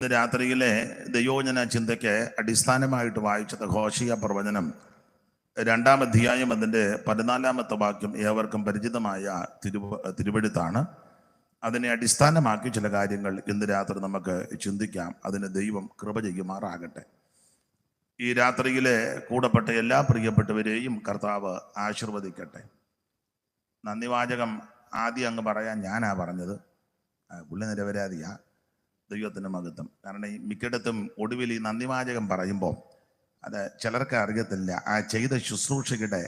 ഇന്ന് രാത്രിയിലെ ദൈവവചന ചിന്തയ്ക്ക് അടിസ്ഥാനമായിട്ട് വായിച്ചത് ഹോശിയ പ്രവചനം 2-ാം അധ്യായം അതിൻ്റെ 14-ാമത്തെ വാക്യം ഏവർക്കും പരിചിതമായ തിരുവെഴുത്താണ്. അതിനെ അടിസ്ഥാനമാക്കി ചില കാര്യങ്ങൾ ഇന്ന് രാത്രി നമുക്ക് ചിന്തിക്കാം. അതിന് ദൈവം കൃപ ചെയ്യുമാറാകട്ടെ. ഈ രാത്രിയിലെ കൂടപ്പെട്ട എല്ലാ പ്രിയപ്പെട്ടവരെയും കർത്താവ് ആശീർവദിക്കട്ടെ. നന്ദിവാചകം ആദ്യം അങ്ങ് പറയാൻ ഞാനാ പറഞ്ഞത്. പുള്ളി നിരപരാധിയാ. ദൈവത്തിൻ്റെ മഹത്വം. കാരണം ഈ മിക്കയിടത്തും ഒടുവിൽ ഈ നന്ദിവാചകം പറയുമ്പോൾ അത് ചിലർക്ക് അറിയത്തില്ല. ആ ചെയ്ത ശുശ്രൂഷയുടെ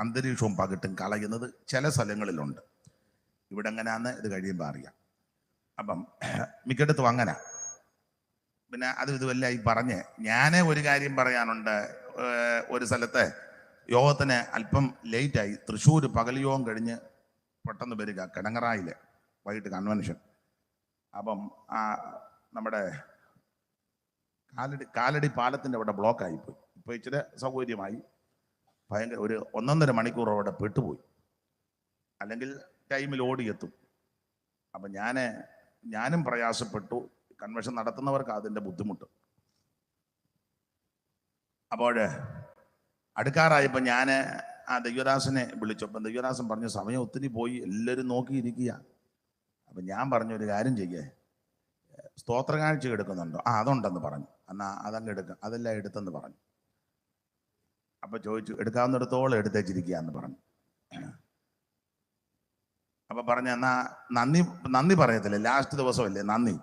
അന്തരീക്ഷവും പകിട്ടും കളയുന്നത് ചില സ്ഥലങ്ങളിലുണ്ട്. ഇവിടെ എങ്ങനെയാന്ന് ഇത് കഴിയുമ്പോൾ അറിയാം. അപ്പം മിക്കയിടത്തും അങ്ങനെ. പിന്നെ ഇതുമല്ല ഈ പറഞ്ഞ് ഞാനേ ഒരു കാര്യം പറയാനുണ്ട്. ഒരു സ്ഥലത്ത് യോഗത്തിന് അല്പം ലേറ്റായി. തൃശ്ശൂർ പകൽ യോഗം കഴിഞ്ഞ് പെട്ടെന്ന് വരിക കിടങ്ങറായില് വൈകിട്ട് കൺവെൻഷൻ. അപ്പം നമ്മുടെ കാലടി പാലത്തിൻ്റെ അവിടെ ബ്ലോക്കായിപ്പോയി. ഇപ്പോൾ ഇച്ചിരി സൗകര്യമായി. ഭയങ്കര ഒരു 1.5 മണിക്കൂർ അവിടെ പെട്ടുപോയി. അല്ലെങ്കിൽ ടൈമിൽ ഓടിയെത്തും. അപ്പം ഞാനും പ്രയാസപ്പെട്ടു. കൺവെൻഷൻ നടത്തുന്നവർക്ക് അതിൻ്റെ ബുദ്ധിമുട്ട്. അപ്പോൾ അടുക്കാറായപ്പോൾ ഞാൻ ദൈവദാസനെ വിളിച്ചപ്പം ദൈവദാസൻ പറഞ്ഞു സമയം ഒത്തിരി പോയി, എല്ലാവരും നോക്കിയിരിക്കുക. അപ്പം ഞാൻ പറഞ്ഞൊരു കാര്യം ചെയ്യേ, സ്തോത്ര കാഴ്ച എടുക്കുന്നുണ്ടോ? അതുണ്ടെന്ന് പറഞ്ഞു. എന്നാൽ അതങ്ങ് എടുക്കാം, അതെല്ലാം എടുത്തെന്ന് പറഞ്ഞു. അപ്പം ചോദിച്ചു എടുക്കാവുന്നിടത്തോളം എടുത്തേച്ചിരിക്കുക എന്ന് പറഞ്ഞു. അപ്പം പറഞ്ഞു എന്നാ നന്ദി പറയത്തില്ലേ, ലാസ്റ്റ് ദിവസമല്ലേ നന്ദി.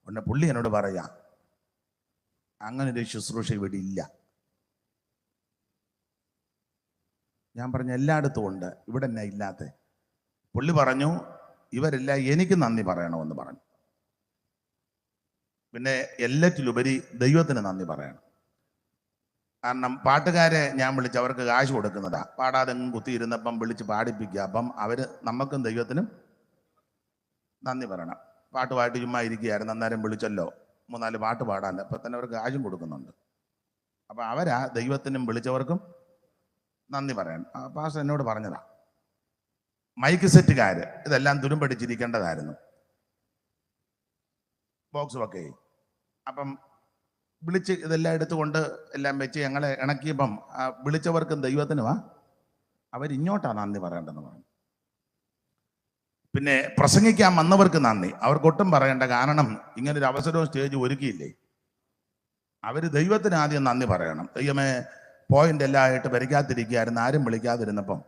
ഉടനെ പുള്ളി എന്നോട് പറയാ അങ്ങനൊരു ശുശ്രൂഷ ഇവിടെ ഇല്ല. ഞാൻ പറഞ്ഞു എല്ലായിടത്തും ഉണ്ട്, ഇവിടെ എന്നാ ഇല്ലാത്ത? പുള്ളി പറഞ്ഞു ഇവരെല്ലാം എനിക്ക് നന്ദി പറയണമെന്ന് പറഞ്ഞു. പിന്നെ എല്ലാറ്റിലുപരി ദൈവത്തിന് നന്ദി പറയണം. കാരണം പാട്ടുകാരെ ഞാൻ വിളിച്ച് അവർക്ക് കാശ് കൊടുക്കുന്നതാ. പാടാതെ കുത്തിയിരുന്നപ്പം വിളിച്ച് പാടിപ്പിക്കുക. അപ്പം നമുക്കും ദൈവത്തിനും നന്ദി പറയണം. പാട്ടുമായിട്ട് ചുമ്മാ ഇരിക്കുകയായിരുന്നു, അന്നേരം വിളിച്ചല്ലോ 3-4 പാട്ട് പാടാൻ. അപ്പം തന്നെ അവർക്ക് കാശും കൊടുക്കുന്നുണ്ട്. അപ്പം ദൈവത്തിനും വിളിച്ചവർക്കും നന്ദി പറയണം. പാസ്റ്റർ എന്നോട് പറഞ്ഞതാ. മൈക്ക് സെറ്റുകാര് ഇതെല്ലാം തുരുമ്പടിച്ചിരിക്കേണ്ടതായിരുന്നു, ബോക്സും ഒക്കെ. അപ്പം വിളിച്ച് ഇതെല്ലാം എടുത്തുകൊണ്ട് എല്ലാം വെച്ച് ഞങ്ങളെ ഇണക്കിയപ്പം വിളിച്ചവർക്കും ദൈവത്തിനുമാ അവരിങ്ങോട്ടാണ് നന്ദി പറയേണ്ടതെന്ന് പറഞ്ഞു. പിന്നെ പ്രസംഗിക്കാൻ വന്നവർക്ക് നന്ദി അവർക്കൊട്ടും പറയേണ്ട. കാരണം ഇങ്ങനൊരു അവസരവും സ്റ്റേജ് ഒരുക്കിയില്ലേ. അവർ ദൈവത്തിന് ആദ്യം നന്ദി പറയണം. ദൈവമേ പോയിന്റ് എല്ലാം ആയിട്ട് വരയ്ക്കാതിരിക്കുകയായിരുന്നു, ആരും വിളിക്കാതിരുന്നപ്പം.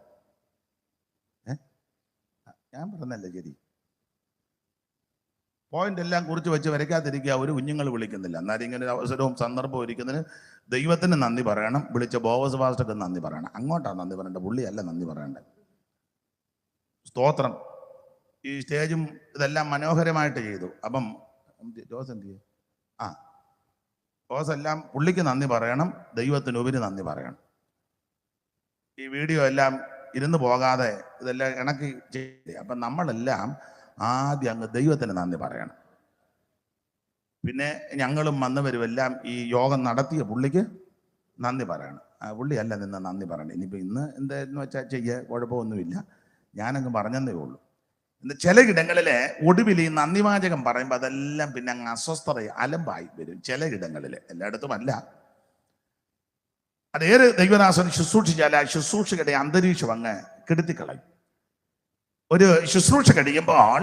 ഞാൻ പറഞ്ഞല്ലേ ശരി. പോയിന്റ് എല്ലാം കുറിച്ച് വെച്ച് വരയ്ക്കാതിരിക്കുക, ഒരു കുഞ്ഞുങ്ങൾ വിളിക്കുന്നില്ല. എന്നാലും ഇങ്ങനെ ഒരു അവസരവും സന്ദർഭവും ഇരിക്കുന്നതിന് ദൈവത്തിന് നന്ദി പറയണം. വിളിച്ച ബോവസ് പാസ്റ്റർക്ക് നന്ദി പറയണം. അങ്ങോട്ടാണ് നന്ദി പറയേണ്ടത്, പുള്ളിയല്ല നന്ദി പറയേണ്ടത്. സ്തോത്രം. ഈ സ്റ്റേജും ഇതെല്ലാം മനോഹരമായിട്ട് ചെയ്തു. അപ്പം ജോസ് എന്ത് ചെയ്യും? ജോസ് എല്ലാം പുള്ളിക്ക് നന്ദി പറയണം, ദൈവത്തിനുപരി നന്ദി പറയണം. ഈ വീഡിയോ എല്ലാം ഇരുന്ന് പോകാതെ ഇതെല്ലാം ഇണക്കി ചെയ്തേ. അപ്പം നമ്മളെല്ലാം ആദ്യം അങ്ങ് ദൈവത്തിന് നന്ദി പറയണം. പിന്നെ ഞങ്ങളും വന്നവരുമെല്ലാം ഈ യോഗം നടത്തിയ പുള്ളിക്ക് നന്ദി പറയണം. പുള്ളിയല്ല നിന്ന് നന്ദി പറയണം. ഇനിയിപ്പോൾ ഇന്ന് എന്തായിരുന്നു വെച്ചാൽ കുഴപ്പമൊന്നുമില്ല, ഞാനങ്ങ് പറഞ്ഞതേ ഉള്ളൂ. ഇന്ന് ചിലയിടങ്ങളിൽ ഒടുവിൽ ഈ നന്ദിവാചകം പറയുമ്പോൾ അതെല്ലാം പിന്നെ അങ്ങ് അസ്വസ്ഥത അലമ്പായി വരും. ചിലയിടങ്ങളിൽ, എല്ലായിടത്തും അല്ല. അതേറെ ദൈവദാസൻ ശുശ്രൂഷിച്ചാൽ ആ ശുശ്രൂഷയുടെ അന്തരീക്ഷം അങ്ങ് കെടുത്തിക്കളയും. ഒരു ശുശ്രൂഷ കഴിയുമ്പോൾ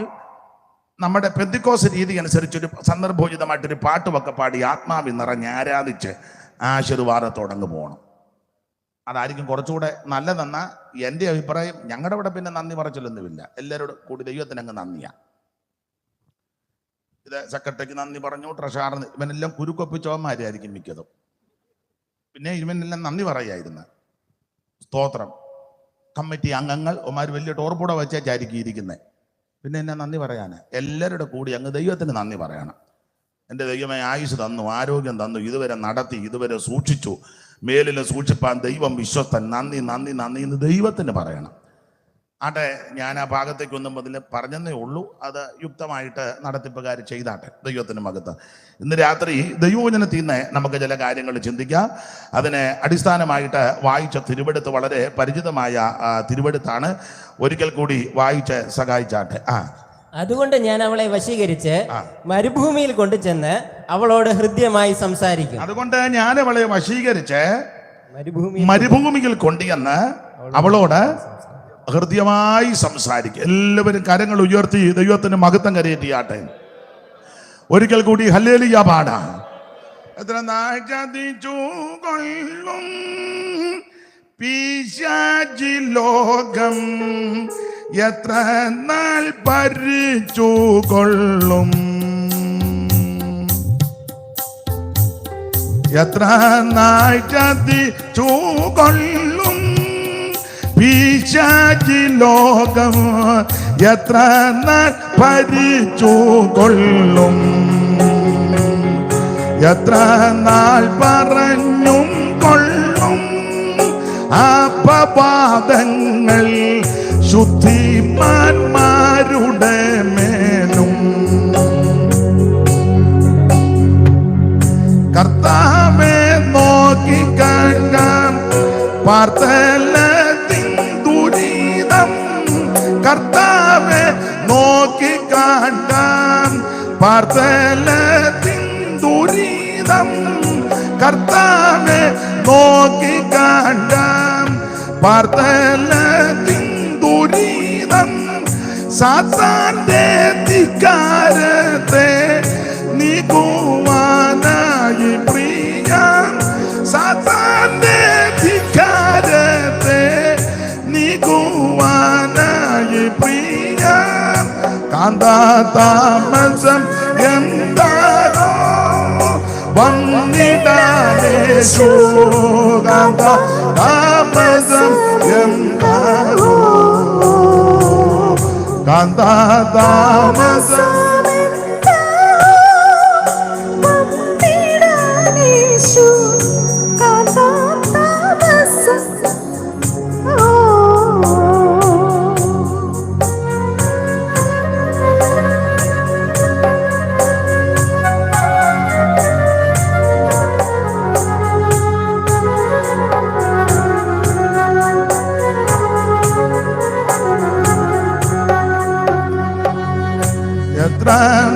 നമ്മുടെ പെന്തിക്കോസ് രീതി അനുസരിച്ചൊരു സന്ദർഭോചിതമായിട്ടൊരു പാട്ടുമൊക്കെ പാടി ആത്മാവിൽ നിറഞ്ഞ് ആരാധിച്ച് ആശീർവാദത്തോടങ്ങ് പോകണം. അതായിരിക്കും കുറച്ചുകൂടെ നല്ലതെന്ന എൻ്റെ അഭിപ്രായം. ഞങ്ങളുടെ ഇവിടെ പിന്നെ നന്ദി പറച്ചിലൊന്നുമില്ല. എല്ലാവരോടും കൂടി ദൈവത്തിനങ്ങ് നന്ദിയാണ്. ഇത് സെക്രട്ടറിക്ക് നന്ദി പറഞ്ഞു, ട്രഷറർ, ഇവനെല്ലാം കുരുക്കൊപ്പിച്ചവന്മാരായിരിക്കും മിക്കതും. പിന്നെ ഇവനെല്ലാം നന്ദി പറയായിരുന്നു. സ്തോത്രം. കമ്മിറ്റി അംഗങ്ങൾ ഒമാർ വലിയ ടോർപ്പൂടെ വെച്ചായിരിക്കും ഇരിക്കുന്നത്. പിന്നെ എന്നെ നന്ദി പറയാൻ എല്ലാവരുടെ കൂടി അങ്ങ് ദൈവത്തിന് നന്ദി പറയണം. എൻ്റെ ദൈവമേ ആയുസ് തന്നു, ആരോഗ്യം തന്നു, ഇതുവരെ നടത്തി, ഇതുവരെ സൂക്ഷിച്ചു, മേലിൽ സൂക്ഷിപ്പാൻ ദൈവം വിശ്വസ്തൻ, നന്ദി നന്ദി നന്ദി എന്ന് ദൈവത്തിന് പറയണം. ആട്ടെ, ഞാൻ ആ ഭാഗത്തേക്കൊന്നും അതിൽ പറഞ്ഞതേ ഉള്ളൂ. അത് യുക്തമായിട്ട് നടത്തിപ്പുകാർ ചെയ്താട്ടെ. ദൈവത്തിന് മഹത്വം. ഇന്ന് രാത്രി ദൈവവചനത്തിൽ നിന്ന് നമുക്ക് ചില കാര്യങ്ങൾ ചിന്തിക്കാം. അതിന് അടിസ്ഥാനമായിട്ട് വായിച്ച തിരുവെടുത്ത് വളരെ പരിചിതമായ തിരുവെടുത്താണ്. ഒരിക്കൽ കൂടി വായിച്ച് സഹായിച്ചാട്ടെ. അതുകൊണ്ട് ഞാൻ അവളെ വശീകരിച്ച് മരുഭൂമിയിൽ കൊണ്ടുചെന്ന് അവളോട് ഹൃദ്യമായി സംസാരിക്കും. അതുകൊണ്ട് ഞാൻ അവളെ വശീകരിച്ച് മരുഭൂമിയിൽ കൊണ്ടുചെന്ന് അവളോട് ഹൃദ്യമായി സംസാരിക്കും. എല്ലാവരും കരങ്ങൾ ഉയർത്തി ദൈവത്തിന് മഹത്വം കരയേറ്റിയാട്ടെ. ഒരിക്കൽ കൂടി ഹല്ലേലൂയ പാടാം. എത്ര നാൾ ചതിച്ചു കൊള്ളും പിശാചി ലോകം, എത്ര നാൾ ഭരിച്ചു കൊള്ളും, എത്ര നാൾ ചതിച്ചു കൊള്ളും പിശാചി ലോകം, എത്ര നാൾ ഭരിച്ചു കൊള്ളും, എത്ര നാൾ പറഞ്ഞും കൊള്ളും അപവാദങ്ങൾ ശുദ്ധിമാന്മാരുടെ മേലും. കർത്താവെ നോക്കി കാണാം പാർത്തലത്തിൻ ദുരിതം, കർത്താവെ നോക്കി കാണാം പാർത്തലത്തിൻ ദുരിതം, കർത്താവെ നോക്കി കാണാം പാർത്തലത്തിൻ ദുരിതം. സാത്താന്റെ ധിക്കാരത്തെ നീക്കുവാനായി പ്രിയ, സാത്താന്റെ ധിക്കാരത്തെ നീക്കുവാനായി പ്രിയ. കാന്താതാമസം എന്താണോ വന്നിടാനേശു, കാന്താതാമസം എന്താണോ, കാന്താതാമസം എത്ര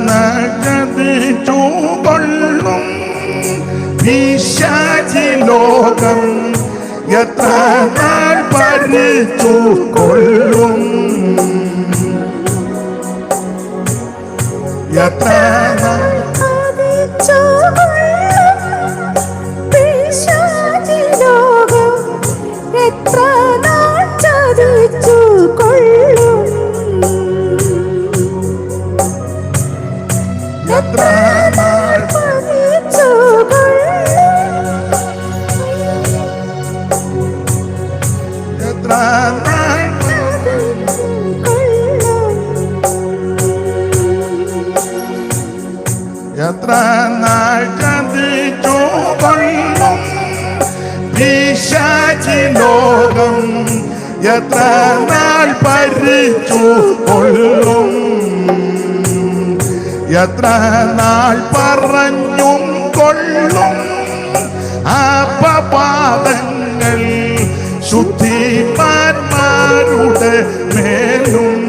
നഗതിച്ചു കൊള്ളും പിശാചി ലോകം, എത്ര നാൾ ഭരിച്ചു കൊള്ളും, എത്ര നാൾ പിശാചി ലോകം, എത്ര നാൾ ചതിച്ചു കൊള്ളും, എത്ര നാൾ ചതിച്ചു കൊള്ളും, എത്ര നാൾ എത്ര നാൾ ചതിച്ചു കൊള്ളും പിശാചി ലോകം, എത്ര നാൾ ഭരിച്ചു കൊള്ളും, എത്ര നാൾ പറഞ്ഞും കൊള്ളും അപവാദങ്ങൾ ശുദ്ധിമാന്മാരുടെ മേലും.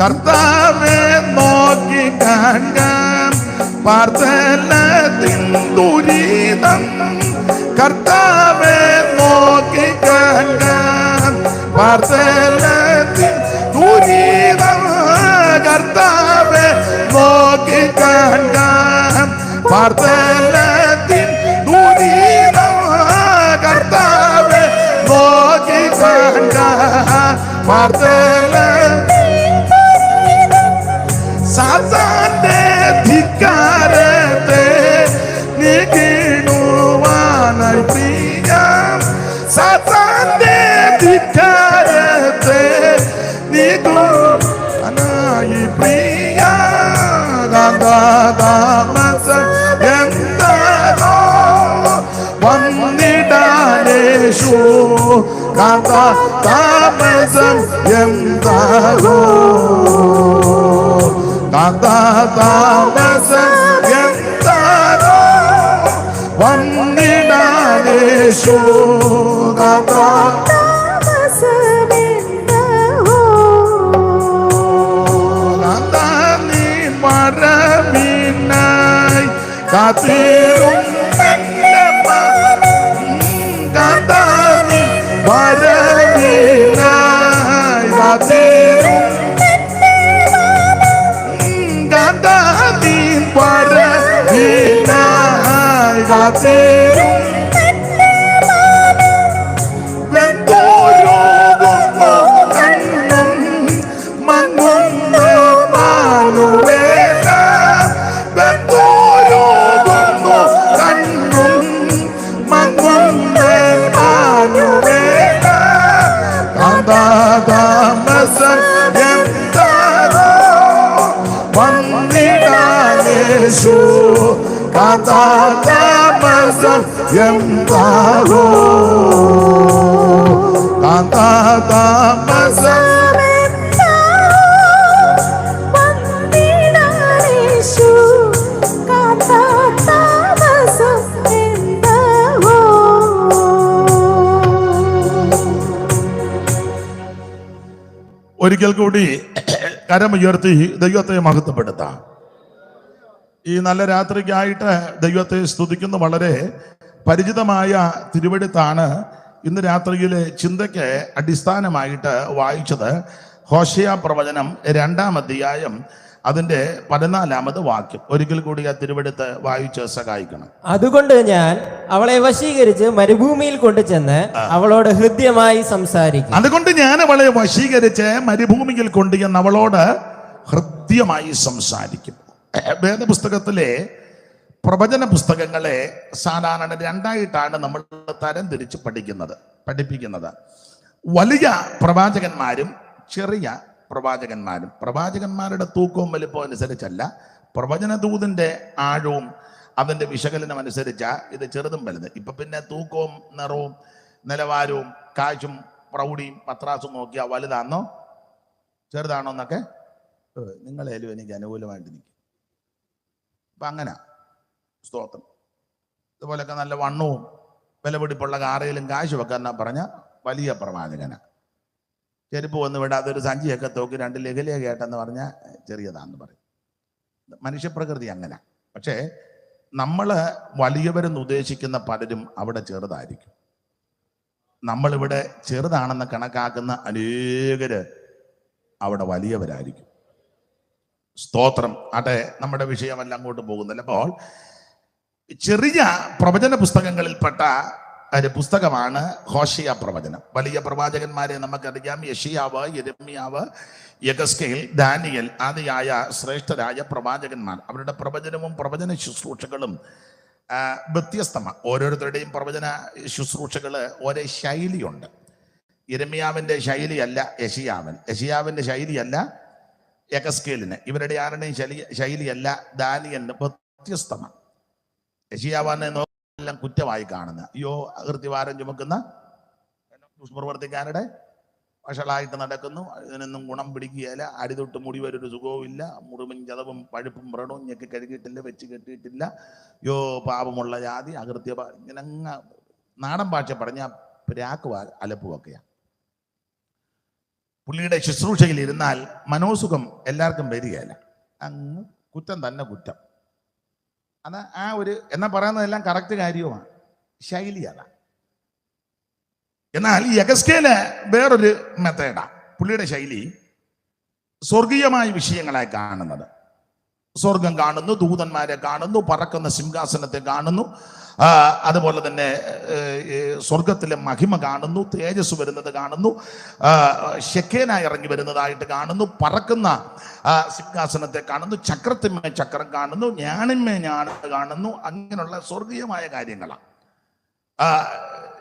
കർത്താവെ നോക്കി കാണാം പാർത്തലത്തിൻ ദുരിതം, കർത്താവെ നോക്കി കാണാം പാർത്തലത്തിൻ ദുരിതം, കർത്താവെ നോക്കി കാണാം പാർത്തലത്തിൻ ദുരിതം, കർത്താവെ നോക്കി കാണാം പാർത്തലത്തിൻ. സാത്താന്റെ ധിക്കാരത്തെ നീക്കിടുവാനായി പ്രിയ, സാത്താന്റെ ധിക്കാരത്തെ നീക്കുവാനായി പ്രിയ. കാന്താതാമസം എന്താണോ വന്നിടാനേശു, കാന്താതാമസം എന്താണോ, കാന്താതാമസം എന്താണോ വന്നിടാനേശു, കാന്താതാമസം കാത്തിരും എന്റെ കാന്താനി വരവിനായി കാത്തിരും കാന്താനി വരവിനായി കാത്തിരും എന്താകോ കാന്താമസം ഒരിക്കൽ കൂടി കരമുയർത്തി ദൈവത്തെ മഹത്വപ്പെടുത്താം. ഈ നല്ല രാത്രിക്കായിട്ട് ദൈവത്തെ സ്തുതിക്കുന്ന വളരെ പരിചിതമായ തിരുവെടുത്താണ് ഇന്ന് രാത്രിയിലെ ചിന്തയ്ക്ക് അടിസ്ഥാനമായിട്ട് വായിച്ചത്. ഹോശേയ പ്രവചനം 2-ാം അധ്യായം അതിന്റെ 14-ാമത് വാക്യം. ഒരിക്കൽ കൂടി ആ തിരുവെടുത്ത് വായിച്ച് സഹായിക്കണം. അതുകൊണ്ട് ഞാൻ അവളെ വശീകരിച്ച് മരുഭൂമിയിൽ കൊണ്ടുചെന്ന് അവളോട് ഹൃദ്യമായി സംസാരിക്കും. അതുകൊണ്ട് ഞാൻ അവളെ വശീകരിച്ച് മരുഭൂമിയിൽ കൊണ്ടുചെന്ന് അവളോട് ഹൃദ്യമായി സംസാരിക്കും. വേദപുസ്തകത്തിലെ പ്രവചന പുസ്തകങ്ങളെ സാധാരണ 2ആയിട്ടാണ് നമ്മൾ തരം തിരിച്ച് പഠിപ്പിക്കുന്നത്. വലിയ പ്രവാചകന്മാരും ചെറിയ പ്രവാചകന്മാരും. പ്രവാചകന്മാരുടെ തൂക്കവും വലിപ്പവും അനുസരിച്ചല്ല, പ്രവചന ദൂതിന്റെ ആഴവും അതിന്റെ വിശകലനം അനുസരിച്ച ഇത് ചെറുതും വലുത്. ഇപ്പൊ പിന്നെ തൂക്കവും നിറവും നിലവാരവും കാശും പ്രൗഢിയും പത്രാസും നോക്കിയാൽ വലുതാണോ ചെറുതാണോ എന്നൊക്കെ നിങ്ങളേലും എനിക്ക് അനുകൂലമായിട്ട് നിൽക്കും. അപ്പൊ അങ്ങനെ സ്തോത്രം. ഇതുപോലൊക്കെ നല്ല വണ്ണവും വിലപിടിപ്പുള്ള കാറയിലും കാശ് വെക്കാൻ പറഞ്ഞ വലിയ പ്രവാചകന. ചെരുപ്പ് വന്ന് വിടാതെ ഒരു സഞ്ചിയൊക്കെ തൂക്കി 2 ലഹലിയ കേട്ടെന്ന് പറഞ്ഞാൽ ചെറിയതാന്ന് പറയും. മനുഷ്യപ്രകൃതി അങ്ങനെ. പക്ഷേ നമ്മൾ വലിയവരെന്ന് ഉദ്ദേശിക്കുന്ന പലരും അവിടെ ചെറുതായിരിക്കും. നമ്മളിവിടെ ചെറുതാണെന്ന് കണക്കാക്കുന്ന അനേകര് അവിടെ വലിയവരായിരിക്കും. സ്തോത്രം. ആട്ടെ, നമ്മുടെ വിഷയമല്ല അങ്ങോട്ട് പോകുന്നില്ല. അപ്പോൾ ചെറിയ പ്രവചന പുസ്തകങ്ങളിൽപ്പെട്ട ഒരു പുസ്തകമാണ് ഹോശേയ പ്രവചനം. വലിയ പ്രവാചകന്മാരെ നമുക്കറിയാം. യെശയ്യാവ്, യിരെമ്യാവ്, യെഹെസ്കേൽ, ദാനിയേൽ ആദിയായ ശ്രേഷ്ഠരായ പ്രവാചകന്മാർ. അവരുടെ പ്രവചനവും പ്രവചന ശുശ്രൂഷകളും വ്യത്യസ്തമാണ്. ഓരോരുത്തരുടെയും പ്രവചന ശുശ്രൂഷകള് ഒരേ ശൈലിയുണ്ട്. യിരെമ്യാവിന്റെ ശൈലിയല്ല യെശയ്യാവിന്റെ ശൈലിയല്ല യെഹെസ്കേലിന്, ഇവരുടെ ആരുടെയും ശൈലിയല്ല ദാനിയേലിന്. വ്യത്യസ്തമാണ്. യെശയ്യാവിനെ എല്ലാം കുറ്റമായി കാണുന്ന, അയ്യോ അകൃത്യഭാരം ചുമക്കുന്ന ദുഷ്പ്രവർത്തിക്കാരുടെ വഷളായിട്ട് നടക്കുന്നു, ഇതിനൊന്നും ഗുണം പിടിക്കുകയില്ല, അടിതൊട്ട് മുടി വരൊരു സുഖവും ഇല്ല, മുറിവും ചതവും പഴുപ്പും വ്രണവും ഞെക്കി കഴുകിയിട്ടില്ല, വെച്ച് കെട്ടിയിട്ടില്ല, യോ പാപമുള്ള ജാതി, അകൃത്യ ഇങ്ങനെ നാടൻ ഭാഷ പറഞ്ഞ പ്രാക്ക് അലപ്പുമൊക്കെയാണ്. പുള്ളിയുടെ ശുശ്രൂഷയിൽ ഇരുന്നാൽ മനോസുഖം എല്ലാവർക്കും വരികയില്ല. അങ്ങ് കുറ്റം തന്നെ കുറ്റം. അത് ആ ഒരു എന്നാ പറയുന്നതെല്ലാം കറക്റ്റ് കാര്യവുമാണ്, ശൈലി അതാ. എന്നാൽ ഈ യെഹെസ്കേല് വേറൊരു മെത്തേഡാ. പുള്ളിയുടെ ശൈലി സ്വർഗീയമായ വിഷയങ്ങളായി കാണുന്നത്. സ്വർഗം കാണുന്നു, ദൂതന്മാരെ കാണുന്നു, പറക്കുന്ന സിംഹാസനത്തെ കാണുന്നു, അതുപോലെ തന്നെ സ്വർഗത്തിലെ മഹിമ കാണുന്നു, തേജസ് വരുന്നത് കാണുന്നു, ശെക്കേനായി ഇറങ്ങി വരുന്നതായിട്ട് കാണുന്നു, പറക്കുന്ന സിംഹാസനത്തെ കാണുന്നു, ചക്രത്തിന്മേ ചക്രം കാണുന്നു, ഞാണിന്മേ ഞാണ് കാണുന്നു. അങ്ങനെയുള്ള സ്വർഗീയമായ കാര്യങ്ങളാണ്.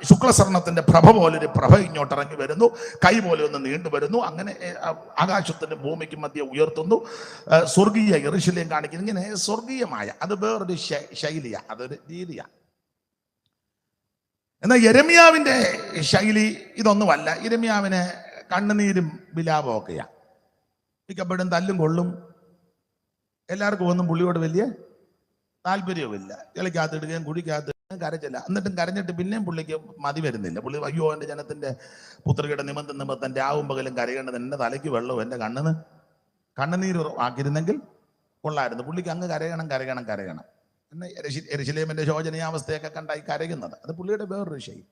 ശുക്ലസ്വർണത്തിന്റെ പ്രഭ പോലൊരു പ്രഭ ഇങ്ങോട്ടിറങ്ങി വരുന്നു, കൈ പോലെ ഒന്ന് നീണ്ടു വരുന്നു, അങ്ങനെ ആകാശത്തിന്റെ ഭൂമിക്ക് മധ്യ ഉയർത്തുന്നു, സ്വർഗീയ യെരൂശലേം കാണിക്കുന്നു. ഇങ്ങനെ സ്വർഗീയമായ അത് വേറൊരു ശൈലിയാണ്, അതൊരു രീതിയാണ്. എന്നാൽ യെരമ്യാവിന്റെ ശൈലി ഇതൊന്നുമല്ല. യെരമ്യാവിന് കണ്ണുനീരും വിലാപവും ഒക്കെയാണ്. മിക്കപ്പോഴും തല്ലും കൊള്ളും. എല്ലാവർക്കും ഒന്നും പുള്ളിയോട് വലിയ താല്പര്യവുമില്ല. ചെളിക്കകത്തിടുകയും കുഴിക്കകത്ത് കരച്ചില്ല. എന്നിട്ടും കരഞ്ഞിട്ട് പിന്നെയും പുള്ളിക്ക് മതി വരുന്നില്ല. പുള്ളി അയ്യോ എൻ്റെ ജനത്തിന്റെ പുത്രികയുടെ നിമിത്തം രാവും പകലും കരയേണ്ടത് എൻ്റെ തലയ്ക്ക് വെള്ളവും എൻ്റെ കണ്ണുനീര് ആക്കിയിരുന്നെങ്കിൽ കൊള്ളായിരുന്നു. പുള്ളിക്ക് അങ്ങ് കരയണം. എന്നെ യെരൂശലേമിന്റെ ശോചനീയാവസ്ഥയൊക്കെ കണ്ടായി കരയുന്നത്. അത് പുള്ളിയുടെ വേറൊരു വിഷയം.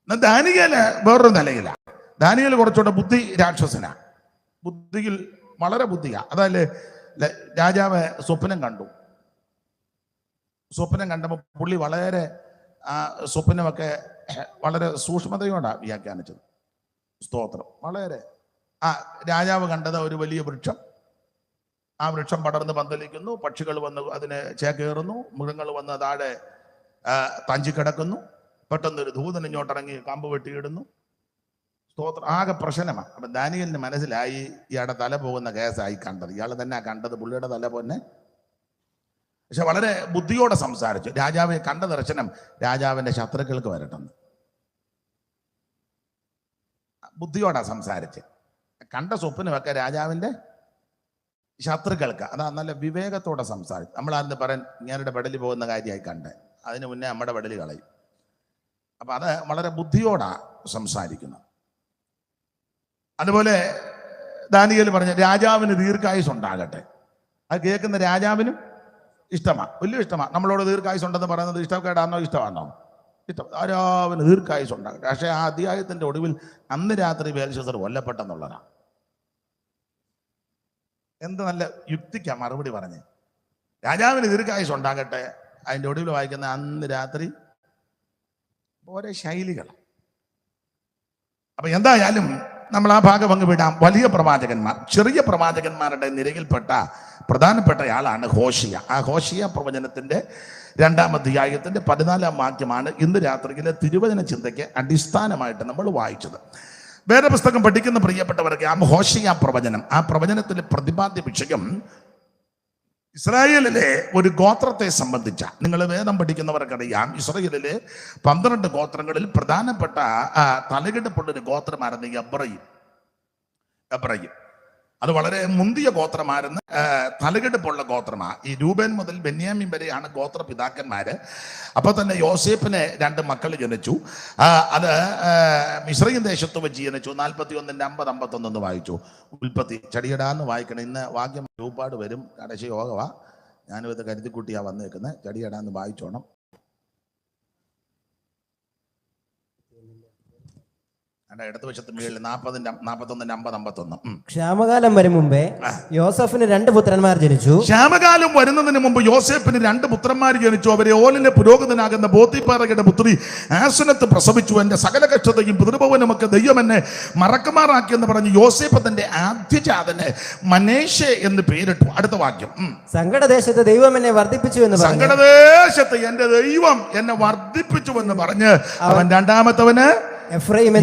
എന്നാൽ ദാനിയേല് വേറൊരു നിലയില. ദാനിയേൽ കുറച്ചുകൂടെ ബുദ്ധി രാക്ഷസനാ, ബുദ്ധിയിൽ വളരെ ബുദ്ധിയാ. അതല്ലേ രാജാവ് സ്വപ്നം കണ്ടു. സ്വപ്നം കണ്ടപ്പോൾ പുള്ളി വളരെ സ്വപ്നമൊക്കെ വളരെ സൂക്ഷ്മതയോടാണ് വ്യാഖ്യാനിച്ചത്. സ്തോത്രം. വളരെ രാജാവ് കണ്ടത് ഒരു വലിയ വൃക്ഷം. ആ വൃക്ഷം പടർന്ന് പന്തലിക്കുന്നു, പക്ഷികൾ വന്ന് അതിനെ ചേക്കേറുന്നു, മൃഗങ്ങൾ വന്ന് താഴെ തഞ്ചിക്കിടക്കുന്നു. പെട്ടെന്നൊരു ദൂതൻ ഇങ്ങോട്ടിറങ്ങി കമ്പ് വെട്ടിയിടുന്നു. സ്തോത്രം. ആകെ പ്രശ്നമാണ്. അപ്പൊ ദാനിയേലിന് മനസ്സിലായി ഇയാളുടെ തല പോകുന്ന കേസായി കണ്ടത്. ഇയാൾ തന്നെ കണ്ടത് പുള്ളിയുടെ തല പോന്നെ. പക്ഷെ വളരെ ബുദ്ധിയോടെ സംസാരിച്ചു. രാജാവ് കണ്ട ദർശനം രാജാവിന്റെ ശത്രുക്കൾക്ക് വരട്ടെന്ന് ബുദ്ധിയോടാ സംസാരിച്ച്. കണ്ട സ്വപ്നമൊക്കെ രാജാവിന്റെ ശത്രുക്കൾക്ക്. അതാ നല്ല വിവേകത്തോടെ സംസാരിച്ചു. നമ്മളാരെന്ന് പറയാൻ ഇങ്ങനെയുടെ പെടലി പോകുന്ന കാര്യമായി കണ്ടേ, അതിന് മുന്നേ നമ്മുടെ പെടലി കളയും. അപ്പൊ അത് വളരെ ബുദ്ധിയോടാ സംസാരിക്കുന്നത്. അതുപോലെ ദാനിയേൽ പറഞ്ഞ രാജാവിന് ദീർഘായുസ് ഉണ്ടാകട്ടെ. അത് കേൾക്കുന്ന രാജാവിനും ഇഷ്ടമാണ്, വലിയ ഇഷ്ടമാണ്. നമ്മളോട് ദീർഘായുസ് ഉണ്ടെന്ന് പറയുന്നത് ഇഷ്ടക്കേടാണോ ഇഷ്ടമാണോ? ഇഷ്ടം. രാജാവിന് ദീർഘായുസ് ഉണ്ടാകട്ടെ. പക്ഷേ ആ അധ്യായത്തിന്റെ ഒടുവിൽ അന്ന് രാത്രി ബേൽശസ്സർ കൊല്ലപ്പെട്ടെന്നുള്ളതാണ്. എന്ത് നല്ല യുക്തിക്കാ മറുപടി പറഞ്ഞ്. രാജാവിന് ദീർഘായുസ് ഉണ്ടാകട്ടെ, അതിൻ്റെ ഒടുവിൽ വായിക്കുന്ന അന്ന് രാത്രി ഓരോ ശൈലികൾ. അപ്പൊ എന്തായാലും നമ്മൾ ആ ഭാഗം അങ്ങ് വിടാം. വലിയ പ്രവാചകന്മാർ, ചെറിയ പ്രവാചകന്മാരുടെ നിരയിൽപ്പെട്ട പ്രധാനപ്പെട്ട ആളാണ് ഹോശിയ. ആ ഹോശിയ പ്രവചനത്തിന്റെ 2-ാം അധ്യായത്തിന്റെ 14-ാം വാക്യമാണ് ഇന്ന് രാത്രിയിലെ തിരുവചന ചിന്തയ്ക്ക് അടിസ്ഥാനമായിട്ട് നമ്മൾ വായിച്ചത്. വേദപുസ്തകം പഠിക്കുന്ന പ്രിയപ്പെട്ടവർക്ക് ആ ഹോശിയ പ്രവചനം, ആ പ്രവചനത്തിലെ പ്രതിപാദ്യ വിഷയം ഇസ്രായേലിലെ ഒരു ഗോത്രത്തെ സംബന്ധിച്ച. നിങ്ങൾ വേദം പഠിക്കുന്നവർക്കറിയാം, ഇസ്രായേലിലെ 12 ഗോത്രങ്ങളിൽ പ്രധാനപ്പെട്ട തലകെട്ടുള്ളൊരു ഗോത്രമായിരുന്നു എബ്രയീം. അത് വളരെ മുന്തിയ ഗോത്രമായിരുന്നു, തലകെടുപ്പുള്ള ഗോത്രമാണ്. ഈ രൂബേൻ മുതൽ ബെന്യാമീൻ വരെയാണ് ഗോത്ര പിതാക്കന്മാര്. അപ്പോൾ തന്നെ യോസേഫിന് 2 മക്കൾ ജനിച്ചു. അത് മിസ്രയീം ദേശത്ത് വെച്ച് ജനിച്ചു. 41:50-51 വായിച്ചു. ഉൽപ്പത്തി ചടിയടാന്ന് വായിക്കണം. ഇന്ന് വാക്യം രൂപാട് വരും, കടശ യോഗവാ. ഞാനും ഇത് കരുതിക്കുട്ടിയാ വന്നേക്കുന്നത്. ചടിയടാന്ന് വായിച്ചോണം. ഇടതുവശത്ത് 41:50-51. ക്ഷാമകാലം വരും മുമ്പേ യോസഫിന് 2 പുത്രന്മാർ ജനിച്ചു. ക്ഷാമകാലം വരുന്നതിന് മുമ്പ് യോസേഫിന് 2 പുത്രന്മാർ ജനിച്ചു. അവരെ ഓലിലെ പുരോഹിതനാകുന്ന പോത്തിഫാറയുടെ പുത്രി ആസനത്ത് പ്രസവിച്ചു. എന്റെ സകല കഷ്ടതയും പിതൃഭവനുമൊക്കെ ദൈവം എന്നെ മറക്കുമാറാക്കിയെന്ന് പറഞ്ഞ് യോസേഫ് തന്റെ ആദ്യജാതന് മനേശെ എന്ന് പേരിട്ടു. അടുത്ത വാക്യം. സങ്കടദേശത്ത് ദൈവം എന്നെ വർദ്ധിപ്പിച്ചു എന്ന് പറഞ്ഞു. സങ്കടദേശത്ത് എന്റെ ദൈവം എന്നെ വർദ്ധിപ്പിച്ചു എന്ന് പറഞ്ഞ് അവൻ 2-ാമത്തവന് എഫ്രയീം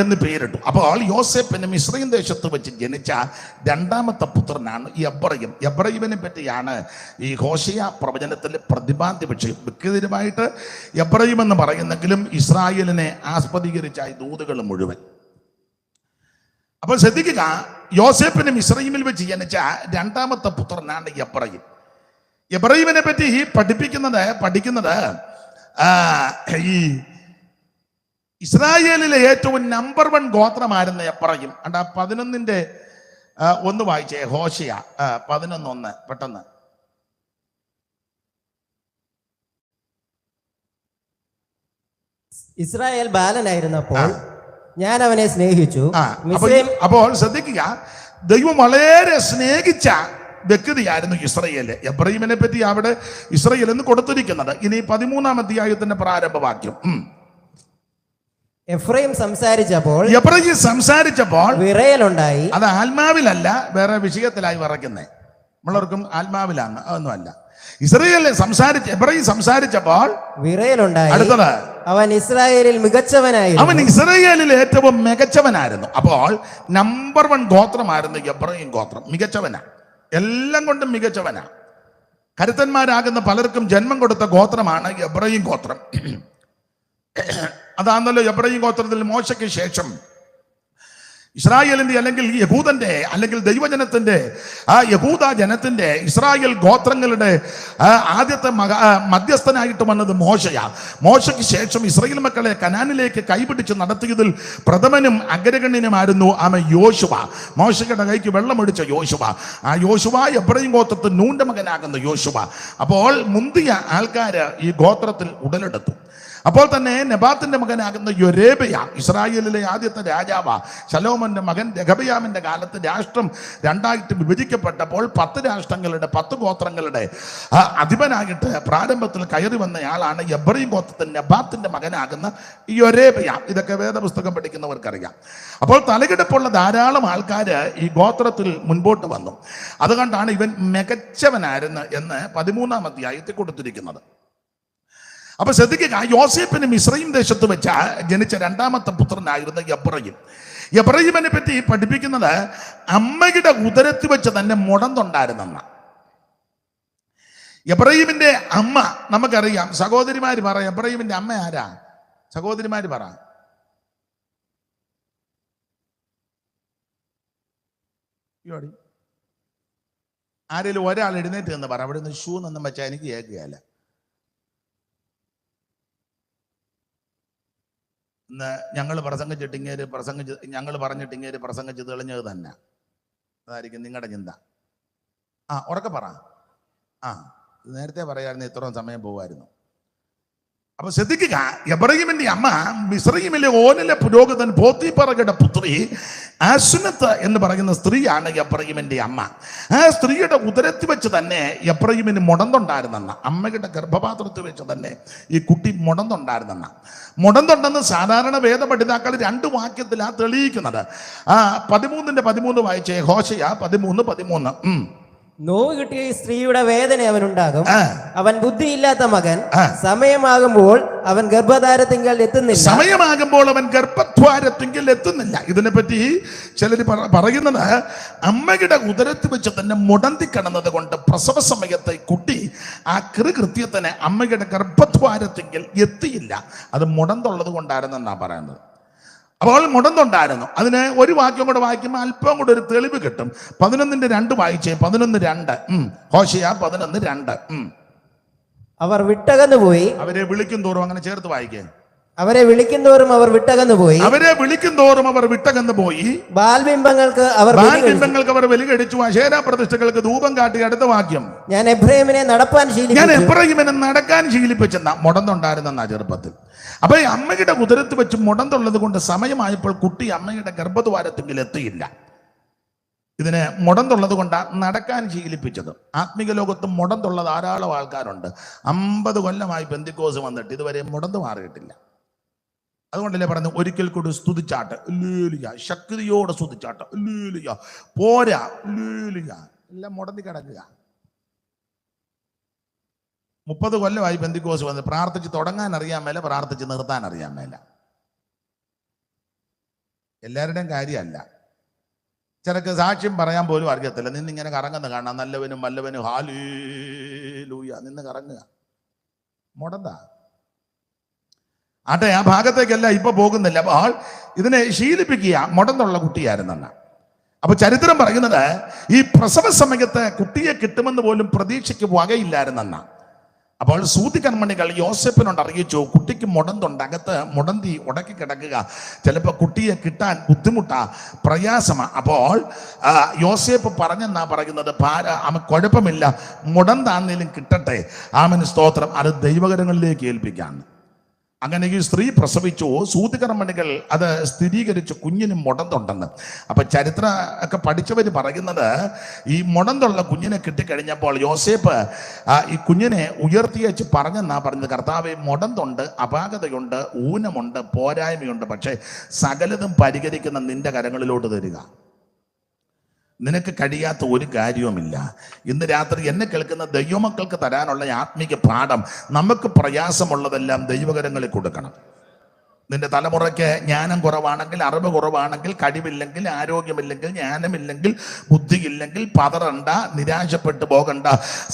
എന്ന് പേരിട്ടു. അപ്പോൾ യോസേഫിന് മിസ്രയീം ദേശത്ത് വെച്ച് ജനിച്ച 2-ാമത്തെ പുത്രനാണ് എബ്രയീം. എബ്രയീമിനെ പറ്റിയാണ് ഈ ഹോശിയ പ്രവചനത്തിലെ പ്രതിപാദ്യ വിഷയം. വ്യക്തിപരമായിട്ട് എബ്രയീം എന്ന് പറയുന്നെങ്കിലും ഇസ്രായേലിനെ ആസ്പദീകരിച്ച ഈ ദൂതുകൾ മുഴുവൻ. അപ്പോൾ ശ്രദ്ധിക്കുക, യോസേഫിന് മിസ്രയീമിൽ വെച്ച് ജനിച്ച 2-ാമത്തെ പുത്രനാണ് എബ്രയീം. എബ്രയീമിനെ പറ്റി പഠിക്കുന്നത് ഈ ഇസ്രായേലിലെ ഏറ്റവും നമ്പർ 1 ഗോത്രമായിരുന്നു എഫ്രയീം. അണ്ട് 11:1 വായിച്ചേ. ഹോശിയ 11:1 പെട്ടെന്ന്. ഇസ്രായേൽ ബാലനായിരുന്നപ്പോൾ ഞാൻ അവനെ സ്നേഹിച്ചു. അപ്പോൾ ശ്രദ്ധിക്കുക, ദൈവം വളരെ സ്നേഹിച്ച വ്യക്തിയായിരുന്നു ഇസ്രായേല്. എഫ്രയീമിനെ പറ്റി അവിടെ ഇസ്രായേൽ എന്ന് കൊടുത്തിരിക്കുന്നത്. ഇനി 13-ാം അധ്യായത്തിന്റെ പ്രാരംഭവാക്യം. എഫ്രയീം സംസാരിച്ചപ്പോൾ വിറയലുണ്ടായി. അത് ആത്മാവിലല്ല, വേറെ വിഷയത്തിലായി വിറയ്ക്കുന്നേ. നമ്മളവർക്കും ആത്മാവിലാണ്, അതൊന്നുമല്ല. എഫ്രയീം സംസാരിച്ചപ്പോൾ വിറയലുണ്ടായി. അടുത്തത്, അവൻ ഇസ്രായേലിൽ മികച്ചവനായിരുന്നു. അവൻ ഇസ്രായേലിൽ ഏറ്റവും മികച്ചവനായിരുന്നു. അപ്പോൾ നമ്പർ 1 ഗോത്രമായിരുന്നു എഫ്രയീം ഗോത്രം. മികച്ചവനാ, എല്ലാം കൊണ്ടും മികച്ചവനാ. കരുത്തന്മാരാകുന്ന പലർക്കും ജന്മം കൊടുത്ത ഗോത്രമാണ് എഫ്രയീം ഗോത്രം. അതാണല്ലോ എഫ്രയീം ഗോത്രത്തിൽ മോശയ്ക്ക് ശേഷം ഇസ്രായേലിന്റെ അല്ലെങ്കിൽ യഹൂദന്റെ അല്ലെങ്കിൽ ദൈവജനത്തിന്റെ യഹൂദ ജനത്തിന്റെ ഇസ്രായേൽ ഗോത്രങ്ങളുടെ ആദ്യത്തെ മധ്യസ്ഥനായിട്ട് വന്നത് മോശയാ. മോശയ്ക്ക് ശേഷം ഇസ്രായേൽ മക്കളെ കനാനിലേക്ക് കൈപിടിച്ച് നടത്തിയതിൽ പ്രഥമനും അഗ്രഗണ്യനുമായിരുന്നു യോശുവ. മോശയുടെ കൈക്ക് വെള്ളമൊഴിച്ച യോശുവ. ആ യോശുവ എബ്രയീം ഗോത്രത്തിൽ നൂന്റെ മകനാകുന്ന യോശുവ. അപ്പോൾ മുന്തിയ ആൾക്കാര് ഈ ഗോത്രത്തിൽ ഉടലെടുത്തു. അപ്പോൾ തന്നെ നെബാത്തിന്റെ മകനാകുന്ന യൊരേബയ ഇസ്രായേലിലെ ആദ്യത്തെ രാജാവ്. ശലോമോന്റെ മകൻ രഹബയാമിന്റെ കാലത്ത് രാഷ്ട്രം രണ്ടായിട്ട് വിഭജിക്കപ്പെട്ടപ്പോൾ 10 രാഷ്ട്രങ്ങളുടെ 10 ഗോത്രങ്ങളുടെ അധിപനായിട്ട് പ്രാരംഭത്തിൽ കയറി വന്നയാളാണ് എബ്രയീം ഗോത്രത്തിൽ നെബാത്തിന്റെ മകനാകുന്ന യൊരേബയ. ഇതൊക്കെ വേദപുസ്തകം പഠിക്കുന്നവർക്കറിയാം. അപ്പോൾ തലകിടപ്പുള്ള ധാരാളം ആൾക്കാര് ഈ ഗോത്രത്തിൽ മുൻപോട്ട് വന്നു. അതുകൊണ്ടാണ് ഇവൻ മികച്ചവനായിരുന്നു എന്ന് 13-ാം അധ്യായത്തിൽ കൊടുത്തിരിക്കുന്നത്. അപ്പൊ ശ്രദ്ധിക്കുക, യോസേപ്പിന് മിസ്രയീം ദേശത്ത് വെച്ച ജനിച്ച 2ാമത്തെ പുത്രനായിരുന്ന എബ്രയീമിനെ പറ്റി പഠിപ്പിക്കുന്നത് അമ്മയുടെ ഉദരത്തിൽ വെച്ച് തന്നെ മുടന്തുണ്ടായിരുന്നെന്ന. എബ്രയീമിന്റെ അമ്മ നമുക്കറിയാം. സഹോദരിമാര് പറ, എബ്രയീമിന്റെ അമ്മ ആരാ? സഹോദരിമാര് പറ. ആരെങ്കിലും ഒരാൾ എഴുന്നേറ്റ് എന്ന് പറ. അവിടെ നിന്ന് ഷൂ നിന്നും വെച്ചാൽ എനിക്ക് കേൾക്കുകയല്ല. ഇന്ന് ഞങ്ങൾ ഞങ്ങൾ പറഞ്ഞിട്ടിങ്ങേര് പ്രസംഗിച്ച് തെളിഞ്ഞത് തന്നെ. അതായിരിക്കും നിങ്ങളുടെ ചിന്ത. ഉറക്കെ പറ. നേരത്തെ പറയായിരുന്നു, ഇത്രയും സമയം പോകുമായിരുന്നു. അപ്പൊ ശ്രദ്ധിക്കുക, എബ്രയീമിന്റെ അമ്മ മിസ്രയീമിലെ ഓനിലെ പുരോഹിതൻ പോത്തിഫറയുടെ പുത്രി ആസുനത്ത് എന്ന് പറയുന്ന സ്ത്രീയാണ് എബ്രയീമിന്റെ അമ്മ. ആ സ്ത്രീയുടെ ഉദരത്തിൽ വെച്ച് തന്നെ എബ്രയീമിന് മുടന്തുണ്ടായിരുന്നെന്ന. അമ്മയുടെ ഗർഭപാത്രത്തിൽ വെച്ച് തന്നെ ഈ കുട്ടി മുടന്തുണ്ടായിരുന്നെന്ന. മുടന്തുണ്ടെന്ന് സാധാരണ വേദപഠിതാക്കൾ 2 വാക്യത്തിലാ തെളിയിക്കുന്നത്. 13:13 വായിച്ചേ. ഹോശയ 13:13. നോവ് കിട്ടിയ ഈ സ്ത്രീയുടെ വേദന അവനുണ്ടാകും. അവൻ ബുദ്ധിയില്ലാത്ത മകൻ. സമയമാകുമ്പോൾ അവൻ ഗർഭധാരത്തിങ്കൽ എത്തുന്നില്ല. ഇതിനെപ്പറ്റി ചിലർ പറയുന്നത് അമ്മയുടെ ഉദരത്തിൽ വെച്ച് തന്നെ മുടന്തി കിടന്നത് കൊണ്ട് പ്രസവ സമയത്ത് കുട്ടി ആ കൃത്യത്തിന് അമ്മയുടെ ഗർഭദ്വാരത്തിങ്കൽ എത്തിയില്ല. അത് മുടന്തുള്ളത് കൊണ്ടായിരുന്നെന്നാ പറയുന്നത്. അപ്പോൾ മുടന്തുണ്ടായിരുന്നു. അതിന് ഒരു വാക്യം കൂടെ വായിക്കുമ്പോൾ അല്പം കൂടെ ഒരു തെളിവ് കിട്ടും. 11:2 വായിച്ചേ. 11:2. ഹോശയ 11:2. അവർ വിട്ടകന്നു പോയി. അവരെ വിളിക്കും തോറും, അങ്ങനെ ചേർത്ത് വായിക്കേ. അവരെ വിളിക്കുന്തോറും അവർ വിട്ടകന്നു പോയി. ബാൽബിംബങ്ങൾക്ക് അവർ ബലി കഴിച്ചു. അശേരാ പ്രതിഷ്ഠകൾക്ക് ധൂപം കാട്ടി. അടുത്ത വാക്യം. ഞാൻ എബ്രയീമിനെ നടക്കാൻ ശീലിപ്പിച്ചെന്ന. മുടന്തുണ്ടായിരുന്ന ചെറുപ്പത്തിൽ. അപ്പൊ ഈ അമ്മയുടെ ഉദരത്ത് വെച്ച് മുടന്തുള്ളത് കൊണ്ട് സമയമായപ്പോൾ കുട്ടി അമ്മയുടെ ഗർഭദ്വാരത്തിൽ എത്തിയില്ല. ഇതിന് മുടന്തുള്ളത് കൊണ്ടാണ് നടക്കാൻ ശീലിപ്പിച്ചത്. ആത്മീക ലോകത്ത് മുടന്തുള്ള ധാരാളം ആൾക്കാരുണ്ട്. 50 കൊല്ലമായി പെന്തിക്കോസ് വന്നിട്ട് ഇതുവരെ മുടന്ത് മാറിയിട്ടില്ല. അതുകൊണ്ടല്ലേ പറയുന്നത്, ഒരിക്കൽ കൂടി സ്തുതിച്ചാട്ട്, ശക്തിയോടെ സ്തുതിച്ചാട്ട്, പോരാ, എല്ലാം മുടന്തി കിടക്കുക. 30 കൊല്ലമായി പെന്തിക്കോസ് വന്ന് പ്രാർത്ഥിച്ച് തുടങ്ങാൻ അറിയാൻ മേല, പ്രാർത്ഥിച്ച് നിർത്താൻ അറിയാൻ മേല. എല്ലാവരുടെയും കാര്യമല്ല. ചിലക്ക് സാക്ഷ്യം പറയാൻ പോലും അറിയത്തില്ല. നിന്നിങ്ങനെ കറങ്ങുന്ന കാണാം. നല്ലവനും വല്ലവനും ഹല്ലേലൂയ നിന്ന് കറങ്ങുക. മുടന്താ ആട്ടെ, ആ ഭാഗത്തേക്കല്ല ഇപ്പൊ പോകുന്നില്ല. അപ്പോൾ ഇതിനെ ശീലിപ്പിക്കുക. മുടന്നുള്ള കുട്ടിയായിരുന്നെന്ന. അപ്പൊ ചരിത്രം പറയുന്നത് ഈ പ്രസവ സമയത്ത് കുട്ടിയെ കിട്ടുമെന്ന് പോലും പ്രതീക്ഷയ്ക്ക് വകയില്ലായിരുന്നെന്ന. അപ്പോൾ സൂതികർമ്മണികൾ യോസേപ്പിനോട് അറിയിച്ചു, കുട്ടിക്ക് മുടന്തുണ്ട്, അകത്ത് മുടന്തി ഉടക്കി കിടക്കുക, ചിലപ്പോൾ കുട്ടിയെ കിട്ടാൻ ബുദ്ധിമുട്ടാ, പ്രയാസമാ. അപ്പോൾ യോസേപ്പ് പറഞ്ഞെന്നാ പറയുന്നത്, അവൻ കുഴപ്പമില്ല, മുടന്താന്നേലും കിട്ടട്ടെ, ആമൻ സ്തോത്രം, അത് ദൈവകരങ്ങളിലേക്ക് ഏൽപ്പിക്കാന്ന്. അങ്ങനെ ഈ സ്ത്രീ പ്രസവിച്ചു. സൂതികർമ്മണികൾ അത് സ്ഥിരീകരിച്ചു, കുഞ്ഞിന് മുടന്തുണ്ടെന്ന്. അപ്പൊ ചരിത്ര ഒക്കെ പഠിച്ചവർ പറയുന്നത്, ഈ മുടന്തുള്ള കുഞ്ഞിനെ കിട്ടിക്കഴിഞ്ഞപ്പോൾ യോസേപ്പ് ഈ കുഞ്ഞിനെ ഉയർത്തിയച്ച് പറഞ്ഞെന്നാ പറഞ്ഞത്, കർത്താവേ, മുടന്തുണ്ട്, അപാകതയുണ്ട്, ഊനമുണ്ട്, പോരായ്മയുണ്ട്, പക്ഷെ സകലതും പരിഹരിക്കുന്ന നിന്റെ കരങ്ങളിലോട്ട് തരിക. നിനക്ക് കഴിയാത്ത ഒരു കാര്യവുമില്ല. ഇന്ന് രാത്രി എന്നെ കേൾക്കുന്ന ദൈവമക്കൾക്ക് തരാനുള്ള ആത്മീക പാഠം, നമുക്ക് പ്രയാസമുള്ളതെല്ലാം ദൈവകരങ്ങളിൽ കൊടുക്കണം. നിന്റെ തലമുറയ്ക്ക് ജ്ഞാനം കുറവാണെങ്കിൽ, അറിവ് കുറവാണെങ്കിൽ, കഴിവില്ലെങ്കിൽ, ആരോഗ്യമില്ലെങ്കിൽ, ജ്ഞാനമില്ലെങ്കിൽ, ബുദ്ധിയില്ലെങ്കിൽ പതറണ്ട, നിരാശപ്പെട്ടു പോകണ്ട.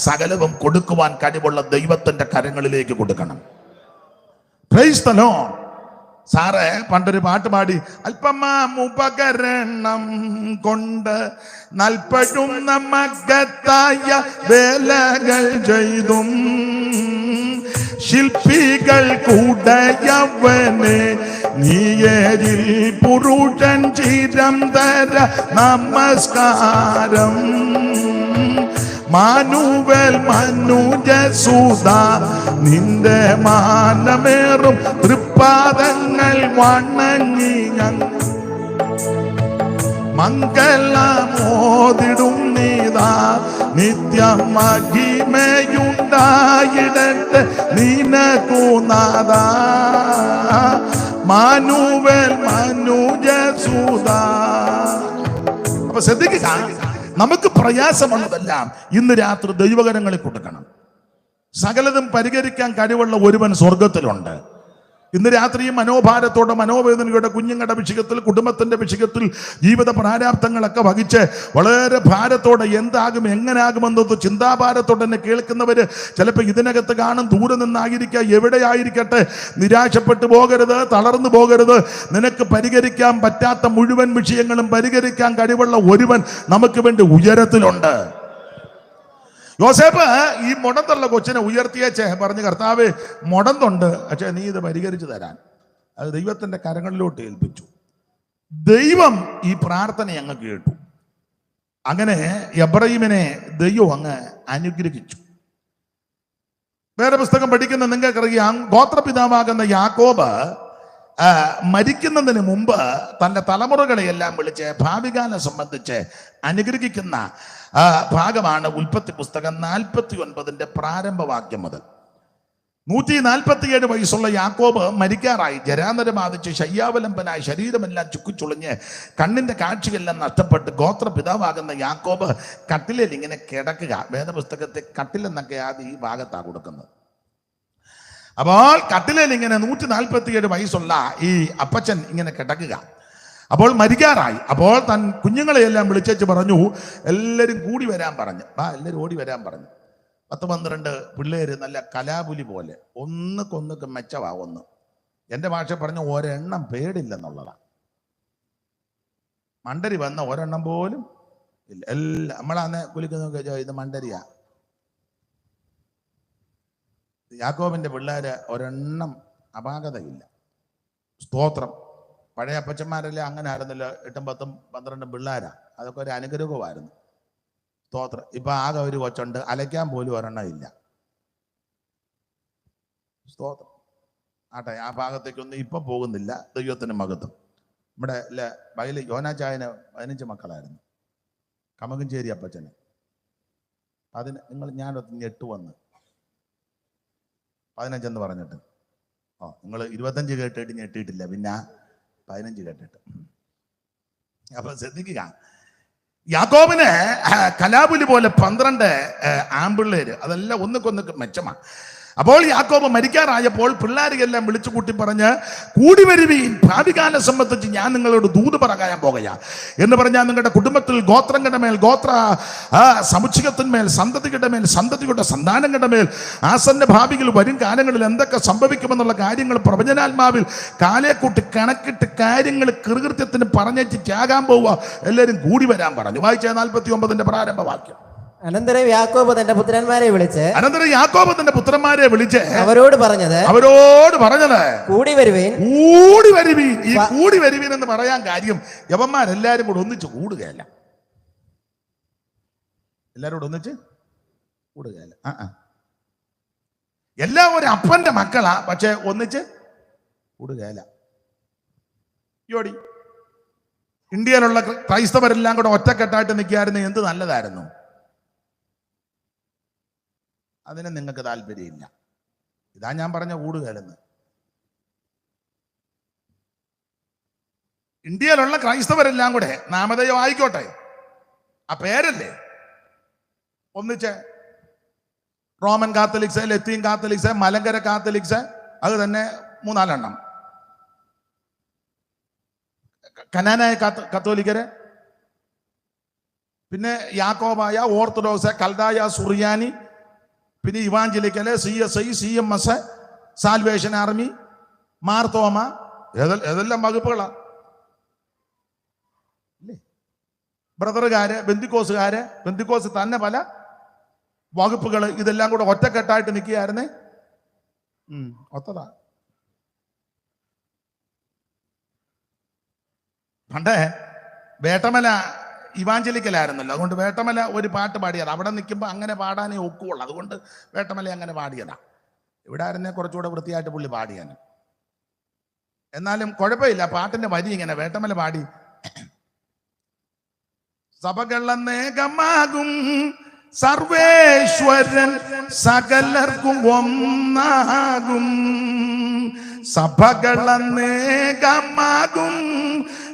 സകലവും കൊടുക്കുവാൻ കഴിവുള്ള ദൈവത്തിന്റെ കരങ്ങളിലേക്ക് കൊടുക്കണം. Price the Lord. സാറ് പണ്ടൊരു പാട്ട് പാടി, അല്പമാമുപകരണം കൊണ്ട് നൽപ്പഴും നമ്മകത്തായ വേലകൾ ചെയ്തും ശില്പികൾ കൂടയവനെ നീയേരിൽ പുരുഷൻ ചിരന്തര നമസ്കാരം. മാനുവൽ മനുജസൂത നിന്റെ മാനമേറും തൃപ്പാദങ്ങൾ വണങ്ങി ഞങ്ങൾ മംഗളമോതിടും നീതാ. നിത്യം മഹിമയുണ്ടായിടട്ടെ നിനക്കു നാഥാ. മാനുവൽ മനുജസൂത. അപ്പൊ ശ്രദ്ധിക്കുക, നമുക്ക് പ്രയാസമുള്ളതെല്ലാം ഇന്ന് രാത്രി ദൈവകരങ്ങളിൽ കൊടുക്കണം. സകലതും പരിഹരിക്കാൻ കഴിവുള്ള ഒരുവൻ സ്വർഗത്തിലുണ്ട്. ഇന്ന് രാത്രി മനോഭാരത്തോടെ, മനോവേദനയുടെ, കുഞ്ഞുങ്ങളുടെ വിഷയത്തിൽ, കുടുംബത്തിന്റെ വിഷയത്തിൽ, ജീവിത പ്രാരാബ്ദങ്ങളൊക്കെ വഹിച്ച് വളരെ ഭാരത്തോടെ എന്താകും എങ്ങനാകുമെന്നത് ചിന്താഭാരത്തോടെ എന്നെ കേൾക്കുന്നവര് ചിലപ്പോൾ ഇതിനകത്ത് കാണും, ദൂരെ നിന്നായിരിക്കുക, എവിടെയായിരിക്കട്ടെ, നിരാശപ്പെട്ടു പോകരുത്, തളർന്നു പോകരുത്. നിനക്ക് പരിഹരിക്കാൻ പറ്റാത്ത മുഴുവൻ വിഷയങ്ങളും പരിഹരിക്കാൻ കഴിവുള്ള ഒരുവൻ നമുക്ക് വേണ്ടി ഉയരത്തിലുണ്ട്. യോസേപ്പ് ഈ മുടന്തുള്ള കൊച്ചിനെ ഉയർത്തിയച്ചേ പറഞ്ഞു, കർത്താവ് മുടന്തുണ്ട്, പക്ഷേ നീ ഇത് പരിഹരിച്ചു തരാൻ. അത് ദൈവത്തിന്റെ കരങ്ങളിലോട്ട് ഏൽപ്പിച്ചു. ദൈവം ഈ പ്രാർത്ഥന അങ്ങ് കേട്ടു. അങ്ങനെ എബ്രഹീമിനെ ദൈവം അങ്ങ് അനുഗ്രഹിച്ചു. വേറെ പുസ്തകം പഠിക്കുന്ന നിങ്ങൾക്കറിയാം, ഗോത്രപിതാവാകുന്ന യാക്കോബ് മരിക്കുന്നതിന് മുമ്പ് തൻ്റെ തലമുറകളെയെല്ലാം വിളിച്ച് ഭാവികാലം സംബന്ധിച്ച് അനുഗ്രഹിക്കുന്ന ഭാഗമാണ് ഉൽപ്പത്തി പുസ്തകം 49 പ്രാരംഭവാക്യം മുതൽ. 147 വയസ്സുള്ള യാക്കോബ് മരിക്കാറായി. ജരാനരം ബാധിച്ച് ശയ്യാവലംബനായി, ശരീരമെല്ലാം ചുക്കിച്ചുളിഞ്ഞ് കണ്ണിന്റെ കാഴ്ചയെല്ലാം നഷ്ടപ്പെട്ട് ഗോത്രപിതാവാകുന്ന യാക്കോബ് കട്ടിലിൽ ഇങ്ങനെ കിടക്കുക. വേദപുസ്തകത്തെ കട്ടിലെന്നൊക്കെ ആദ്യം ഈ ഭാഗത്താണ് കൊടുക്കുന്നത്. അപ്പോൾ കട്ടിലിൽ ഇങ്ങനെ 147 വയസ്സുള്ള ഈ അപ്പച്ചൻ ഇങ്ങനെ കിടക്കുക. അപ്പോൾ മരിക്കാറായി. അപ്പോൾ താൻ കുഞ്ഞുങ്ങളെയെല്ലാം വിളിച്ചു പറഞ്ഞു, എല്ലാവരും കൂടി വരാൻ പറഞ്ഞു. എല്ലാവരും ഓടി വരാൻ പറഞ്ഞു. 10-12 പിള്ളേര് നല്ല കലാപുലി പോലെ ഒന്നുകൊന്നൊക്കെ മെച്ചവാ. ഒന്ന് എൻ്റെ ഭാഷ പറഞ്ഞു, ഒരെണ്ണം പേടില്ലെന്നുള്ളതാണ്. മണ്ടരി വന്ന ഒരെണ്ണം പോലും ഇല്ല. എല്ലാം നമ്മളന്ന് കുലിക്കുന്ന ഇത് മണ്ടരിയാ. യാക്കോബിന്റെ പിള്ളേര് ഒരെണ്ണം അപാകതയില്ല. സ്തോത്രം. പഴയ അപ്പച്ചന്മാരെല്ലാം അങ്ങനെ ആയിരുന്നില്ല. 8-10-12 പിള്ളേരാ. അതൊക്കെ ഒരു അനുഗ്രഹമായിരുന്നു. സ്തോത്രം. ഇപ്പൊ ആകെ ഒരു കൊച്ചുണ്ട്, അലയ്ക്കാൻ പോലും ഒരെണ്ണം ഇല്ല. സ്തോത്രം. ആട്ടെ, ആ ഭാഗത്തേക്കൊന്നും ഇപ്പൊ പോകുന്നില്ല. ദൈവത്തിന് മഹത്വം. നമ്മുടെ വയലിൽ യോനാച്ചായന് 15 മക്കളായിരുന്നു. കമകഞ്ചേരി അപ്പച്ചന്. അതിന് ഞാനൊന്ന് ഞെട്ടു വന്ന് 15 എന്ന് പറഞ്ഞിട്ട്. നിങ്ങൾ 25 കേട്ടിട്ട് ഞെട്ടിയിട്ടില്ല, പിന്നെ 15 കേട്ടിട്ട്. അപ്പൊ ശ്രദ്ധിക്കുക, യാക്കോബിന് കലാപുലി പോലെ 12 ആൺപിള്ളേര്. അതെല്ലാം ഒന്നുകൊന്നൊക്കെ മെച്ചമാണ്. അപ്പോൾ യാക്കോബ് മരിക്കാറായപ്പോൾ പിള്ളേരെല്ലാം വിളിച്ചു കൂട്ടി പറഞ്ഞ്, കൂടി വരുവീൻ, ഭാവികാലം സംബന്ധിച്ച് ഞാൻ നിങ്ങളോട് ദൂത് പറയാൻ പോകുക എന്ന് പറഞ്ഞാൽ, നിങ്ങളുടെ കുടുംബത്തിൽ ഗോത്രങ്ങളുടെ മേൽ, ഗോത്ര സമുച്ചയത്തിന്മേൽ, സന്തതികളുടെ മേൽ, സന്തതിയുടെ സന്താനങ്ങളുടെ മേൽ, ആസന്ന ഭാവിയിൽ വരും കാലങ്ങളിൽ എന്തൊക്കെ സംഭവിക്കുമെന്നുള്ള കാര്യങ്ങൾ പ്രവചനാത്മാവിൽ കാലേക്കൂട്ടി കണക്കിട്ട് കാര്യങ്ങൾ കൃകൃത്യത്തിന് പറഞ്ഞേച്ച് ത്യാഗാൻ പോവുക. എല്ലാവരും കൂടി വരാൻ പറഞ്ഞു. വായിച്ച 49 പ്രാരംഭവാക്യം. അനന്തരം യാക്കോബ് തന്റെ പുത്രന്മാരെ വിളിച്ച് അവരോട് പറഞ്ഞത് കൂടി വരുവീൻ. ഈ കൂടി വരുവീൻ എന്ന് പറയാൻ കാര്യം, യവന്മാരെല്ലാരും കൂടെ ഒന്നിച്ച് കൂടുകയല്ല. എല്ലാരും ഒന്നിച്ച് കൂടുകയല്ല. എല്ലാം ഒരു അപ്പന്റെ മക്കളാ, പക്ഷെ ഒന്നിച്ച് കൂടുകയല്ല. യോടി ഇന്ത്യയിലുള്ള ക്രൈസ്തവരെല്ലാം കൂടെ ഒറ്റക്കെട്ടായിട്ട് നിൽക്കുകയായിരുന്നു, എന്ത് നല്ലതായിരുന്നു. അതിന് നിങ്ങൾക്ക് താല്പര്യമില്ല. ഇതാ ഞാൻ പറഞ്ഞ കൂടുകയല്ലെന്ന്. ഇന്ത്യയിലുള്ള ക്രൈസ്തവരെല്ലാം കൂടെ നാമധേയം ആയിക്കോട്ടെ, ആ പേരല്ലേ, ഒന്നിച്ച് റോമൻ കാത്തലിക്സ്, ലത്തീൻ കാത്തലിക്സ്, മലങ്കര കാത്തലിക്സ്, അത് തന്നെ 3-4 എണ്ണം, കനാനായ കത്തോലിക്കര്, പിന്നെ യാക്കോബായ, ഓർത്തഡോക്സ്, കൽദായ, സുറിയാനി, പിന്നെ ഇവാഞ്ചലിക്കല്, CSI, CMS, salvation army, Marthoma, ഏതെല്ലാം വകുപ്പുകളാ? ബ്രദറുകാര്, ബന്ധുക്കോസുകാര്, ബന്ധുക്കോസ് തന്നെ പല വകുപ്പുകൾ, ഇതെല്ലാം കൂടെ ഒറ്റക്കെട്ടായിട്ട് നിൽക്കുകയായിരുന്നേ. ഒത്തതാ. പണ്ടേ വേട്ടമല ഇവാഞ്ചലിക്കലായിരുന്നല്ലോ, അതുകൊണ്ട് വേട്ടമല ഒരു പാട്ട് പാടിയതാ. അവിടെ നിൽക്കുമ്പോൾ അങ്ങനെ പാടാനേ ഒക്കുള്ളൂ, അതുകൊണ്ട് വേട്ടമല അങ്ങനെ പാടിയതാ. ഇവിടെ ആയിരുന്നേ കുറച്ചുകൂടെ വൃത്തിയായിട്ട് പുള്ളി പാടിയാണ്. എന്നാലും കുഴപ്പമില്ല, പാട്ടിന്റെ വരി ഇങ്ങനെ വേട്ടമല പാടി. സഭകളന്നേകമാകും സർവേശ്വരൻ സകലർക്കും ഒന്നാകും. സഭകളന്നേകമാകും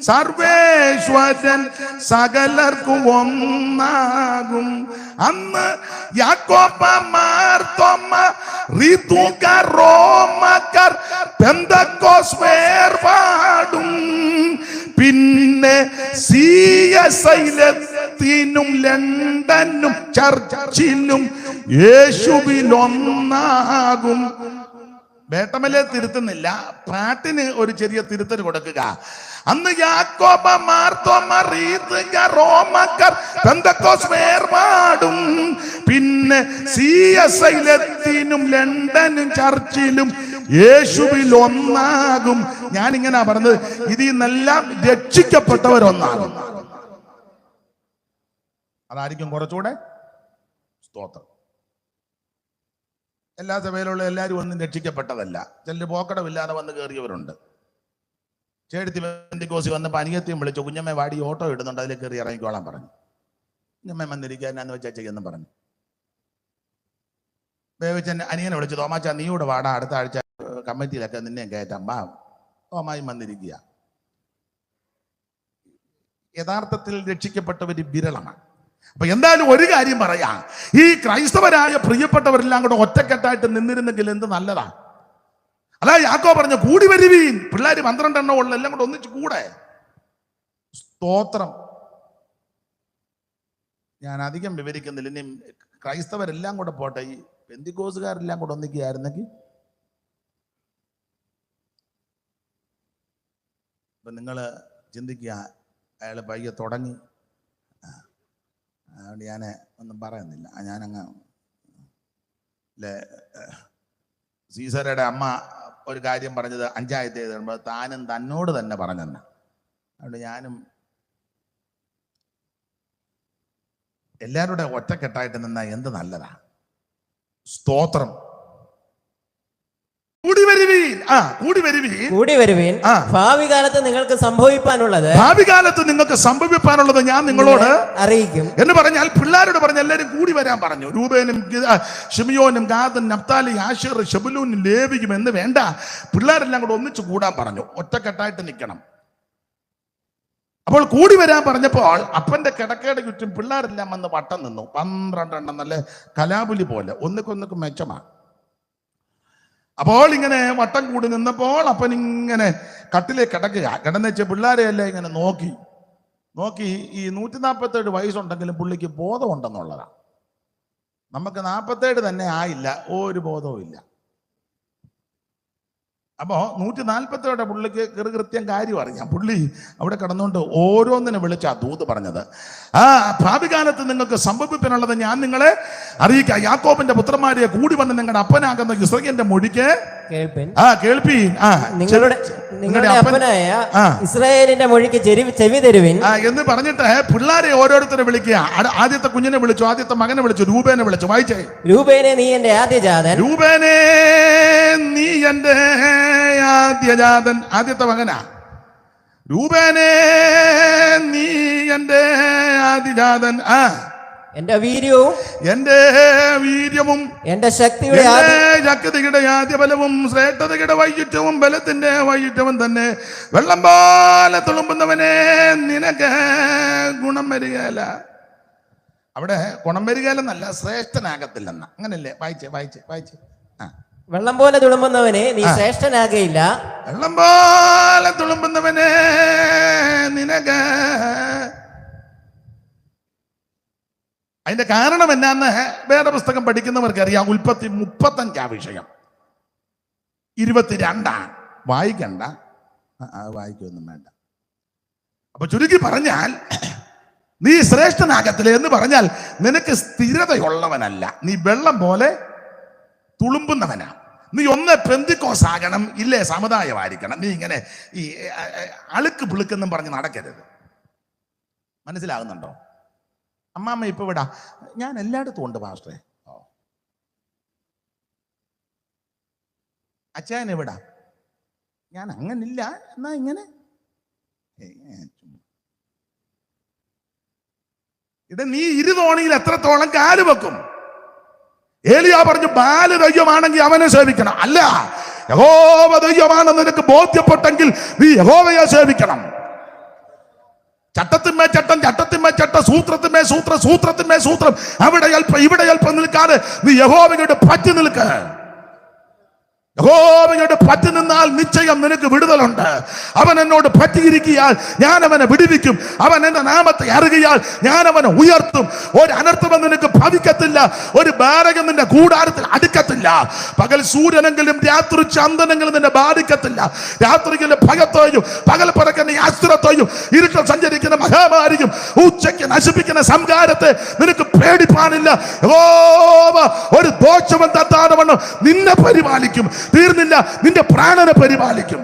സർവേശ്വരൻ സകലർക്കും ഒന്നാകും. അന്ന് യാക്കോബമാർ തോമ റീതുകാർ റോമക്കാർ പെന്തക്കോസ് വേർപാടും. പിന്നെ സൈലത്തിനും ലണ്ടനും ചർച്ചിലും യേശുവിലൊന്നാകും. വേട്ടമലെ തിരുത്തുന്നില്ല, പാട്ടിന് ഒരു ചെറിയ തിരുത്തൽ കൊടുക്കുക. അന്ന് യാക്കോബമാർ തോമ റീതുകാർ റോമക്കാർ പെന്തക്കോസ് വേർപാടും. പിന്നെ സൈലത്തിനും ലണ്ടനും ചർച്ചിലും യേശുവിൽ ഒന്നാകും. ഞാനിങ്ങനെ പറഞ്ഞത്, ഇതിൽ നിന്നെല്ലാം രക്ഷിക്കപ്പെട്ടവരൊന്നാകും. അതായിരിക്കും കുറച്ചുകൂടെ സ്തോത്രം. എല്ലാ സഭയിലുള്ള എല്ലാവരും ഒന്നും രക്ഷിക്കപ്പെട്ടതല്ല. ചിലർ പോക്കടമില്ലാതെ വന്ന് കയറിയവരുണ്ട്. ചേട്ടത്തി ബന്ധുക്കോസി വന്നപ്പോൾ അനിയത്തിയും വിളിച്ചു, കുഞ്ഞമ്മ വാടി ഓട്ടോ ഇടുന്നുണ്ട്, അതിൽ കയറി ഇറങ്ങിക്കോളാൻ പറഞ്ഞു. കുഞ്ഞമ്മ വന്നിരിക്കാനാന്ന് വെച്ചാൽ ചെയ്യുമെന്ന് പറഞ്ഞു. വേവിച്ചൻ അനിയനെ വിളിച്ചു, തോമാച്ച നീ കൂടെ വാടാ, അടുത്ത ആഴ്ച കമ്മിറ്റിയിലൊക്കെ നിന്നെയും കയറ്റാം, വാ. തോമായും വന്നിരിക്കുക. യഥാർത്ഥത്തിൽ രക്ഷിക്കപ്പെട്ടവർ വിരളമാണ്. അപ്പൊ എന്തായാലും ഒരു കാര്യം പറയാം, ഈ ക്രൈസ്തവരായ പ്രിയപ്പെട്ടവരെല്ലാം കൂടെ ഒറ്റക്കെട്ടായിട്ട് നിന്നിരുന്നെങ്കിൽ എന്ത് നല്ലതാ. അല്ല, യാക്കോ പറഞ്ഞു കൂടി വരുവീൻ. പിള്ളേര് 12 എണ്ണം ഉള്ള എല്ലാം കൂടെ ഒന്നിച്ച് കൂടെ. സ്തോത്രം. ഞാൻ അധികം വിവരിക്കുന്നില്ല. ഇനി ക്രൈസ്തവരെല്ലാം കൂടെ പോട്ടെ, ഈ പെന്തിക്കോസുകാരെല്ലാം കൂടെ ഒന്നിക്കുകയായിരുന്നെങ്കിൽ. അപ്പൊ നിങ്ങൾ ചിന്തിക്കുക, അയാൾ പയ്യെ തുടങ്ങി. അതുകൊണ്ട് ഞാൻ ഒന്നും പറയുന്നില്ല. ഞാനങ്ങ് സീസറുടെ അമ്മ ഒരു കാര്യം പറഞ്ഞത് 5-ാമത്തെ എഴുതുമ്പോൾ താനും തന്നോട് തന്നെ പറഞ്ഞെന്ന്. അതുകൊണ്ട് ഞാനും എല്ലാവരുടെ ഒറ്റക്കെട്ടായിട്ട് നിന്നാ എന്ത് നല്ലതാ. സ്തോത്രം. കൂടി വരുവീൻ. ഭാവി കാലത്ത് നിങ്ങൾക്ക് സംഭവിപ്പാനുള്ളത് ഞാൻ നിങ്ങളോട് അറിയിക്കും എന്ന് പറഞ്ഞാൽ പിള്ളേരോട് പറഞ്ഞ എല്ലാവരും കൂടി വരാൻ പറഞ്ഞു. രൂബേനും ശിമിയോനും ഗാദനും നഫ്താലി ആശേർ ശെബൂലൂനും ലേവിയും എന്ന് വേണ്ട, പിള്ളേരെല്ലാം കൂടെ ഒന്നിച്ച് കൂടാൻ പറഞ്ഞു. ഒറ്റക്കെട്ടായിട്ട് നിൽക്കണം. അപ്പോൾ കൂടി വരാൻ പറഞ്ഞപ്പോൾ അപ്പന്റെ കിടക്കയുടെ ചുറ്റും പിള്ളേരെല്ലാം വന്ന് വട്ടം നിന്നു. 12 എണ്ണം നല്ല കലാപുലി പോലെ, ഒന്നിക്കൊന്നിക്കും മെച്ചമാണ്. അപ്പോൾ ഇങ്ങനെ വട്ടം കൂടി നിന്നപ്പോൾ അപ്പൻ ഇങ്ങനെ കട്ടിലേക്ക് കിടക്കുക. കിടന്നുവെച്ച് പിള്ളേരെ എല്ലാം ഇങ്ങനെ നോക്കി ഈ 147 വയസ്സുണ്ടെങ്കിലും പുള്ളിക്ക് ബോധമുണ്ടെന്നുള്ളതാണ്. നമുക്ക് 47 തന്നെ ആയില്ല, ഒരു ബോധവും ഇല്ല. അപ്പോൾ 147 പുള്ളിക്ക് കൃത്യം കാര്യം അറിയാം. പുള്ളി അവിടെ കിടന്നുകൊണ്ട് ഓരോന്നിനെ വിളിച്ചാ ദൂത് പറഞ്ഞത്. ഭാവി കാലത്ത് നിങ്ങൾക്ക് സംഭവിക്കാനുള്ളത് ഞാൻ നിങ്ങളെ അറിയിക്കാം. യാക്കോബിന്റെ പുത്രന്മാരെ കൂടി വന്ന് നിങ്ങളുടെ അപ്പനാകുന്ന ഇസ്രായേലിന്റെ മൊഴിക്ക് കേൾപ്പീൻ. നിങ്ങളുടെ അപ്പനായ ഇസ്രായേലിന്റെ മൊഴിക്ക് ചെവി തരുവിൻ എന്ന് പറഞ്ഞിട്ട് പിള്ളേരെ ഓരോരുത്തരെ വിളിക്കുക. ആദ്യത്തെ കുഞ്ഞിനെ വിളിച്ചു, ആദ്യത്തെ മകനെ വിളിച്ചു, രൂപേനെ വിളിച്ചു. വായിച്ചേ. രൂപേനെ നീ എന്റെ ആദ്യജാതൻ. രൂപേനെ നീ എന്റെ ആദ്യജാതൻ. ആദ്യത്തെ മകനാ. രൂപേനെ നീ എന്റെ ആദ്യജാതൻ. എന്റെ വീര്യവും എന്റെ ശക്തിയുടെ ആദ്യബലവും ശ്രേഷ്ഠതയുടെ വൈചിത്യവും ബലത്തിന്റെ വൈചിത്യവും തന്നെ. വെള്ളം പോലെ തുളുമ്പുന്നവനെ നിനക്ക് ഗുണം വരികയല്ല. അവിടെ ഗുണം വരികയല്ലെന്നല്ല, ശ്രേഷ്ഠനാകത്തില്ലെന്ന. അങ്ങനല്ലേ? വായിച്ചേ. വെള്ളം പോലെ തുളുമ്പുന്നവനെ നീ ശ്രേഷ്ഠനാകയില്ല. വെള്ളം പോലെ തുളുമ്പുന്നവനെ നിനക്ക്. അതിന്റെ കാരണം എന്നാന്ന് വേറെ പുസ്തകം പഠിക്കുന്നവർക്ക് അറിയാം. ഉൽപ്പത്തി 35 വിഷയം 22 വായിക്കണ്ട. വായിക്കൊന്നും വേണ്ട. അപ്പൊ ചുരുക്കി പറഞ്ഞാൽ നീ ശ്രേഷ്ഠനാകത്തില്ല എന്ന് പറഞ്ഞാൽ നിനക്ക് സ്ഥിരതയുള്ളവനല്ല, നീ വെള്ളം പോലെ തുളുമ്പുന്നവനാ. നീ ഒന്ന് പെന്തിക്കോസ് ആകണം, ഇല്ലേ സമുദായമായിരിക്കണം. നീ ഇങ്ങനെ ഈ അളുക്ക് പിളുക്കെന്നും പറഞ്ഞ് നടക്കരുത്. മനസ്സിലാകുന്നുണ്ടോ? അമ്മാമ്മ ഇപ്പൊ വിടാ, ഞാൻ എല്ലായിടത്തും ഉണ്ട് പാസ്റ്ററെ. അച്ചായൻ എവിടാ? ഞാൻ അങ്ങനില്ല, എന്നാ ഇങ്ങനെ നീ ഇരുതോണിയിൽ എത്രത്തോളം കാല് വെക്കും? ഏലിയാ പറഞ്ഞു ബാല് ദൈവമാണെങ്കിൽ അവനെ സേവിക്കണം. അല്ല, യഹോവ ദൈവമാണെന്ന് നിനക്ക് ബോധ്യപ്പെട്ടെങ്കിൽ നീ യഹോവയെ സേവിക്കണം. ചട്ടത്തിന്മേ ചട്ടം, ചട്ടത്തിന്മേ ചട്ടം, സൂത്രത്തിന്മേ സൂത്രം, സൂത്രത്തിന്മേ സൂത്രം, അവിടെ അല്പം ഇവിടെ അല്പം നിൽക്കാതെ നീ യഹോവയോട് പറ്റി നിൽക്ക. യഹോവയോട് പറ്റി നിന്നാൽ നിശ്ചയം നിനക്ക് വിടുതലുണ്ട്. അവൻ എന്നോട് പറ്റിയിരിക്കിയാൽ ഞാൻ അവനെ വിടുവിക്കും. അവൻ എന്റെ നാമത്തെ അറിയിയാൽ ഞാൻ അവനെ ഉയർത്തും. ഒരു അനർത്ഥം നിനക്ക് ഭവിക്കത്തില്ല, ഒരു ബാരകം നിന്റെ കൂടാരത്തിൽ അടുക്കത്തില്ല. പകൽ സൂര്യനെങ്കിലും രാത്രി ചന്ദ്രനെങ്കിലും നിന്നെ ബാധിക്കത്തില്ല. രാത്രിയിലെ ഭയത്തോയും പകൽ പറക്കുന്ന അസ്ത്രത്തോയും ഇരുട്ടിൽ സഞ്ചരിക്കുന്ന മഹാമാരിയും ഉച്ചയ്ക്ക് നശിപ്പിക്കുന്ന സംഹാരത്തെ നിനക്ക് പേടിപ്പാനില്ല. യഹോവ ഒരു ദോഷവും തട്ടാതെ വണ്ണം നിന്നെ പരിപാലിക്കും. തീർന്നില്ല, നിന്റെ പ്രാണനെ പരിപാലിക്കും.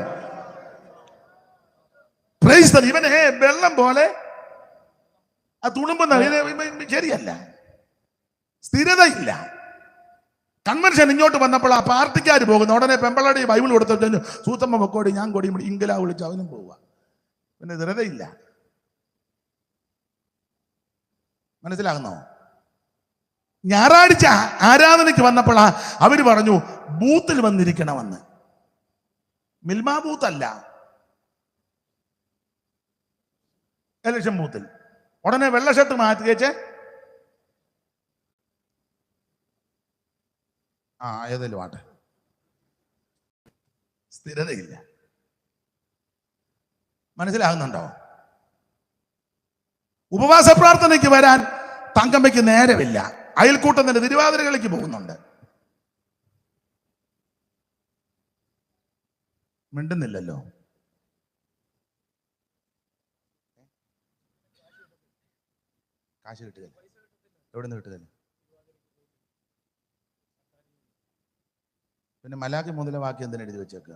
ഇവനെ വെള്ളം പോലെ ആ തുളുമ്പുന്ന ശരിയല്ല, സ്ഥിരതയില്ല. കൺവെൻഷൻ ഇങ്ങോട്ട് വന്നപ്പോൾ ആ പാർട്ടിക്കാർ പോകുന്നു. ഉടനെ പെമ്പളടി ബൈബിൾ കൊടുത്തു, സൂത്തമ്മ പൊക്കോടി, ഞാൻ കൊടി ഇംഗലാ വിളിച്ചു അവനും പോവുക. പിന്നെ സ്ഥിരതയില്ല. മനസ്സിലാകുന്നോ? ഞായറാഴ്ച ആരാധനയ്ക്ക് വന്നപ്പോൾ അവര് പറഞ്ഞു ബൂത്തിൽ വന്നിരിക്കണമെന്ന്. മിൽമാ ബൂത്തല്ല, ഇലക്ഷൻ ബൂത്തിൽ. ഉടനെ വെള്ള ഷർട്ട് മാറ്റി വെച്ചേ, ഏതെങ്കിലും ആട്ടെ. സ്ഥിരതയില്ല. മനസ്സിലാകുന്നുണ്ടോ? ഉപവാസ പ്രാർത്ഥനയ്ക്ക് വരാൻ തങ്കമ്മയ്ക്ക് നേരമില്ല. അയൽക്കൂട്ടത്തിന്റെ തിരുവാതിരകളിലേക്ക് പോകുന്നുണ്ട്. മിണ്ടുന്നില്ലല്ലോ. കാശ് കിട്ടുകയല്ല. എവിടെ നിന്ന് കിട്ടുകയല്ല? പിന്നെ മലാഖി മുതലെ വാക്യം എന്തിനാ എഴുതി വെച്ചേക്കുക?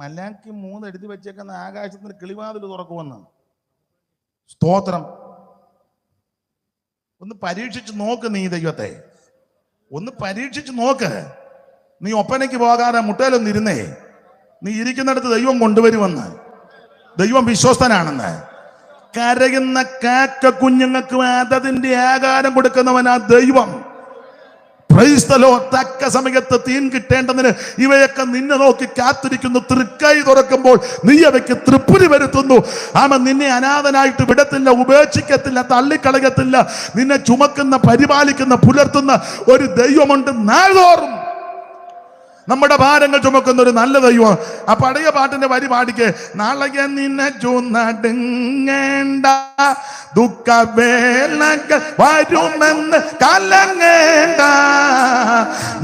മലാഖി 3 എഴുതി വെച്ചേക്കുന്ന ആകാശത്തിന് കിളിവാതിൽ തുറക്കുമെന്ന്. സ്തോത്രം. ഒന്ന് പരീക്ഷിച്ച് നോക്ക്. നീ ദൈവത്തെ ഒന്ന് പരീക്ഷിച്ച് നോക്ക്. നീ ഒപ്പനയ്ക്ക് പോകാതെ മുട്ടയിലൊന്നും ഇരുന്നേ. നീ ഇരിക്കുന്നിടത്ത് ദൈവം കൊണ്ടുവരുമെന്ന്. ദൈവം വിശ്വസ്തനാണെന്ന്. കരയുന്ന കാക്ക കുഞ്ഞുങ്ങൾക്ക് അതതിന്റെ ആകാരം കൊടുക്കുന്നവനാ ദൈവം. ക്രൈസ്തലോ തക്ക സമയത്ത് തീൻ കിട്ടേണ്ടതിന് ഇവയൊക്കെ നിന്നെ നോക്കി കാത്തിരിക്കുന്നു. തൃക്കൈ തുറക്കുമ്പോൾ നീ അവയ്ക്ക് തൃപ്തി വരുത്തുന്നു. അവൻ നിന്നെ അനാഥനായിട്ട് വിടത്തില്ല, ഉപേക്ഷിക്കത്തില്ല, തള്ളിക്കളയത്തില്ല. നിന്നെ ചുമക്കുന്ന, പരിപാലിക്കുന്ന, പുലർത്തുന്ന ഒരു ദൈവമുണ്ട്. നാൾതോറും നമ്മുടെ ഭാരങ്ങൾ ചുമക്കുന്ന ഒരു നല്ല ദൈവം. ആ പഴയ പാട്ടിന്റെ വരി പാടിക്ക്. നാളെ നിന്നെ ചുനടുങ്ങേണ്ട, ദുഃഖവേളകൾ വരുമെന്ന് കലങ്ങേണ്ട.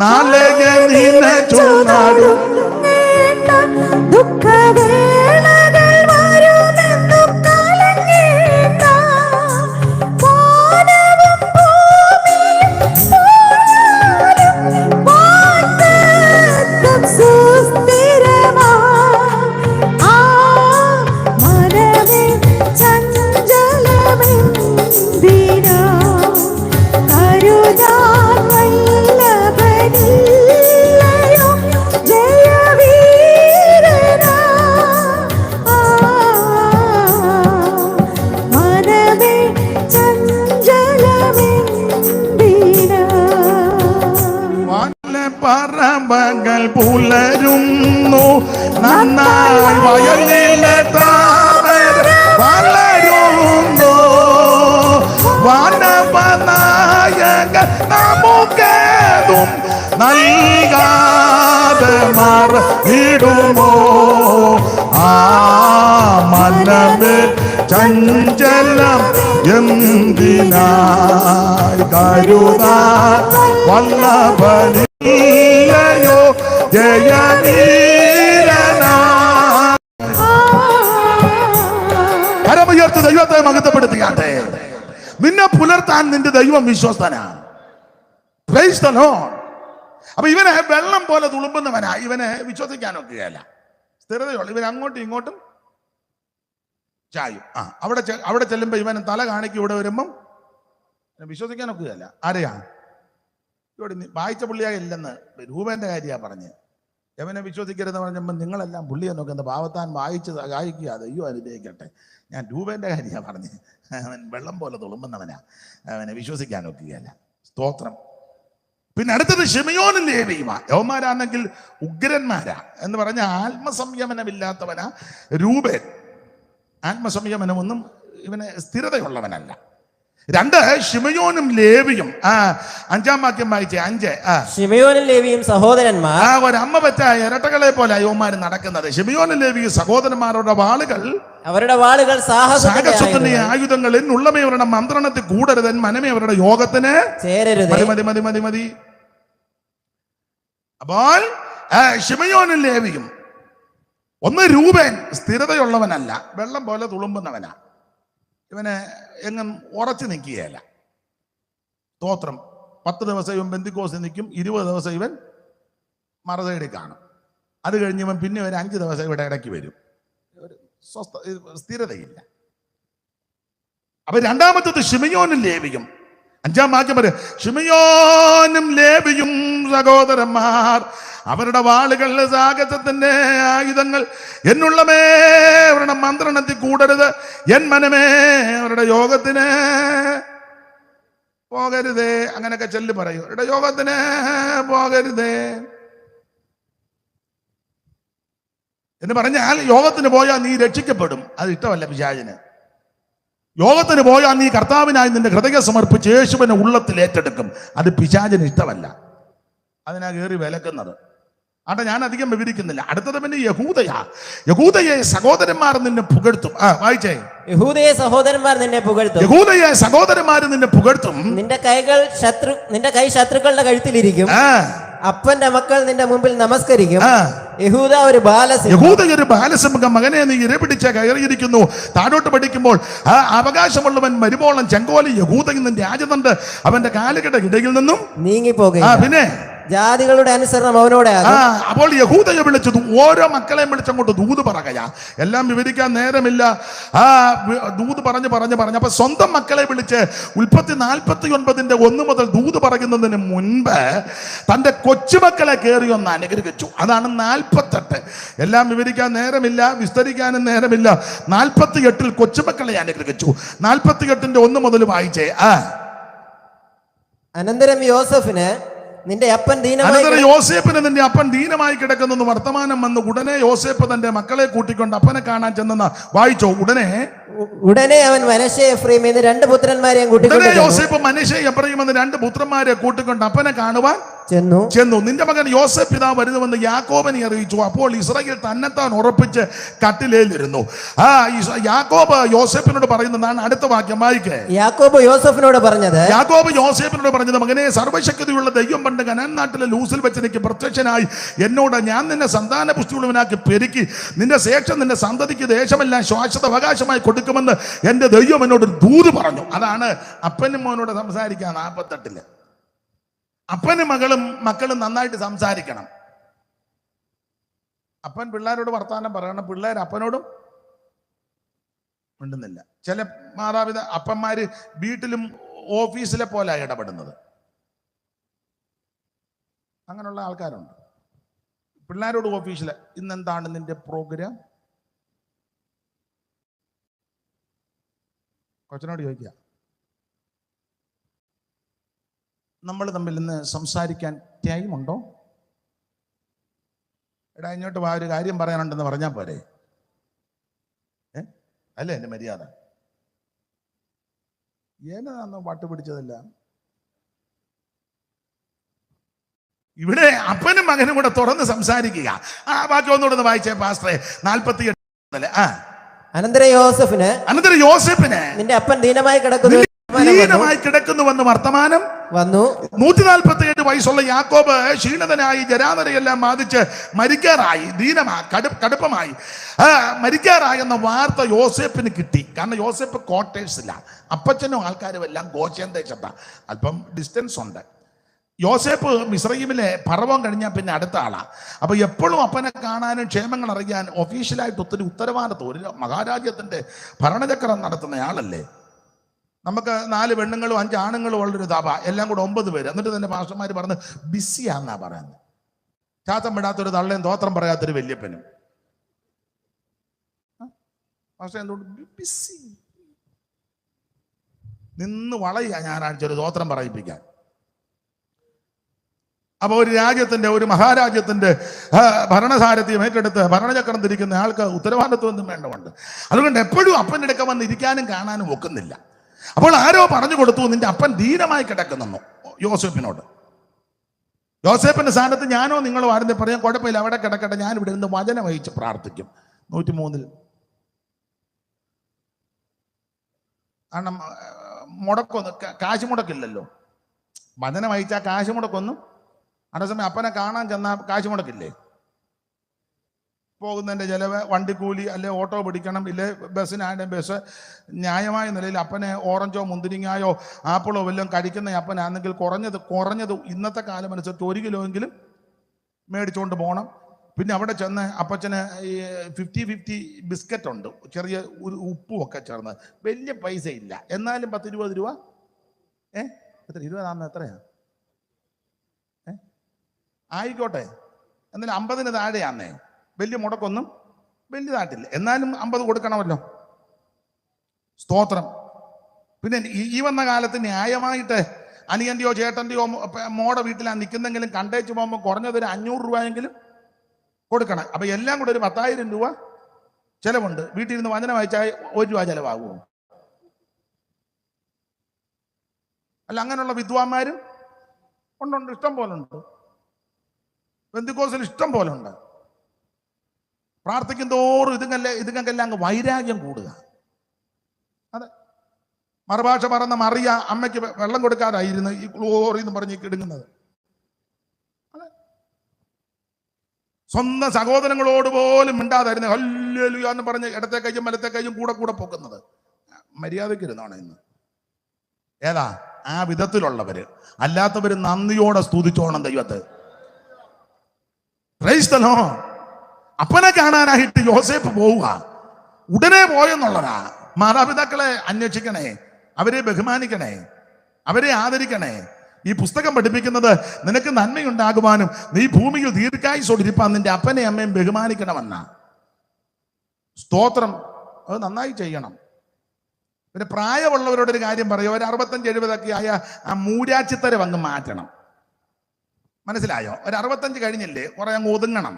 നാളെ നിന്നെ ചുനടുങ്ങേണ്ട, ദുഃഖവേളകൾ വരുമെന്നു കലങ്ങേണ്ട. വാനവും ഭൂമിയും പോയാലും വാഗ്ദത്തം സുസ്ഥിരമാ. ആ മനമേ ചഞ്ചലമെന്തിനാ, കരുതാൻ വല്ലഭനില്ലയോ ജയവീരനാ. മനമേ ചഞ്ചലമെന്തിനാ. പറമ്പകൾ പുലരുന്നു, നന്നായി വയലിലെ താമര വളരുന്നു. വാനവനായകൻ നമുക്കേതും നൽകാതെ മറന്നിടുമോ? ആ മനമേ ചഞ്ചലം എന്തിനായി? കരുതാൻ വല്ലഭനില്ലയോ ജയവീരനാ. കരമുയർത്ത് ദൈവത്തെ മഹത്വപ്പെടുത്തിയാട്ടെ. നിന്നെ പുലർത്താൻ നിന്റെ ദൈവം വിശ്വസ്തനാ. Praise the Lord. അപ്പൊ ഇവനെ വെള്ളം പോലെ തുളുമ്പുന്നവനാ. ഇവനെ വിശ്വസിക്കാനൊക്കെയല്ല, സ്ഥിരതയുള്ള. ഇവൻ അങ്ങോട്ടും ഇങ്ങോട്ടും ചായും. അവിടെ ചെല്ലുമ്പോ ഇവൻ തല കാണിക്കും, ഇവിടെ വരുമ്പം വിശ്വസിക്കാനൊക്കെയല്ല. ആരെയാ? ഇവിടെ വായിച്ച പുള്ളിയായില്ലെന്ന് രൂപേന്റെ കാര്യാ പറഞ്ഞ്. യവനെ വിശ്വസിക്കരുതെന്ന് പറഞ്ഞപ്പോൾ നിങ്ങളെല്ലാം പുള്ളിയെ നോക്കുന്ന പാവത്താൻ വായിച്ച് സഹായിക്കുക, ദൈവം അനുഗ്രഹിക്കട്ടെ. ഞാൻ രൂപേന്റെ കാര്യമാണ് പറഞ്ഞ്. അവൻ വെള്ളം പോലെ തുളുമ്പുന്നവനാ, അവനെ വിശ്വസിക്കാനൊക്കെയല്ല. സ്തോത്രം. പിന്നെ അടുത്തത് ശിമയോനും ലേവിയുമാ. യവന്മാരാണെങ്കിൽ ഉഗ്രന്മാരാ എന്ന് പറഞ്ഞ ആത്മസംയമനമില്ലാത്തവനാ രൂപേൻ. ആത്മസംയമനമൊന്നും ഇവന് സ്ഥിരതയുള്ളവനല്ല. 2 ശിമയോനും ലേവിയും. 5-ാം വാക്യം വായിച്ചേ. 5. ശിമയോനും ലേവിയും സഹോദരന്മാർ. ഒരമ്മ പെറ്റ ഇരട്ടകളെ പോലെ അയ്യോമാര് നടക്കുന്നത്. ശിമയോനും ലേവിയും സഹോദരന്മാരുടെ വാളുകൾ, അവരുടെ വാളുകൾ സാഹസത്തിന്റെ ആയുധങ്ങളിൽ ഉള്ളമയവരുടെ മന്ത്രണത്തിൽ കൂടരുതൻ, മനമേ അവരുടെ യോഗത്തിന് ചേരരുത്. മതി മതി മതി മതി. അപ്പോൾ ശിമയോനും ലേവിയും. ഒന്ന് രൂപേൻ സ്ഥിരതയുള്ളവനല്ല, വെള്ളം പോലെ തുളുമ്പുന്നവനാ. ഇവന് എങ്ങും ഉറച്ചു നിൽക്കുകയല്ല. സ്തോത്രം. 10 ദിവസം ഇവൻ പെന്തിക്കോസിൽ നിൽക്കും, 20 ദിവസം ഇവൻ മറുസൈഡിൽ കാണും. അത് കഴിഞ്ഞ് ഇവൻ പിന്നെ ഒരു 5 ദിവസം ഇവിടെ ഇടയ്ക്ക് വരും. സ്ഥിരതയില്ല. അപ്പൊ രണ്ടാമത്തത് ശിമയോനും ലേവിയും. 5-ാം വാക്യം പറയും, ശിമയോനും ലേവിയും സഹോദരന്മാർ, അവരുടെ വാളുകൾ സാഹസത്തിന്റെ ആയുധങ്ങൾ, എന്നുള്ളമേ അവരുടെ മന്ത്രണത്തിൽ കൂടരുത്, എൻ മനമേ അവരുടെ യോഗത്തിന് പോകരുതേ. അങ്ങനെയൊക്കെ ചെല്ലു പറയൂ, അവരുടെ യോഗത്തിന് പോകരുതേ എന്ന് പറഞ്ഞാൽ യോഗത്തിന് പോയാൽ നീ രക്ഷിക്കപ്പെടും. അത് ഇഷ്ടമല്ല പിശാചിന്. യോഗത്തിന് പോയാൽ നീ കർത്താവിനായി നിന്റെ ഹൃദയം സമർപ്പിച്ച് യേശുവിനെ ഉള്ളത്തിൽ ഏറ്റെടുക്കും. അത് പിശാചിന് ഇഷ്ടമല്ല. അതിനാ കയറി വിലക്കുന്നത്. ആട്ടെ, ഞാൻ അധികം വിവരിക്കുന്നില്ല. അടുത്തത് പിന്നെ യഹൂദയാ. യഹൂദയെ സഹോദരന്മാർ നിന്നെ പുകഴ്ത്തും. വായിച്ചേ. യഹൂദയെ സഹോദരന്മാർ നിന്നെ പുകഴ്ത്തും. യഹൂദയെ സഹോദരന്മാർ നിന്നെ പുകഴ്ത്തും. നിന്റെ കൈ ശത്രുക്കളുടെ കഴുത്തിലിരിക്കും. അപ്പന്റെ മക്കൾ നിന്റെ മുമ്പിൽ നമസ്കരിക്കും. യഹൂദ ഒരു ബാലസിംഹം, മകനെ നീ ഇരപിടിച്ച കയറിയിരിക്കുന്നു. താഴോട്ട് പഠിക്കുമ്പോൾ അവകാശമുള്ളവൻ മരുമോളം ചെങ്കോലി യഹൂദയിൽ നിന്റെ രാജതണ്ട് അവന്റെ കാലുകളുടെ ഇടയിൽ നിന്നും നീങ്ങിപ്പോകുക. പിന്നെ ജാതികളുടെ അനുസരണം അവനോട്. അപ്പോൾ യഹൂദയെ വിളിച്ചത് ഓരോ മക്കളെയും വിളിച്ചങ്ങോട്ട് ദൂത് പറയുക. എല്ലാം വിവരിക്കാൻ നേരമില്ല. ദൂത് പറഞ്ഞ് അപ്പൊ സ്വന്തം മക്കളെ വിളിച്ച് ഉൽപ്പത്തി 49:1 മുതൽ ദൂത് പറയുന്നതിന് മുൻപ് തന്റെ കൊച്ചുമക്കളെ കയറി ഒന്ന് അനുഗ്രഹിച്ചു. അതാണ് 48. എല്ലാം വിവരിക്കാൻ നേരമില്ല, വിസ്തരിക്കാനും നേരമില്ല. 48 കൊച്ചുമക്കളെ അനുഗ്രഹിച്ചു. 48:1 മുതൽ വായിച്ചേ. അനന്തരം യോസേഫിന് നിന്റെ അപ്പൻ ദീനമായി കിടക്കുന്നു വർത്തമാനം വന്നു. ഉടനെ യോസേപ്പ് തന്റെ മക്കളെ കൂട്ടിക്കൊണ്ട് അപ്പനെ കാണാൻ ചെന്ന. വായിച്ചോ. ഉടനെ അവൻ മനശ്ശെ എഫ്രയീം എന്നീ 2 പുത്രന്മാരെയും കൂട്ടിക്കൊണ്ട് യോസേപ്പ് മനശ്ശെ എഫ്രയീം എന്ന 2 പുത്രന്മാരെ കൂട്ടിക്കൊണ്ട് അപ്പനെ കാണുവാൻ ചെന്നു. നിന്റെ മകൻ യോസേപ്പ് പിതാവ് വരുന്നുവെന്ന് യാക്കോബിനെ അറിയിച്ചു. അപ്പോൾ ഇസ്രായേൽ തന്നെത്താൻ ഉറപ്പിച്ച് കട്ടിലേലിരുന്നു. യാക്കോബ് യോസേപ്പിനോട് പറയുന്നതാണ് അടുത്ത വാക്യം. വായിക്കേ. യാക്കോബ് യോസേപ്പിനോട് പറഞ്ഞത്, മകനെ, സർവ്വശക്തിയുള്ള ദൈവം പണ്ട് കനാൻ നാട്ടിലെ ലൂസിൽ വെച്ച് എനിക്ക് പ്രത്യക്ഷനായി എന്നോട്, ഞാൻ നിന്നെ സന്താന പുഷ്ടിയുള്ളവനാക്കി പെരുക്കി നിന്റെ ശേഷം നിന്റെ സന്തതിക്ക് ദേശമെല്ലാം ശാശ്വത അവകാശമായി കൊടുക്കുമെന്ന് എന്റെ ദൈവം എന്നോട് ദൂത് പറഞ്ഞു. അതാണ് അപ്പനും മോനോട് സംസാരിക്കുക. 48 അപ്പനും മക്കളും നന്നായിട്ട് സംസാരിക്കണം. അപ്പൻ പിള്ളേരോട് വർത്താനം പറയണം, പിള്ളേർ അപ്പനോടും മിണ്ടുന്നില്ല. ചില അപ്പന്മാര് വീട്ടിലും ഓഫീസിലെ പോലെ ഇടപെടുന്നത്. അങ്ങനെയുള്ള ആൾക്കാരുണ്ട്. പിള്ളേരോട് ഓഫീസിലെ ഇന്നെന്താണ് നിന്റെ പ്രോഗ്രാം, കൊച്ചനോട് ചോദിക്കുക. നമ്മൾ തമ്മിൽ ഇന്ന് സംസാരിക്കാൻ ടൈമുണ്ടോ? എടാ ഇങ്ങോട്ട് വാ, ഒരു കാര്യം പറയാനുണ്ടെന്ന് പറഞ്ഞാൽ പോരെ? അല്ലേ എൻ്റെ മര്യാദ? ഏതാണെന്നോ പാട്ട് പിടിച്ചതല്ല. ഇവിടെ അപ്പനും മകനും കൂടെ തുറന്ന് സംസാരിക്കുക. ബാക്കി ഒന്നുകൂടെ വായിച്ചേ പാസ്റ്ററെ. 48. അനന്തരം യോസേഫിന് നിന്റെ അപ്പൻ ദീനമായി കിടക്കുന്നു ദീനമായി കിടക്കുന്നുവെന്ന് വർത്തമാനം വന്നു. 147 വയസ്സുള്ള യാക്കോബ് ക്ഷീണിതനായി ജരാനരയെല്ലാം ബാധിച്ച് മരിക്കാറായി, കടുപ്പമായി മരിക്കാറായെന്ന വാർത്ത യോസേപ്പിന് കിട്ടി. കാരണം യോസേപ്പ് ക്വാർട്ടേഴ്സില്ല, അപ്പച്ചനും ആൾക്കാരും എല്ലാം ഗോശേൻ ദേശത്താ, അല്പം ഡിസ്റ്റൻസ് ഉണ്ട്. യോസേപ്പ് മിസ്രയീമിലെ പർവ്വം കഴിഞ്ഞാൽ പിന്നെ അടുത്ത ആളാ. അപ്പൊ എപ്പോഴും അപ്പനെ കാണാനും ക്ഷേമങ്ങൾ അറിയാൻ ഒഫീഷ്യലായിട്ട് ഒത്തിരി ഉത്തരവാദിത്വം, ഒരു മഹാരാജ്യത്തിന്റെ ഭരണചക്രം നടത്തുന്ന ആളല്ലേ. നമുക്ക് 4 പെണ്ണുങ്ങളും 5 ആണുങ്ങളും ഉള്ളൊരു താപ, എല്ലാം കൂടെ 9 പേര്. എന്നിട്ട് തന്നെ പാസ്റ്റർമാർ പറഞ്ഞ് ബിസിയാന്നാ പറയുന്നത്. ചാത്തം വിടാത്തൊരു തള്ളയും തോത്രം പറയാത്തൊരു വല്യപ്പനും. പക്ഷെ എന്തുകൊണ്ട് ബിസി നിന്ന് വളയുക ഞായറാഴ്ച ഒരു തോത്രം പറയിപ്പിക്കാൻ. അപ്പൊ ഒരു രാജ്യത്തിന്റെ, ഒരു മഹാരാജ്യത്തിന്റെ ഭരണസാരഥ്യം ഏറ്റെടുത്ത് ഭരണചക്രം തിരിക്കുന്ന ആൾക്ക് ഉത്തരവാദിത്വമൊന്നും വേണ്ടതുണ്ട്. അതുകൊണ്ട് എപ്പോഴും അപ്പൻ്റെ അടുക്ക വന്ന് ഇരിക്കാനും കാണാനും ഒക്കുന്നില്ല. അപ്പോൾ ആരോ പറഞ്ഞു കൊടുത്തു, നിന്റെ അപ്പൻ ദീനമായി കിടക്കുന്നു യോസേപ്പിനോട്. യോസേപ്പിന്റെ സ്ഥാനത്ത് ഞാനോ നിങ്ങളോ ആരെന്ന് പറയാൻ കുഴപ്പമില്ല, അവിടെ കിടക്കട്ടെ, ഞാൻ ഇവിടെ നിന്ന് വചനം വഹിച്ച് പ്രാർത്ഥിക്കും. 103 കാരണം മുടക്കൊന്നും, കാശ് മുടക്കില്ലല്ലോ. വചനം വഹിച്ചാൽ കാശ് മുടക്കൊന്നും. അതേസമയം അപ്പനെ കാണാൻ ചെന്നാൽ കാശ് മുടക്കില്ലേ? പോകുന്നതിൻ്റെ ചിലവ്, വണ്ടിക്കൂലി, അല്ലെ ഓട്ടോ പിടിക്കണം, ഇല്ലേ ബസ്സിനായ ബസ്. ന്യായമായ നിലയിൽ അപ്പനെ ഓറഞ്ചോ മുന്തിരിങ്ങായോ ആപ്പിളോ വല്ലതും കഴിക്കുന്ന അപ്പനാണെങ്കിൽ കുറഞ്ഞത് ഇന്നത്തെ കാലം അനുസരിച്ച് 1 കിലോ എങ്കിലും മേടിച്ചുകൊണ്ട് പോകണം. പിന്നെ അവിടെ ചെന്ന് അപ്പച്ചന് ഈ 50-50 ബിസ്ക്കറ്റ് ഉണ്ട്, ചെറിയ ഉപ്പും ഒക്കെ ചേർന്ന്, വലിയ പൈസ ഇല്ല, എന്നാലും 10-20 രൂപ. എത്ര 20 എത്രയാ? ആയിക്കോട്ടെ, എന്നാലും 50-ന് താഴെയാന്നേ. വലിയ മുടക്കൊന്നും വലുതായിട്ടില്ല, എന്നാലും 50 കൊടുക്കണമല്ലോ. സ്തോത്രം. പിന്നെ ഈ വന്ന കാലത്ത് ന്യായമായിട്ട് അനിയൻ്റെയോ ചേട്ടൻ്റെയോ മോടെ വീട്ടിലാണ് നിൽക്കുന്നെങ്കിലും കണ്ടേച്ച് പോകുമ്പോൾ കുറഞ്ഞതൊരു 500 രൂപയെങ്കിലും കൊടുക്കണം. അപ്പൊ എല്ലാം കൂടെ ഒരു 10,000 രൂപ ചിലവുണ്ട്. വീട്ടിൽ നിന്ന് വചനം വായിച്ചാൽ 1 രൂപ ചിലവാകുമോ? അല്ല, അങ്ങനെയുള്ള വിദ്വാന്മാരും ഉണ്ട്, ഇഷ്ടം പോലെ ഉണ്ട്. പെന്തിക്കോസിൽ ഇഷ്ടം പോലെ ഉണ്ട്. പ്രാർത്ഥിക്കും തോറും ഇതുങ്ങൾക്കെല്ലാം അങ്ങ് വൈരാഗ്യം കൂടുക. അതെ, മറുഭാഷ പറഞ്ഞ മറിയ അമ്മയ്ക്ക് വെള്ളം കൊടുക്കാതായിരുന്നു ഈ ഗ്ലോറി എന്ന് പറഞ്ഞ് കിടുങ്ങുന്നത്. അതെ, സ്വന്തം സഹോദരങ്ങളോട് പോലും മിണ്ടാതായിരുന്നു ഹല്ലേലൂയ എന്ന് പറഞ്ഞ് ഇടത്തെ കൈയും വലത്തെ കൈയും കൂടെ പൊക്കുന്നത്. മര്യാദയ്ക്ക് ഇരുന്നോണം ഇന്ന്. ഏതാ ആ വിധത്തിലുള്ളവര്? അല്ലാത്തവര് നന്ദിയോടെ സ്തുതിച്ചോണം ദൈവത്തെ. Price the Lord. അപ്പനെ കാണാനായിട്ട് യോസേപ്പ് പോവുക, ഉടനെ പോയെന്നുള്ളതാ. മാതാപിതാക്കളെ അന്വേഷിക്കണേ, അവരെ ബഹുമാനിക്കണേ, അവരെ ആദരിക്കണേ. ഈ പുസ്തകം പഠിപ്പിക്കുന്നത് നിനക്ക് നന്മയുണ്ടാകുവാനും നീ ഭൂമിയിൽ ദീർഘായുസ്സോടിരിപ്പാൻ നിന്റെ അപ്പനെ അമ്മയും ബഹുമാനിക്കണമെന്ന. സ്തോത്രം. അത് നന്നായി ചെയ്യണം. പിന്നെ പ്രായമുള്ളവരോടൊരു കാര്യം പറയും, ഒരു 65-70 ആയ ആ മൂരാച്ചിത്തരം അങ്ങ് മാറ്റണം. മനസ്സിലായോ? ഒരു 65 കഴിഞ്ഞില്ലേ, കുറെ അങ്ങ് ഒതുങ്ങണം.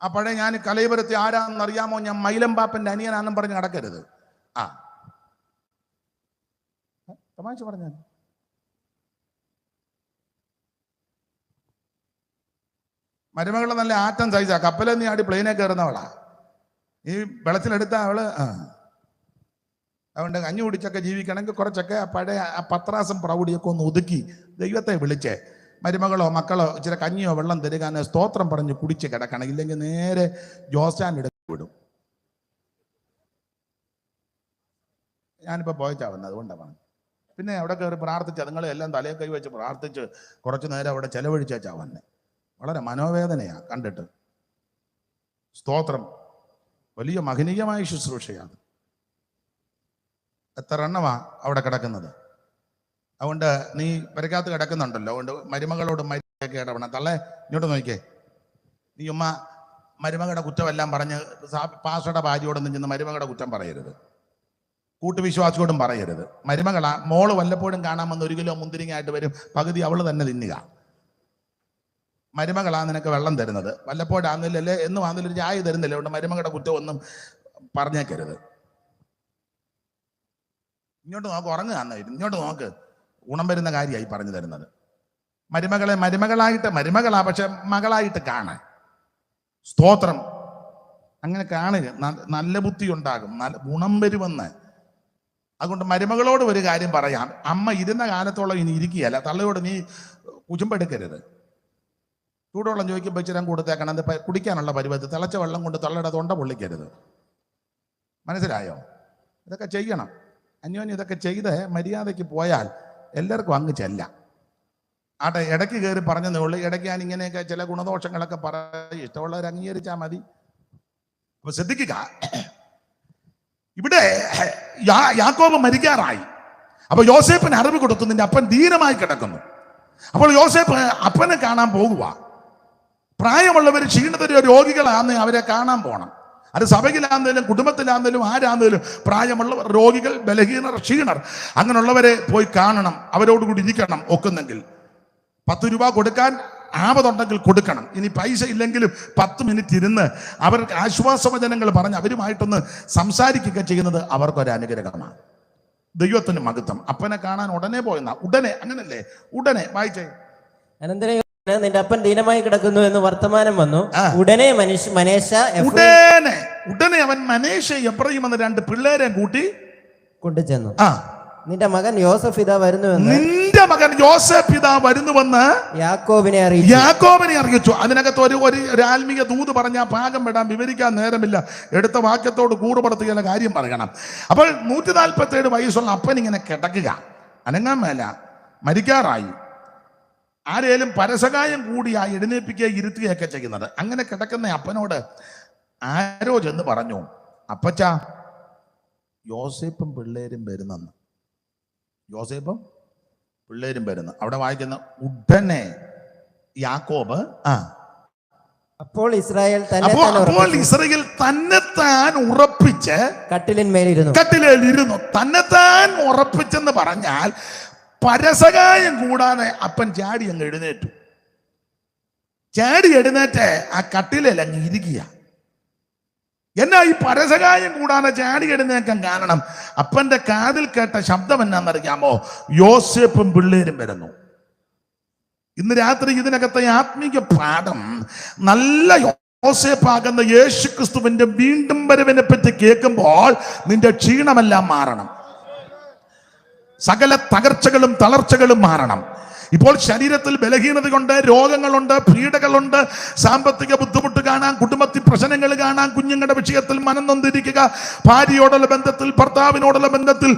ആ പഴയ ഞാൻ കലൈപുരത്തെ ആരാന്നറിയാമോ, ഞാൻ മൈലമ്പാപ്പന്റെ അനിയനാന്നും പറഞ്ഞ് നടക്കരുത്. തമാശ പറഞ്ഞാൽ മരുമകളെ നല്ല ആറ്റം സൈസാ, കപ്പലിൽ നീ ആടി പ്ലെയിനെ കയറുന്നവളാ. ഈ വെള്ളത്തിലെടുത്ത അവള് അതുകൊണ്ട് കഞ്ഞി കുടിച്ചൊക്കെ ജീവിക്കണമെങ്കിൽ കുറച്ചൊക്കെ പഴയ പത്രാസം പ്രൗഢിയൊക്കെ ഒന്ന് ഒതുക്കി ദൈവത്തെ വിളിച്ചേ മരുമകളോ മക്കളോ ഇച്ചിരി കഞ്ഞിയോ വെള്ളം തരുകാൻ സ്തോത്രം പറഞ്ഞ് കുടിച്ച് കിടക്കണം. ഇല്ലെങ്കിൽ നേരെ ജോസ്റ്റാൻ എടുത്ത് വിടും. ഞാനിപ്പോൾ പോയിച്ചാ വന്നത്, അതുകൊണ്ടാണ് പറഞ്ഞത്. പിന്നെ അവിടെ കയറി പ്രാർത്ഥിച്ച് അതുങ്ങളെ എല്ലാം തലയെ കൈ വെച്ച് പ്രാർത്ഥിച്ച് കുറച്ചു നേരം അവിടെ ചെലവഴിച്ചാ വന്നെ. വളരെ മനോവേദനയാ കണ്ടിട്ട്. സ്തോത്രം. വലിയ മഹനീയമായ ശുശ്രൂഷയാണ്. എത്ര എണ്ണമാ അവിടെ കിടക്കുന്നത്. അതുകൊണ്ട് നീ പെരക്കകത്ത് കിടക്കുന്നുണ്ടല്ലോ, അതുകൊണ്ട് മരുമകളോട് മരുമൊക്കെ ഇടപെടണം. തള്ളേ ഇങ്ങോട്ട് നോക്കിക്കേ, നീ ഉമ്മ മരുമകളുടെ കുറ്റമെല്ലാം പറഞ്ഞ് പാസ്റ്ററുടെ ഭാര്യയോടൊന്നും ചെന്ന് മരുമകളുടെ കുറ്റം പറയരുത്, കൂട്ടുവിശ്വാസിയോടും പറയരുത്. മരുമകളാ, മോള് വല്ലപ്പോഴും കാണാമെന്ന് 1 കിലോ മുന്തിരിങ്ങായിട്ട് വരും, പകുതി അവള് തന്നെ തിന്നുക. മരുമകളാ നിനക്ക് വെള്ളം തരുന്നത്, വല്ലപ്പോഴാന്നില്ലല്ലേ എന്നും ആന്നില്ലൊരു ചായ തരുന്നില്ല. അതുകൊണ്ട് മരുമകളുടെ കുറ്റം ഒന്നും പറഞ്ഞേക്കരുത്. ഇങ്ങോട്ട് നോക്ക്, ഉറങ്ങുക, ഇങ്ങോട്ട് നോക്ക്. ഗുണം വരുന്ന കാര്യമായി പറഞ്ഞു തരുന്നത്. മരുമകളെ മരുമകളാ പക്ഷെ മകളായിട്ട് കാണാൻ. സ്തോത്രം. അങ്ങനെ കാണുക, നല്ല ബുദ്ധി ഉണ്ടാകും, നല്ല ഗുണം വരുമെന്ന്. അതുകൊണ്ട് മരുമകളോട് ഒരു കാര്യം പറയാം, അമ്മ ഇരുന്ന കാലത്തോളം ഇനി ഇരിക്കുകയല്ല. തള്ളയോട് നീ കുചുമ്പെടുക്കരുത്. ചൂടുവെള്ളം ചോദിക്കുമ്പോൾ ഇച്ചിരം കൊടുത്തേക്കണം, അത് കുടിക്കാനുള്ള പരുവത്തിൽ തിളച്ച വെള്ളം കൊണ്ട് തള്ളയുടെ തൊണ്ട പൊള്ളിക്കരുത്. മനസ്സിലായോ? ഇതൊക്കെ ചെയ്യണം. അന്യോന്യം ഇതൊക്കെ ചെയ്ത് മര്യാദയ്ക്ക് പോയാൽ എല്ലാവർക്കും അങ്ങ് ചെല്ലാം. ആട്ടെ, ഇടയ്ക്ക് കയറി പറഞ്ഞതേ ഉള്ളൂ. ഇടയ്ക്ക് ഞാൻ ഇങ്ങനെയൊക്കെ ചില ഗുണദോഷങ്ങളൊക്കെ പറയും, ഇഷ്ടമുള്ളവർ അംഗീകരിച്ചാൽ മതി. അപ്പൊ ശ്രദ്ധിക്കുക, ഇവിടെ യാക്കോബ് മരിക്കാറായി. അപ്പൊ യോസേപ്പിന് അറിവ് കൊടുത്തു, നിന്റെ അപ്പൻ ധീരമായി കിടക്കുന്നു. അപ്പോൾ യോസേപ്പ് അപ്പനെ കാണാൻ പോകുക. പ്രായമുള്ളവർ ക്ഷീണിതരോ രോഗികളാന്ന് അവരെ കാണാൻ പോകണം. അത് സഭയിലാന്നേലും കുടുംബത്തിലാന്നേലും ആരാന്നേലും പ്രായമുള്ളവർ, രോഗികൾ, ബലഹീനർ, ക്ഷീണർ, അങ്ങനെയുള്ളവരെ പോയി കാണണം, അവരോടുകൂടി ഇരിക്കണം. ഒക്കുന്നെങ്കിൽ 10 രൂപ കൊടുക്കാൻ ആപതുണ്ടെങ്കിൽ കൊടുക്കണം. ഇനി പൈസ ഇല്ലെങ്കിലും 10 മിനിറ്റ് ഇരുന്ന് അവർക്ക് ആശ്വാസവചനങ്ങൾ പറഞ്ഞ് അവരുമായിട്ടൊന്ന് സംസാരിക്കുക ചെയ്യുന്നത് അവർക്കൊരു അനുഗ്രഹമാണ്. ദൈവത്തിന് മഹത്വം. അപ്പനെ കാണാൻ ഉടനെ പോയെന്ന ഉടനെ, അങ്ങനല്ലേ, ഉടനെ വായിച്ചേ. അനന്തരം നിന്റെ അപ്പൻ ദീനമായി കിടക്കുന്നു എന്ന് വർത്തമാനം വന്നു. ഉടനെ ഉടനെ അവൻ മനേശ എഫ്രയീം എന്ന 2 പിള്ളേരെ കൂട്ടി കൊണ്ടുചെന്നു. നിന്റെ മകൻ യോസഫ് ഇതാ വരുന്നുവെന്ന് യാക്കോബിനെ അറിയിച്ചു. അതിനകത്ത് ഒരു ആത്മീയ ദൂത് പറഞ്ഞ ഭാഗം വിടാൻ വിവരിക്കാൻ നേരമില്ല. എടുത്ത വാക്യത്തോട് കൂടുപടുത്തുകയുള്ള കാര്യം പറയണം. അപ്പോൾ 147 വയസ്സുള്ള അപ്പൻ ഇങ്ങനെ കിടക്കുക, അനങ്ങാൻ മേല, മരിക്കാറായി. ആരേലും പരസകായം കൂടിയായി എഴുന്നേൽപ്പിക്കുക, ഇരുത്തുകയൊക്കെ ചെയ്യുന്നത്. അങ്ങനെ കിടക്കുന്ന അപ്പനോട് ആരോ ചെന്ന് പറഞ്ഞു, അപ്പച്ചാ, യോസേപ്പും പിള്ളേരും വരുന്നെന്ന്. യോസേപ്പും പിള്ളേരും വരുന്നു. അവിടെ വായിക്കുന്ന ഉടനെ യാക്കോബ് അപ്പോൾ ഇസ്രായേൽ തന്നെത്താൻ ഉറപ്പിച്ച് കട്ടിലേലിരുന്നു. തന്നെത്താൻ ഉറപ്പിച്ചെന്ന് പറഞ്ഞാൽ പരസകായം കൂടാതെ അപ്പൻ ചാടി അങ്ങ് എഴുന്നേറ്റു. ചാടി എഴുന്നേറ്റ് ആ കട്ടിലേൽ അങ്ങ് ഇരിക്കുക. എന്നാ ഈ പരസകായം കൂടാതെ ചാടി എഴുന്നേക്കാൻ കാരണം അപ്പന്റെ കാതിൽ കേട്ട ശബ്ദം എന്നാന്നറിയാമോ? യോസേപ്പും പിള്ളേരും വരുന്നു. ഇന്ന് രാത്രി ഇതിനകത്തെ ആത്മീയ പാഠം, നല്ല യോസേപ്പാകുന്ന യേശു ക്രിസ്തുവിന്റെ വീണ്ടും വരവിനെ പറ്റി കേൾക്കുമ്പോൾ നിന്റെ ക്ഷീണമെല്ലാം മാറണം, സകല തകർച്ചകളും തളർച്ചകളും മാറണം. ഇപ്പോൾ ശരീരത്തിൽ ബലഹീനതയുണ്ട്, രോഗങ്ങളുണ്ട്, പീഡകളുണ്ട്, സാമ്പത്തിക ബുദ്ധിമുട്ട് കാണാം, കുടുംബത്തിൽ പ്രശ്നങ്ങൾ കാണാം, കുഞ്ഞുങ്ങളുടെ വിഷയത്തിൽ മനം നൊന്തിരിക്കുക, ഭാര്യയോടുള്ള ബന്ധത്തിൽ, ഭർത്താവിനോടുള്ള ബന്ധത്തിൽ,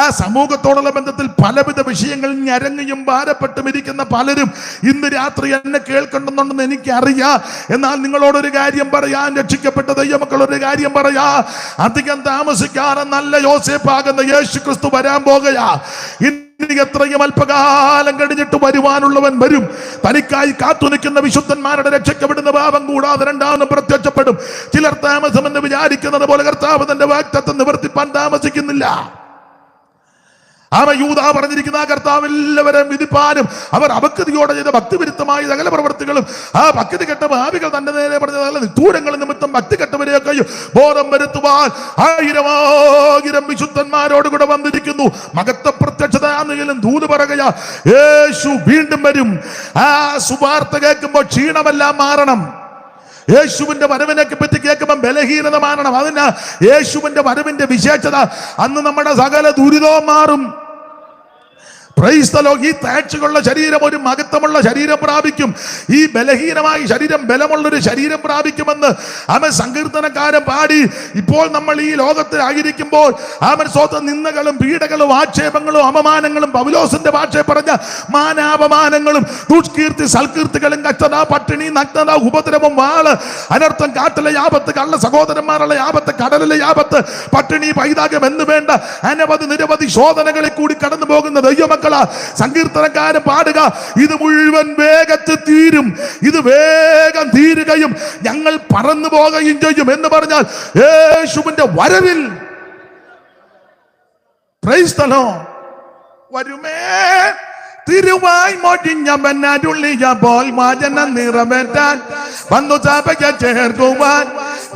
ആ സമൂഹത്തോടുള്ള ബന്ധത്തിൽ പലവിധ വിഷയങ്ങളിൽ ഞരങ്ങിയും ഭാരപ്പെട്ടും ഇരിക്കുന്ന പലരും ഇന്ന് രാത്രി എന്നെ കേൾക്കണമെന്നുണ്ടെന്ന് എനിക്കറിയാം. എന്നാൽ നിങ്ങളോടൊരു കാര്യം പറയാൻ, രക്ഷിക്കപ്പെട്ട ദൈവമക്കളൊരു കാര്യം പറയാ, അധികം താമസിക്കാതെ നല്ല യോസേപ്പാകുന്ന യേശു ക്രിസ്തു വരാൻ പോകുകയാ. എത്രയും അല്പകാലം കഴിഞ്ഞിട്ട് വരുവാനുള്ളവൻ വരും. തനിക്കായി കാത്തു നിൽക്കുന്ന വിശുദ്ധന്മാരുടെ രക്ഷയ്ക്കപ്പെടുന്ന പാപം കൂടാതെ രണ്ടാമതും പ്രത്യക്ഷപ്പെടും. ചിലർ താമസമെന്ന് വിചാരിക്കുന്നത് പോലെ കർത്താവ് തന്റെ വാഗ്ദത്തം നിവർത്തിപ്പാൻ താമസിക്കുന്നില്ല. യൂദാ പറഞ്ഞിരിക്കുന്ന ആ കർത്താവ് എല്ലാവരും വിധിപ്പാനും അവർ അഭക്തിയോടെ ചെയ്ത ഭക്തിവിരുദ്ധമായ സകല പ്രവർത്തികളും, ആ ഭക്തി കെട്ട ഭാവികൾ തന്റെ നേരെ പറഞ്ഞ ദൂരങ്ങൾ നിമിത്തം ഭക്തി കെട്ടവരെയൊക്കെയും ബോധം വരുത്തുവാൻ 1000 വിശുദ്ധന്മാരോട് കൂടെ വന്നിരിക്കുന്നു. മഹത്വ പ്രത്യക്ഷതയാണെങ്കിലും ദൂത് പറയുകയാ, യേശു വീണ്ടും വരും. ആ സുവാർത്ത കേൾക്കുമ്പോൾ ക്ഷീണമെല്ലാം മാറണം. യേശുവിന്റെ വരവിനെ പറ്റി കേൾക്കുമ്പോൾ ബലഹീനത മാറണം. അതിന് യേശുവിന്റെ വരവിന്റെ വിശേഷത, അന്ന് നമ്മുടെ സകല ദുരിതവും മാറും. ഈ താഴ്ചകളുള്ള ശരീരം ഒരു മഹത്വമുള്ള ശരീരം പ്രാപിക്കും. ഈ ബലഹീനമായ ശരീരം ബലമുള്ളൊരു ശരീരം പ്രാപിക്കുമെന്ന് അവൻ സങ്കീർത്തനക്കാരൻ പാടി. ഇപ്പോൾ നമ്മൾ ഈ ലോകത്തിലായിരിക്കുമ്പോൾ അവൻ സ്വന്തം നിന്ദകളും പീഡകളും ആക്ഷേപങ്ങളും അപമാനങ്ങളും, പൗലോസിന്റെ ഭാഷയെ പറഞ്ഞ മാനാപമാനങ്ങളും ദുഷ്കീർത്തി സൽകീർത്തികളും, കഷ്ടത, പട്ടിണി, നഗ്നത, ഉപദ്രവം, വാള്, അനർത്ഥം, കാട്ടിലെ ആപത്ത്, കള്ള സഹോദരന്മാരുടെ ആപത്ത്, കടലിലെ ആപത്ത്, പട്ടിണി, പൈതാകം എന്ന് വേണ്ട അനവധി നിരവധി ശോധനകളിൽ കൂടി കടന്നു പോകുന്ന ദൈവമക്കൾ സങ്കീർത്തനക്കാരൻ പാടുക, ഇത് മുഴുവൻ വേഗത്തിൽ തീരും, ഇത് വേഗം തീരുകയും ഞങ്ങൾ പറന്നു പോകുകയും ചെയ്യും എന്ന് പറഞ്ഞാൽ യേശുവിന്റെ വരവിൽ പ്രൈസ് ദി ലോർഡ് വരുമേ. തിരുവായി മൊഴിഞ്ഞവൻ അരുളിയപ്പോൾ വചനം നിറവേറ്റാൻ വന്നു സഭയെ ചേർക്കുവാൻ,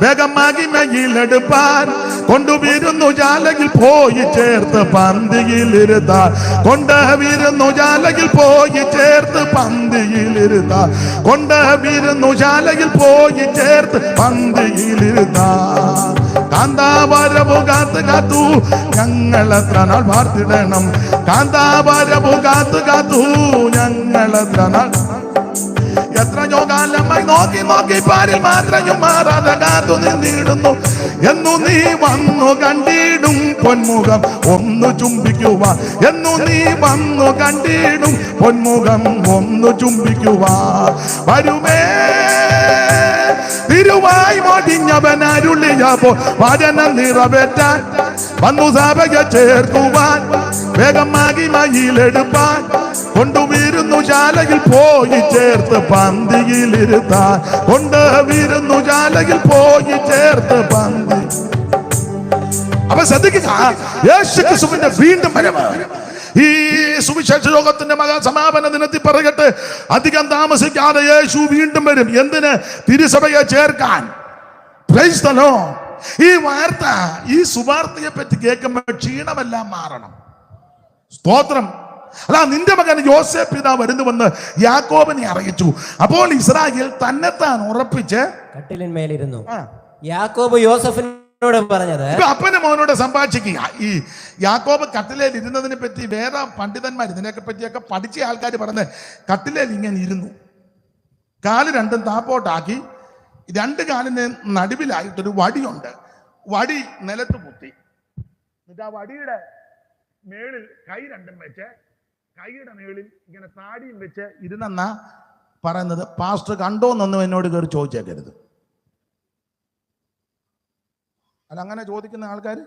വേഗം മഹിമയിലെടുപ്പാൻ കൊണ്ടുവരുന്നു ജാലയിൽ പോയി ചേർത്ത് പന്തിയിലിരുത്താൻ, കൊണ്ടുവരുന്നു ജാലയിൽ പോയി ചേർത്ത് പന്തിയിലിരുത്താൻ, കൊണ്ടുവരുന്നു ജാലയിൽ പോയി ചേർത്ത് പന്തിയിലിരുത്താൻ. കാന്താവരവു കാത്തു കാത്തു ഞങ്ങളെത്ര നാൾ വാർത്തിടണം. കാന്താവരവു കാത്തു കാത്തു ഞങ്ങളെത്ര നാൾ എത്രയോ കാലമായി നോക്കി നോക്കി പാരിൽ മാത്രയും മാറാതെ കാത്തു നിന്നിടുന്നു. എന്നു നീ വന്നു കണ്ടിടും പൊന്മുഖം ഒന്ന് ചുംബിക്കുവാൻ. എന്നു നീ വന്നു കണ്ടിടും പൊന്മുഖം ഒന്ന് ചുംബിക്കുവാൻ. വരുമേ തിരുവായി മോടിഞ്ഞവൻ അരുളിയപ്പോ വചനം നിറവേറ്റാൻ വന്നു സഭയെ ചേർക്കുവാൻ. വേഗം മഹിമയിലെടുപ്പാൻ കൊണ്ടുവരുന്നു ശാലയിൽ പോയി ചേർത്ത് പന്തിയിലിരുത്താൻ. കൊണ്ടുവരുന്നു ശാലയിൽ പോയി ചേർത്ത് പന്തി. അപ്പൊ ശ്രദ്ധിക്കുക, യേശുക്രിസ്തുവിന്റെ വീണ്ടും വരവ് ഈ സുവിശേഷ ലോകത്തിന്റെ മഹാസമാപന ദിനത്തിൽ പറയട്ടെ, അധികം താമസിക്കാതെ യേശു വീണ്ടും വരും. എന്തിന്? തിരുസഭയെ ചേർക്കാൻ. Price the Lord. ഈ വാർത്ത, ഈ സുവാർത്തയെ പറ്റി കേൾക്കുമ്പോൾ ക്ഷീണമെല്ലാം മാറണം. സ്തോത്രം. അല്ല, നിന്റെ മകൻ യോസേഫ് പിതാവ് വരുന്നുവെന്ന് യാക്കോബിനെ അറിയിച്ചു. അപ്പോൾ ഇസ്രായേൽ തന്നെത്താൻ ഉറപ്പിച്ച് കട്ടിലിന്മേലിരുന്നു. യാക്കോബ് യോസഫിനോട് പറഞ്ഞത്, അപ്പന്റെ മോനോട് സംഭാഷിക്കുക. ഈ യാക്കോബ് കട്ടിലേൽ ഇരുന്നതിനെ പറ്റി വേറെ പണ്ഡിതന്മാർ ഇതിനെയൊക്കെ പറ്റിയൊക്കെ പഠിച്ച ആൾക്കാർ പറഞ്ഞ് കട്ടിലേൽ ഇങ്ങനെ ഇരുന്നു, കാല് രണ്ടും താപ്പോട്ടാക്കി, രണ്ട് കാലിന് നടുവിലായിട്ടൊരു വടിയുണ്ട്. വടി നിലത്ത് കുത്തി, എന്നിട്ട് ആ വടിയുടെ മേളിൽ കൈ രണ്ടും വെച്ച്, കൈയുടെ മേളിൽ ഇങ്ങനെ താടിയും വെച്ച് ഇരുന്നെന്നാ പറയുന്നത്. പാസ്റ്റർ കണ്ടോന്നൊന്നും എന്നോട് കയറി ചോദിച്ചേക്കരുത്. അല്ല, അങ്ങനെ ചോദിക്കുന്ന ആൾക്കാർ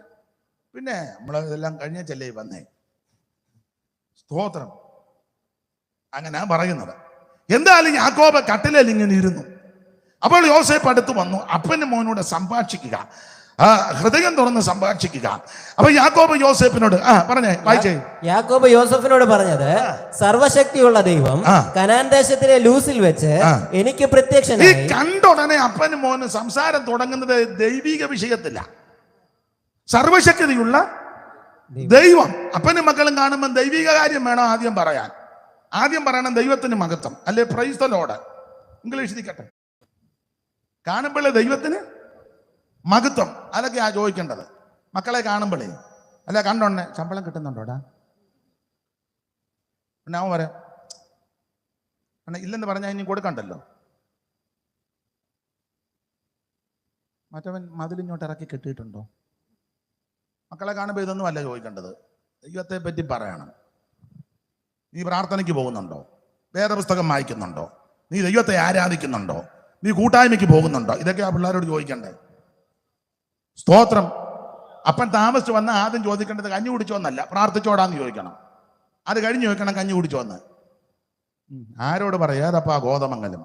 പിന്നെ നമ്മൾ ഇതെല്ലാം കഴിഞ്ഞല്ലേ വന്നേ. സ്തോത്രം. അങ്ങനെ പറയുന്നത്. എന്തായാലും യാക്കോബ് കട്ടിലേൽ ഇങ്ങനെ ഇരുന്നു. അപ്പോൾ യോസേഫ് അടുത്ത് വന്നു. അപ്പന്റെ മോനോട് സംഭാഷിക്കുക, ഹൃദയം തുറന്ന് സംഭാഷിക്കുക. അപ്പൊ യാക്കോബ് യോസേഫിനോട് പറഞ്ഞേ, വായിച്ചേ. യാക്കോബ് യോസഫിനോട് പറഞ്ഞത്, സർവശക്തിയുള്ള ദൈവം കനാൻ ദേശത്തിലെ ലൂസിൽ വെച്ച് എനിക്ക് പ്രത്യക്ഷനായി. ഈ കണ്ട ഉടനെ അപ്പനും മോനും സംസാരം തുടങ്ങുന്നത് ദൈവിക വിഷയത്തില്ല. സർവശക്തിയുള്ള ദൈവം. അപ്പനും മക്കളും കാണുമ്പോൾ ദൈവിക കാര്യം വേണം ആദ്യം പറയാൻ. ആദ്യം പറയണം ദൈവത്തിന് മഹത്വം, അല്ലെ പ്രൈസ് ദി ലോർഡ്. ഇംഗ്ലീഷ് ഇരിക്കട്ടെ. കാണുമ്പോഴേ ദൈവത്തിന് മഹത്വം, അതൊക്കെയാ ചോദിക്കേണ്ടത്. മക്കളെ കാണുമ്പോഴേ, അല്ല കണ്ടോണ്ടേ ശമ്പളം കിട്ടുന്നുണ്ടോടാ, പിന്നെ അവൻ പറയാം ഇല്ലെന്ന് പറഞ്ഞാൽ ഇനി കൊടുക്കണ്ടല്ലോ. മറ്റവൻ മതിലിങ്ങോട്ട് ഇറക്കി കെട്ടിയിട്ടുണ്ടോ? മക്കളെ കാണുമ്പോൾ ഇതൊന്നും അല്ല ചോദിക്കേണ്ടത്. ദൈവത്തെ പറ്റി പറയണം. നീ പ്രാർത്ഥനയ്ക്ക് പോകുന്നുണ്ടോ? വേദപുസ്തകം വായിക്കുന്നുണ്ടോ? നീ ദൈവത്തെ ആരാധിക്കുന്നുണ്ടോ? നീ കൂട്ടായ്മയ്ക്ക് പോകുന്നുണ്ടോ? ഇതൊക്കെ ആ പിള്ളേരോട് ചോദിക്കണ്ടേ. സ്തോത്രം. അപ്പൻ താമസിച്ച് വന്ന ആദ്യം ചോദിക്കേണ്ടത് കഞ്ഞി കുടിച്ചോന്നല്ല, പ്രാർത്ഥിച്ചോടാന്ന് ചോദിക്കണം. അത് കഴിഞ്ഞ് ചോദിക്കണം കഞ്ഞി കുടിച്ചോന്ന്. ആരോട് പറയാതപ്പാ ഗോതമംഗലം.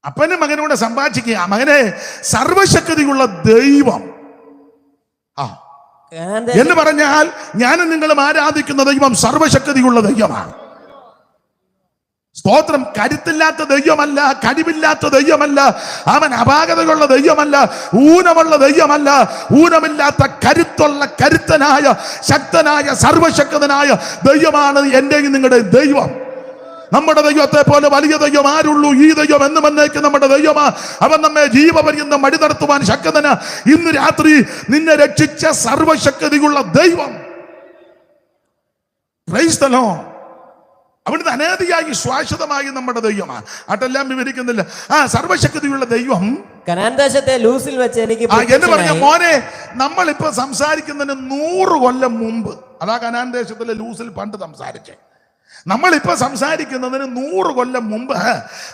അപ്പനും മകനോട് സംഭാഷിക്കുക, മകനെ സർവശക്തിയുള്ള ദൈവം എന്ന് പറഞ്ഞാൽ ഞാനും നിങ്ങളും ആരാധിക്കുന്ന ദൈവം സർവശക്തിയുള്ള ദൈവമാണ്. സ്തോത്രം. കരുത്തില്ലാത്ത ദൈവമല്ല, കഴിവില്ലാത്ത ദൈവമല്ല, അവൻ അപാകതയുള്ള ദൈവമല്ല, ഊനമുള്ള ദൈവമല്ല. ഊനമില്ലാത്ത കരുത്തുള്ള കരുത്തനായ ശക്തനായ സർവശക്തനായ ദൈവമാണ് എന്റെയും നിങ്ങളുടെ ദൈവം. നമ്മുടെ ദൈവത്തെ പോലെ വലിയ ദൈവം ആരുള്ളൂ? ഈ ദൈവം എന്നും എന്നേക്കും നമ്മുടെ ദൈവമാ. അവൻ നമ്മെ ജീവപര്യന്തം വഴി നടത്തുവാൻ ശക്തനാ. ഇന്ന് രാത്രി നിന്നെ രക്ഷിച്ച സർവശക്തിയുള്ള ദൈവം. Price the Lord. അവിടുന്ന് അനേതിയായി ശാശ്വതമായി നമ്മുടെ ദൈവമാണ്. അതെല്ലാം വിവരിക്കുന്നില്ല. സർവശക്തിയുള്ള ദൈവം കനാൻ ദേശത്തെ ലൂസിൽ വെച്ച് എനിക്ക് എന്ന് പറഞ്ഞ മോനെ, നമ്മളിപ്പോ സംസാരിക്കുന്നതിന് 100 കൊല്ലം മുമ്പ്, അതാ കനാൻ ദേശത്തിലെ ലൂസിൽ പണ്ട് സംസാരിച്ചേ. നമ്മളിപ്പോ സംസാരിക്കുന്നതിന് 100 കൊല്ലം മുമ്പ്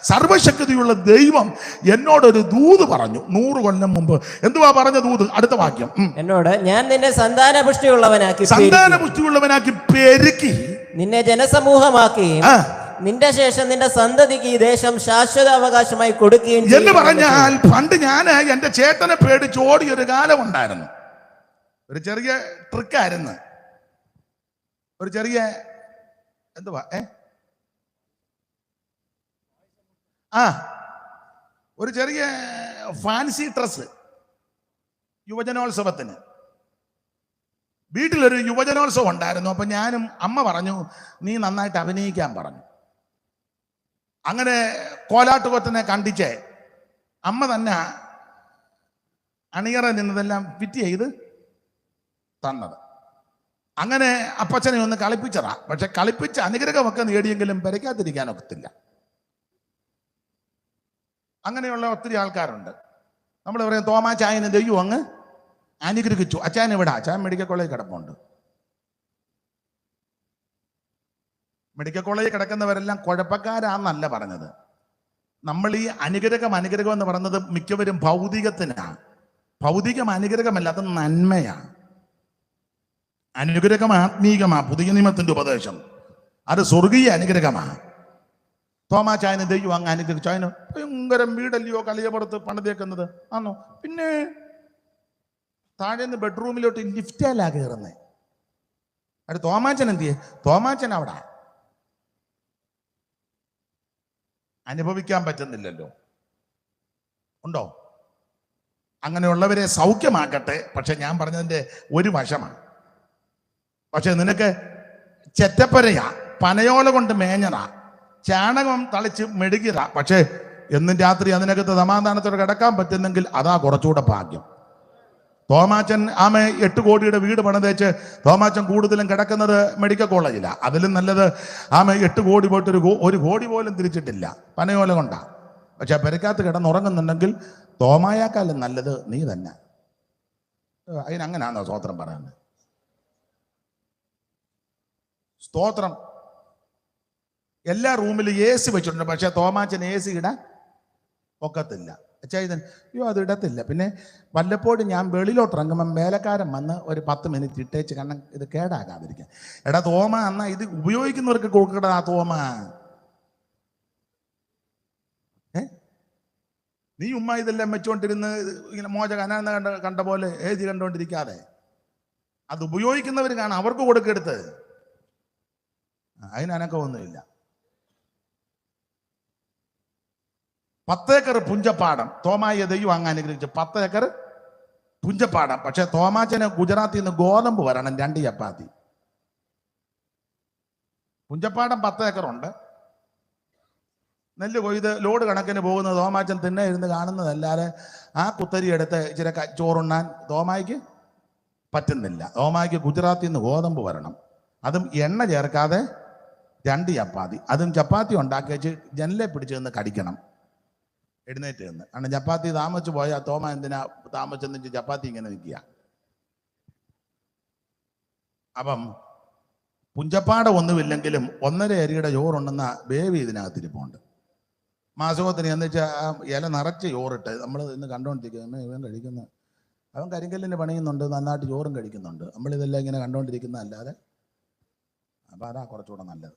സർവശക്തിയുള്ള ദൈവം എന്നോടൊരു ദൂത് പറഞ്ഞു. 100 കൊല്ലം മുമ്പ്. എന്തുവാ പറഞ്ഞ ദൂത്? അടുത്ത വാക്യം. എന്നോട്, ഞാൻ നിന്നെ സന്താനപുഷ്ടിയുള്ളവനാക്കി പെരുക്കി നിന്നെ ജനസമൂഹമാക്കി നിന്റെ ശേഷം നിന്റെ സന്തതിക്ക് ഈ ദേശം ശാശ്വത അവകാശമായി കൊടുക്കുകയും എന്ന് പറഞ്ഞാൽ, പണ്ട് ഞാൻ എന്റെ ചേട്ടനെ പേടിച്ച് ഓടിയൊരു കാലം ഉണ്ടായിരുന്നു. ഒരു ചെറിയ ട്രിക്കായിരുന്നു. ഒരു ചെറിയ എന്തുവാ ഒരു ചെറിയ ഫാൻസി ഡ്രസ് യുവജനോത്സവത്തിന്. വീട്ടിലൊരു യുവജനോത്സവം ഉണ്ടായിരുന്നു. അപ്പൊ ഞാനും അമ്മ പറഞ്ഞു, നീ നന്നായിട്ട് അഭിനയിക്കാൻ പറഞ്ഞു. അങ്ങനെ കോലാട്ടുകൊറ്റനെ കണ്ടിച്ച് അമ്മ തന്നെ അണിയറ നിന്നതെല്ലാം ഫിറ്റ് ചെയ്ത് തന്നത്. അങ്ങനെ അപ്പച്ചനെ ഒന്ന് കളിപ്പിച്ചതാ. പക്ഷെ കളിപ്പിച്ച് അനുഗ്രഹമൊക്കെ നേടിയെങ്കിലും പെരയ്ക്കാതിരിക്കാനൊക്കത്തില്ല. അങ്ങനെയുള്ള ഒത്തിരി ആൾക്കാരുണ്ട്. നമ്മൾ പറയും തോമാച്ചായന് ദൈവം അങ്ങ് അനുഗ്രഹിച്ചു. അച്ചായൻ ഇവിടെ, അച്ചായൻ മെഡിക്കൽ കോളേജിൽ കിടപ്പുണ്ട്. മെഡിക്കൽ കോളേജിൽ കിടക്കുന്നവരെല്ലാം കുഴപ്പക്കാരാന്നല്ല പറഞ്ഞത്. നമ്മൾ ഈ അനുഗ്രഹം എന്ന് പറയുന്നത് മിക്കവരും ഭൗതികത്തിനാണ്. ഭൗതികം അനുഗ്രഹമല്ല, അത് നന്മയാണ്. അനുഗ്രഹം ആത്മീകമാ. പുതിയ നിയമത്തിന്റെ ഉപദേശം അത് സ്വർഗീയ അനുഗ്രഹമാണ്. തോമാച്ചായന് ദൈവം അങ്ങ് അനുഗ്രഹിച്ചു. അതിന് ഭയങ്കരം വീടല്ലയോ കലിയപ്പുറത്ത് പണിതേക്കുന്നത് ആണോ? പിന്നെ താഴേന്ന് ബെഡ്റൂമിലോട്ട് ലിഫ്റ്റല്ല കയറുന്നേ. അത് തോമാച്ചൻ എന്ത് ചെയ്യേ? തോമാച്ചൻ അവിടെ അനുഭവിക്കാൻ പറ്റുന്നില്ലല്ലോ. ഉണ്ടോ? അങ്ങനെയുള്ളവരെ സൗഖ്യമാക്കട്ടെ. പക്ഷെ ഞാൻ പറഞ്ഞതിന്റെ ഒരു വശമാണ്. പക്ഷെ നിനക്ക് ചെറ്റപ്പരയാ, പനയോല കൊണ്ട് മേഞ്ഞതാ, ചാണകം തളിച്ച് മെഴുകിയതാ. പക്ഷേ എന്നും രാത്രി അതിനകത്ത് സമാധാനത്തോടെ കിടക്കാൻ പറ്റുന്നെങ്കിൽ അതാ കുറച്ചുകൂടെ ഭാഗ്യം. തോമാച്ചൻ 8 കോടിയുടെ വീട് പണിതേച്ച് തോമാച്ചൻ കൂടുതലും കിടക്കുന്നത് മെഡിക്കൽ കോളേജിലാണ്. അതിലും നല്ലത് 8 കോടി പോയിട്ട് ഒരു കോടി പോലും തിരിച്ചിട്ടില്ല, പനയോല കൊണ്ടാ. പക്ഷെ പെരക്കകത്ത് കിടന്നുറങ്ങുന്നുണ്ടെങ്കിൽ തോമായാക്കാലും നല്ലത് നീ തന്നെ. അതിനങ്ങനാണോ സ്തോത്രം പറയുന്നത്? സ്തോത്രം. എല്ലാ റൂമിലും AC വെച്ചിട്ടുണ്ട്. പക്ഷെ തോമാച്ചൻ AC ഇടാൻ ഒക്കത്തില്ല. അച്ചായൻ അയ്യോ അത് ഇടത്തില്ല. പിന്നെ വല്ലപ്പോഴും ഞാൻ വെളിയിലോട്ട് ഇറങ്ങുമ്പം വേലക്കാരൻ വന്ന് ഒരു 10 മിനിറ്റ് ഇട്ടേച്ച് കാരണം ഇത് കേടാകാതിരിക്കാൻ. എടാ തോമ, എന്നാ ഇത് ഉപയോഗിക്കുന്നവർക്ക് കൊടുക്കടാ തോമ. നീ ഉമ്മ ഇതെല്ലാം വെച്ചുകൊണ്ടിരുന്ന് ഇങ്ങനെ മോചകനാന്ന് കണ്ട പോലെ എഴുതി കണ്ടുകൊണ്ടിരിക്കാതെ അത് ഉപയോഗിക്കുന്നവർ കാണാം, അവർക്ക് കൊടുക്കെടുത്ത്. അതിനൊന്നുമില്ല. 10 ഏക്കർ പുഞ്ചപ്പാടം തോമായ ദൈവം അങ്ങ് അനുഗ്രഹിച്ചു. 10 ഏക്കർ പുഞ്ചപ്പാടം. പക്ഷെ തോമാച്ചന് ഗുജറാത്തിൽ നിന്ന് ഗോതമ്പ് വരണം 2 ചപ്പാത്തി. പുഞ്ചപ്പാടം 10 ഏക്കറുണ്ട്. നെല്ല് കൊയ്ത് ലോഡ് കണക്കിന് പോകുന്നത് തോമാച്ചൻ തിന്നെ ഇരുന്ന് കാണുന്നതല്ലാതെ ആ കുത്തരി എടുത്ത് ഇച്ചിരി ചോറുണ്ണാൻ തോമായിക്ക് പറ്റുന്നില്ല. തോമായിക്ക് ഗുജറാത്തിൽ നിന്ന് ഗോതമ്പ് വരണം, അതും എണ്ണ ചേർക്കാതെ 2 ചപ്പാത്തി. അതും ചപ്പാത്തി ഉണ്ടാക്കി വെച്ച് ജനലെ പിടിച്ച് നിന്ന് കടിക്കണം എഴുന്നേറ്റ് നിന്ന്. കാരണം ചപ്പാത്തി താമസിച്ച് പോയാൽ തോമ എന്തിനാ താമസിച്ചെന്ന് വെച്ച് ചപ്പാത്തി ഇങ്ങനെ നിൽക്കുക. അപ്പം പുഞ്ചപ്പാടം ഒന്നുമില്ലെങ്കിലും 1.5 അരിയുടെ ചോറുണ്ടെന്ന ബേബി ഇതിനകത്തിരിപ്പുണ്ട്. മാസകത്തിന് എന്ന് വെച്ചാൽ ഇല നിറച്ച് ചോറിട്ട് നമ്മൾ ഇന്ന് കണ്ടുകൊണ്ടിരിക്കുന്നത്. ഇവൻ കഴിക്കുന്ന അവൻ കരിങ്കല്ലിന് പണിയുന്നുണ്ട്, നന്നായിട്ട് ചോറും കഴിക്കുന്നുണ്ട്. നമ്മളിതെല്ലാം ഇങ്ങനെ കണ്ടുകൊണ്ടിരിക്കുന്ന അല്ലാതെ. അപ്പം അതാ കുറച്ചുകൂടെ നല്ലത്.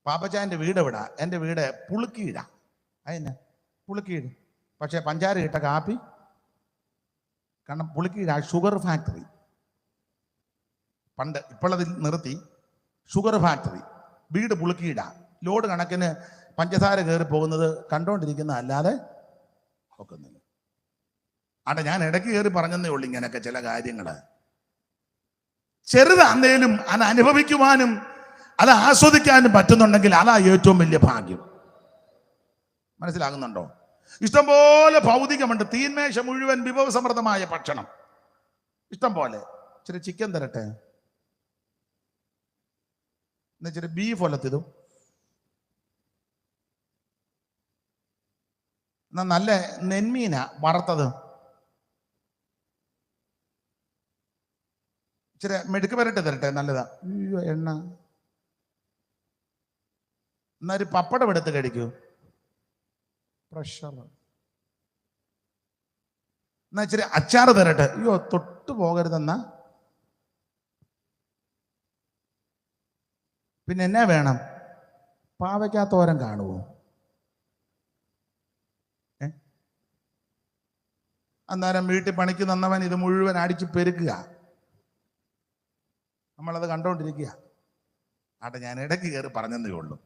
പാപ്പച്ചായൻ്റെ വീട് എവിടാ? എൻ്റെ വീട് പുളുക്കീഴാ. അതിന് പുളുക്കീഴ്. പക്ഷേ പഞ്ചാര ഇട്ട കാപ്പി. കാരണം പുളുക്കീഴാ ഷുഗർ ഫാക്ടറി പണ്ട്. ഇപ്പോഴത് നിർത്തി. ഷുഗർ ഫാക്ടറി വീട് പുളുക്കീഴാ. ലോഡ് കണക്കിന് പഞ്ചസാര കയറി പോകുന്നത് കണ്ടുകൊണ്ടിരിക്കുന്ന അല്ലാതെ ഒക്കുന്നില്ല. അവിടെ ഞാൻ ഇടയ്ക്ക് കയറി പറഞ്ഞതേ ഉള്ളൂ ഇങ്ങനെയൊക്കെ ചില കാര്യങ്ങൾ. ചെറുതാന്നേലും അത് അനുഭവിക്കുവാനും അത് ആസ്വദിക്കാനും പറ്റുന്നുണ്ടെങ്കിൽ അതാ ഏറ്റവും വലിയ ഭാഗ്യം. മനസ്സിലാകുന്നുണ്ടോ? ഇഷ്ടംപോലെ ഭൗതികമുണ്ട്. തീന്മേശ മുഴുവൻ വിഭവസമൃദ്ധമായ ഭക്ഷണം ഇഷ്ടം പോലെ. ഇച്ചിരി ചിക്കൻ തരട്ടെ, ഇച്ചിരി ബീഫ് ഒലത്തിതും, എന്നാ നല്ല നെന്മീന വറുത്തത്, ഇച്ചിരി മെഴുക്ക് വരട്ടെ തരട്ടെ, നല്ലതാ. അയ്യോ എണ്ണ. എന്നാ ഒരു പപ്പടം എടുത്ത് കഴിക്കൂ, പ്രഷർ. എന്നാ ഇച്ചിരി അച്ചാറ് തരട്ടെ. അയ്യോ തൊട്ട് പോകരുതെന്നാ. പിന്നെ എന്നാ വേണം? പാവയ്ക്കാത്തോരൻ കാണുമോ? അന്നേരം വീട്ടിൽ പണിക്ക് തന്നവൻ ഇത് മുഴുവൻ അടിച്ച് പെരുക്കുക. നമ്മളത് കണ്ടോണ്ടിരിക്കുക. ആട്ടെ, ഞാൻ ഇടയ്ക്ക് കയറി പറഞ്ഞതേ ഉള്ളൂ.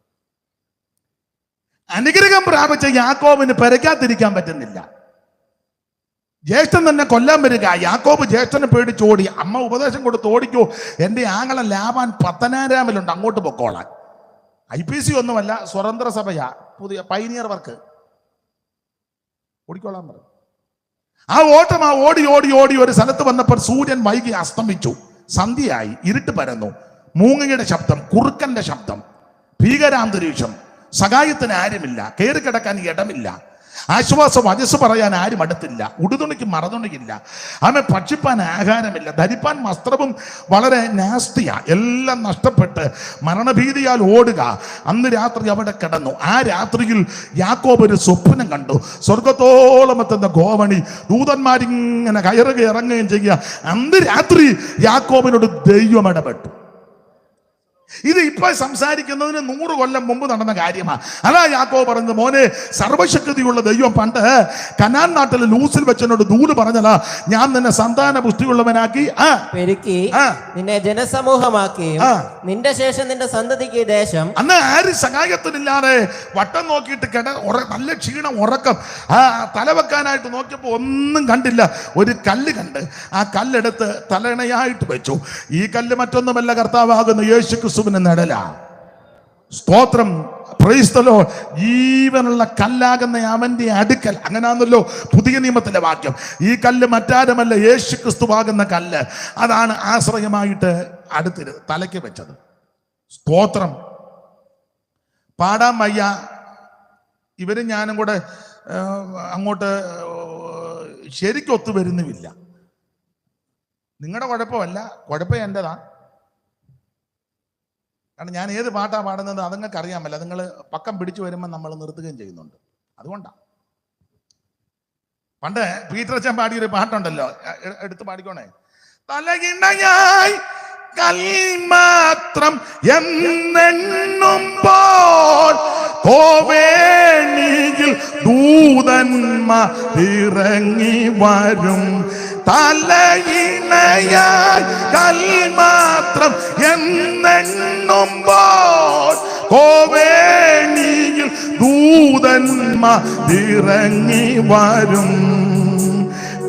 അനുഗ്രഹം പ്രാപിച്ച യാക്കോബിന് പെരയ്ക്കാതിരിക്കാൻ പറ്റുന്നില്ല. ജ്യേഷ്ഠൻ തന്നെ കൊല്ലാൻ വരിക. യാക്കോബ് ജ്യേഷ്ഠനെ പേടിച്ചോടി. അമ്മ ഉപദേശം കൊടുത്ത് ഓടിക്കോ, എൻ്റെ ആങ്ങളൻ ലാബാൻ പത്തനാരാമിലുണ്ട്, അങ്ങോട്ട് പൊക്കോളാൻ. IPC ഒന്നുമല്ല, സ്വതന്ത്ര സഭയാ, പുതിയ പൈനിയർ വർക്ക്. ഓടിക്കോളാൻ പറഞ്ഞു. ആ ഓട്ടം ഓടി ഓടി ഓടി ഒരു സ്ഥലത്ത് വന്നപ്പോൾ സൂര്യൻ വൈകി അസ്തമിച്ചു. സന്ധ്യയായി, ഇരുട്ട് പരന്നു. മൂങ്ങയുടെ ശബ്ദം, കുറുക്കന്റെ ശബ്ദം, ഭീകരാന്തരീക്ഷം. സഹായത്തിന് ആരുമില്ല, കയറി കിടക്കാൻ ഇടമില്ല, ആശ്വാസം വചസ് പറയാൻ ആരും അടുത്തില്ല, ഉടുതുണിക്ക് മറതുണിയില്ല, അവൻ ഭക്ഷിപ്പാൻ ആഹാരമില്ല, ധരിപ്പാൻ വസ്ത്രവും വളരെ നാസ്തിയാ. എല്ലാം നഷ്ടപ്പെട്ട് മരണഭീതിയാൽ ഓടുക. അന്ന് രാത്രി അവിടെ കിടന്നു. ആ രാത്രിയിൽ യാക്കോബ് ഒരു സ്വപ്നം കണ്ടു. സ്വർഗത്തോളം എത്തുന്ന ഗോവണി, ദൂതന്മാരിങ്ങനെ കയറുകയും ഇറങ്ങുകയും ചെയ്യുക. അന്ന് രാത്രി യാക്കോബിനോട് ദൈവം ഇടപെട്ടു. ഇത് ഇപ്പൊ സംസാരിക്കുന്നതിന് 100 കൊല്ലം മുമ്പ് നടന്ന കാര്യമാണ്. അതാ യാക്കോബ് പറഞ്ഞത്, മോനെ, സർവശക്തിയുള്ള ദൈവം പണ്ട് കനാൻ നാട്ടിലെ ലൂസിൽ വെച്ചനോട് ദൂത് പറഞ്ഞതാ, ഞാൻ നിന്നെ സന്താന പുഷ്ടിയുള്ളവനാക്കി പെരുക്കി നിന്നെ ജനസമൂഹമാക്കി നിന്റെ ശേഷം നിന്റെ സന്തതിക്ക് ദേശം. അന്ന് ആരും സഹായത്തിനില്ലാതെ വട്ടം നോക്കിയിട്ട് നല്ല ക്ഷീണം, ഉറക്കം. തലവെക്കാനായിട്ട് നോക്കിയപ്പോ ഒന്നും കണ്ടില്ല. ഒരു കല്ല് കണ്ട് ആ കല്ലെടുത്ത് തലണയായിട്ട് വെച്ചു. ഈ കല്ല് മറ്റൊന്നുമല്ല, കർത്താവാകുന്ന യേശു ക്രിസ്തുവിന്റെ നടല. സ്തോത്രം, പ്രൈസ് ദി ലോർഡ്. ജീവനുള്ള കല്ലാകുന്ന അവന്റെ അടുക്കൽ. അങ്ങനെയാണല്ലോ പുതിയ നിയമത്തിലെ വാക്യം. ഈ കല്ല് മറ്റാരുമല്ല, യേശു ക്രിസ്തുവാകുന്ന കല്ല്. അതാണ് ആശ്രയമായിട്ട് അടുത്ത് തലയ്ക്ക് വെച്ചത്. സ്തോത്രം. പാടാൻ വയ്യ. ഇവരും ഞാനും കൂടെ അങ്ങോട്ട് ശരിക്കും ഒത്തുവരുന്നുമില്ല. നിങ്ങളുടെ കുഴപ്പമല്ല, കുഴപ്പം എൻ്റെതാ. കാരണം ഞാൻ ഏത് പാട്ടാ പാടുന്നത് അതുങ്ങൾക്ക് അറിയാമല്ല. നിങ്ങൾ പക്കം പിടിച്ചു വരുമ്പോൾ നമ്മൾ നിർത്തുകയും ചെയ്യുന്നുണ്ട്. അതുകൊണ്ടാണ്. പണ്ട് പീറ്റർ അച്ഛൻ പാടിയൊരു പാട്ടുണ്ടല്ലോ, എടുത്ത് പാടിക്കോണേ. തലകിണയായി കൽമാത്രം എന്നെണ്ണുമ്പോൾ കോവേണിയിൽ ദൂതന്മാർ ഇറങ്ങി വരും. തലയിണയായി കൽമാത്രം എന്നെണ്ണുമ്പോൾ കോവേണിയിൽ ദൂതന്മാർ ഇറങ്ങി വരും.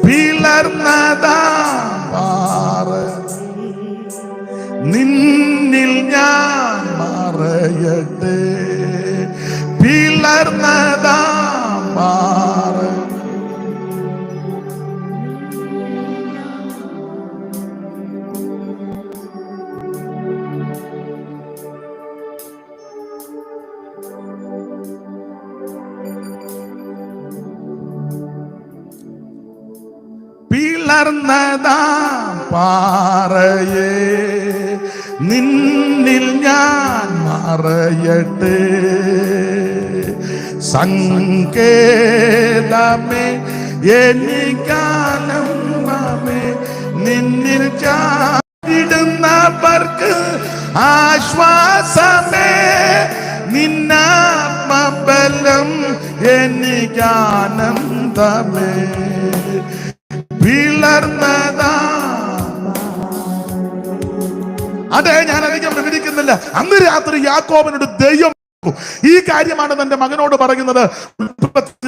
പിളർന്നതാ പാറ നിന്നിൽ ഞാൻ മറയട്ടെ. പിളർന്നതാ പാറ പിളർന്നതാ പാറയേ നിന്നിൽ ഞാൻ മറയട്ടെ. സങ്കേതമേ എനിക്കാലംബമേ നിന്നിൽ ചാടിടുന്നവർക്ക് ആശ്വാസമേ. നിന്നാത്മബലം എനിക്കാനന്ദമേ. പിളർന്നതാ. അതെ, ഞാൻ അധികം വിവരിക്കുന്നില്ല. അന്ന് രാത്രി യാക്കോബിനോട് ദൈവം ഈ കാര്യമാണ് തന്റെ മകനോട് പറയുന്നത്.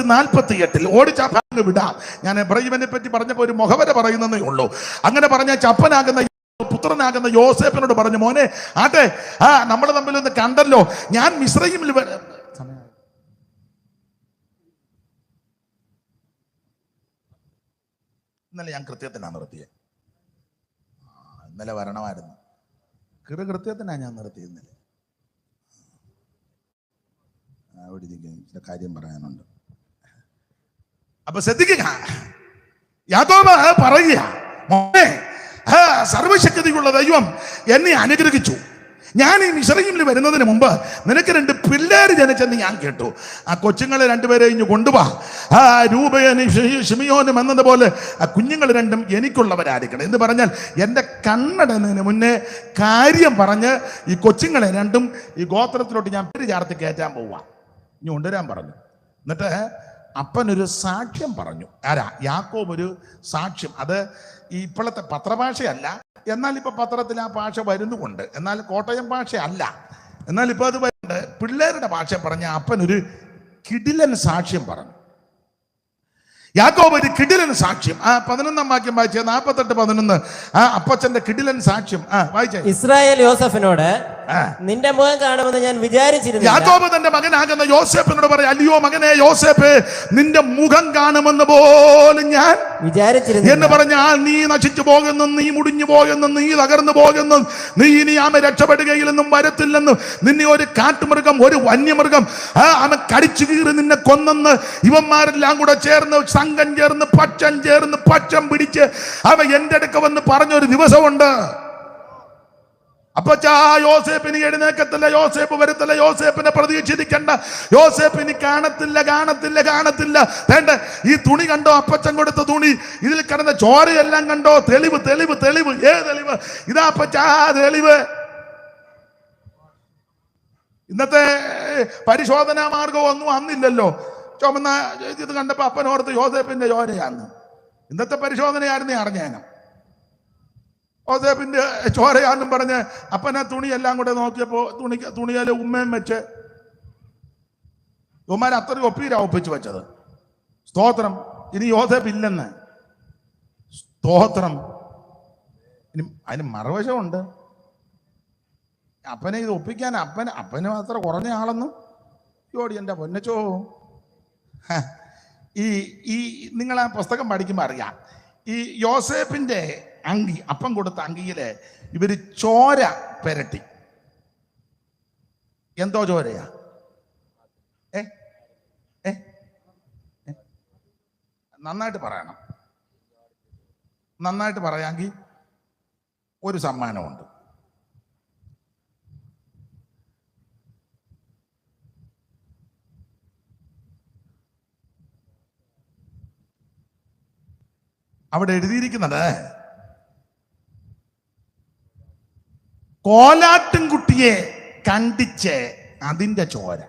48 ഓടിച്ച ഭാഗം വിടാം. ഞാൻ ഇബ്രാഹിമിനെ പറ്റി പറഞ്ഞപ്പോ ഒരു മുഖവര പറയുന്നതേ ഉള്ളൂ. അങ്ങനെ പറഞ്ഞ ചപ്പനാകുന്ന പുത്രനാകുന്ന യോസേഫിനോട് പറഞ്ഞു, മോനെ ആട്ടെ, നമ്മൾ തമ്മിലൊന്ന് കണ്ടല്ലോ, ഞാൻ മിസ്രയീമിൽ ഇന്നലെ ഞാൻ കൃത്യത്തിനാണ് നിർത്തിയത്. ഇന്നലെ വരണമായിരുന്നു. കൃത്യത്തിനാണ് ഞാൻ നിർത്തിയത് ഇന്നലെ. അവിടെ ചില കാര്യം പറയാനുണ്ട്. അപ്പൊ ശ്രദ്ധിക്കുക. യാക്കോബ് പറയുക, മോനെ, സർവശക്തിയുള്ള ദൈവം എന്നെ അനുഗ്രഹിച്ചു. ഞാൻ ഈ മിസ്രയീമിൽ വരുന്നതിന് മുമ്പ് നിനക്ക് 2 പിള്ളേര് ജനിച്ചെന്ന് ഞാൻ കേട്ടു. ആ കൊച്ചുങ്ങളെ 2 പേരെ ഇഞ്ഞു കൊണ്ടുപോവാ. രൂപയും ശിമിയോനും എന്നതുപോലെ ആ കുഞ്ഞുങ്ങൾ 2 എനിക്കുള്ളവരായിരിക്കണം എന്ന് പറഞ്ഞാൽ എൻ്റെ കണ്ണടന്നതിന് മുന്നേ കാര്യം പറഞ്ഞ് ഈ കൊച്ചുങ്ങളെ 2 ഈ ഗോത്രത്തിലോട്ട് ഞാൻ പേര് ചേർത്ത് കയറ്റാൻ പോവാ. ഇനി കൊണ്ടുവരാൻ പറഞ്ഞു. എന്നിട്ട് അപ്പനൊരു സാക്ഷ്യം പറഞ്ഞു. ആരാ? യാക്കോബ് ഒരു സാക്ഷ്യം. അത് ഇപ്പോഴത്തെ പത്രഭാഷയല്ല, എന്നാൽ ഇപ്പൊ പത്രത്തിൽ ആ ഭാഷ വരുന്നുമുണ്ട്. എന്നാൽ കോട്ടയം ഭാഷ അല്ല. എന്നാൽ ഇപ്പൊ അത് വരുന്നുണ്ട്. പിള്ളേരുടെ ഭാഷ പറഞ്ഞ അപ്പനൊരു കിടിലൻ സാക്ഷ്യം പറഞ്ഞു. യാക്കോബ് ഒരു കിടിലൻ സാക്ഷ്യം. 11 വാക്യം വായിച്ചേ, 48:11. അപ്പച്ചന്റെ കിടിലൻ സാക്ഷ്യം വായിച്ചേ. ഇസ്രായേൽ യോസഫിനോട് നിന്റെ മുഖം കാണുമെന്ന് ഞാൻ വിചാരിച്ചിരുന്നു. യാക്കോബ് തന്റെ മകനാകുന്ന യോസേപ്പിനോട് പറയാം, അല്ലയോ മകനെ യോസേപ്പ്, നിന്റെ മുഖം കാണുമെന്ന് പോലും ഞാൻ വിചാരിച്ചിരുന്നു എന്ന് പറഞ്ഞാൽ നീ നശിച്ചു പോകുന്നു, നീ മുടിഞ്ഞു പോകുന്നു, നീ തകർന്നു പോകുന്നു, നീ ഇനി ആമ രക്ഷപ്പെടുകയില്ലെന്നും വരത്തില്ലെന്നും, നിന്നെ ഒരു കാട്ടുമൃഗം, ഒരു വന്യമൃഗം അവൻ കടിച്ചു കീറി നിന്നെ കൊന്നെന്ന് ഇവന്മാരെല്ലാം കൂടെ ചേർന്ന് സംഘം ചേർന്ന് പക്ഷം പിടിച്ച് അവൻ എന്റെ അടുക്ക വന്ന് പറഞ്ഞൊരു ദിവസമുണ്ട്. അപ്പച്ചാ യോസേപ്പിന് എഴുന്നേക്കത്തില്ല, യോസേപ്പ് വരത്തില്ല, യോസേപ്പിനെ പ്രതീക്ഷിക്കണ്ട, യോസേപ്പിന് കാണത്തില്ല. വേണ്ട, ഈ തുണി കണ്ടോ, അപ്പച്ചൻ കൊടുത്ത തുണി, ഇതിൽ കിടന്ന ചോരയെല്ലാം കണ്ടോ, തെളിവ്. തെളിവ് ഇതാ അപ്പച്ചാ തെളിവ്. ഇന്നത്തെ പരിശോധനാ മാർഗം ഒന്നും അന്നില്ലല്ലോ. ചുമന്ന ഇത് കണ്ടപ്പോ അപ്പനോർത്ത് യോസേപ്പിന്റെ ചോരയാന്ന്. ഇന്നത്തെ പരിശോധനയായിരുന്നു അറിഞ്ഞാനും. യോസേപ്പിന്റെ ചോരയാന്നും പറഞ്ഞ് അപ്പനെ തുണിയെല്ലാം കൂടെ നോക്കിയപ്പോ തുണിയിലെ ഉമ്മയും വെച്ച് ഉമ്മാരെ അത്രയും ഒപ്പിച്ചു വെച്ചത്. സ്തോത്രം. ഇനി യോസേപ്പ് ഇല്ലെന്ന്. സ്തോത്രം. ഇനി അതിന് മറുവശമുണ്ട്. അപ്പനെ ഇത് ഒപ്പിക്കാൻ അപ്പന് അത്ര കുറഞ്ഞ ആളൊന്നും യോടി എൻ്റെ പൊന്നച്ചോ. ഈ നിങ്ങൾ ആ പുസ്തകം പഠിക്കുമ്പോൾ അറിയാം, ഈ യോസേപ്പിന്റെ അങ്കി, അപ്പം കൊടുത്ത അങ്കിയില് ഇവര് ചോര പെരട്ടി. എന്തോ ചോരയാ? നന്നായിട്ട് പറയണം. നന്നായിട്ട് പറയാമെങ്കിൽ ഒരു സമ്മാനമുണ്ട്. അവിടെ എഴുതിയിരിക്കുന്നത് കോലാട്ടുംകുട്ടിയെ കണ്ടിച്ച് അതിന്റെ ചോര.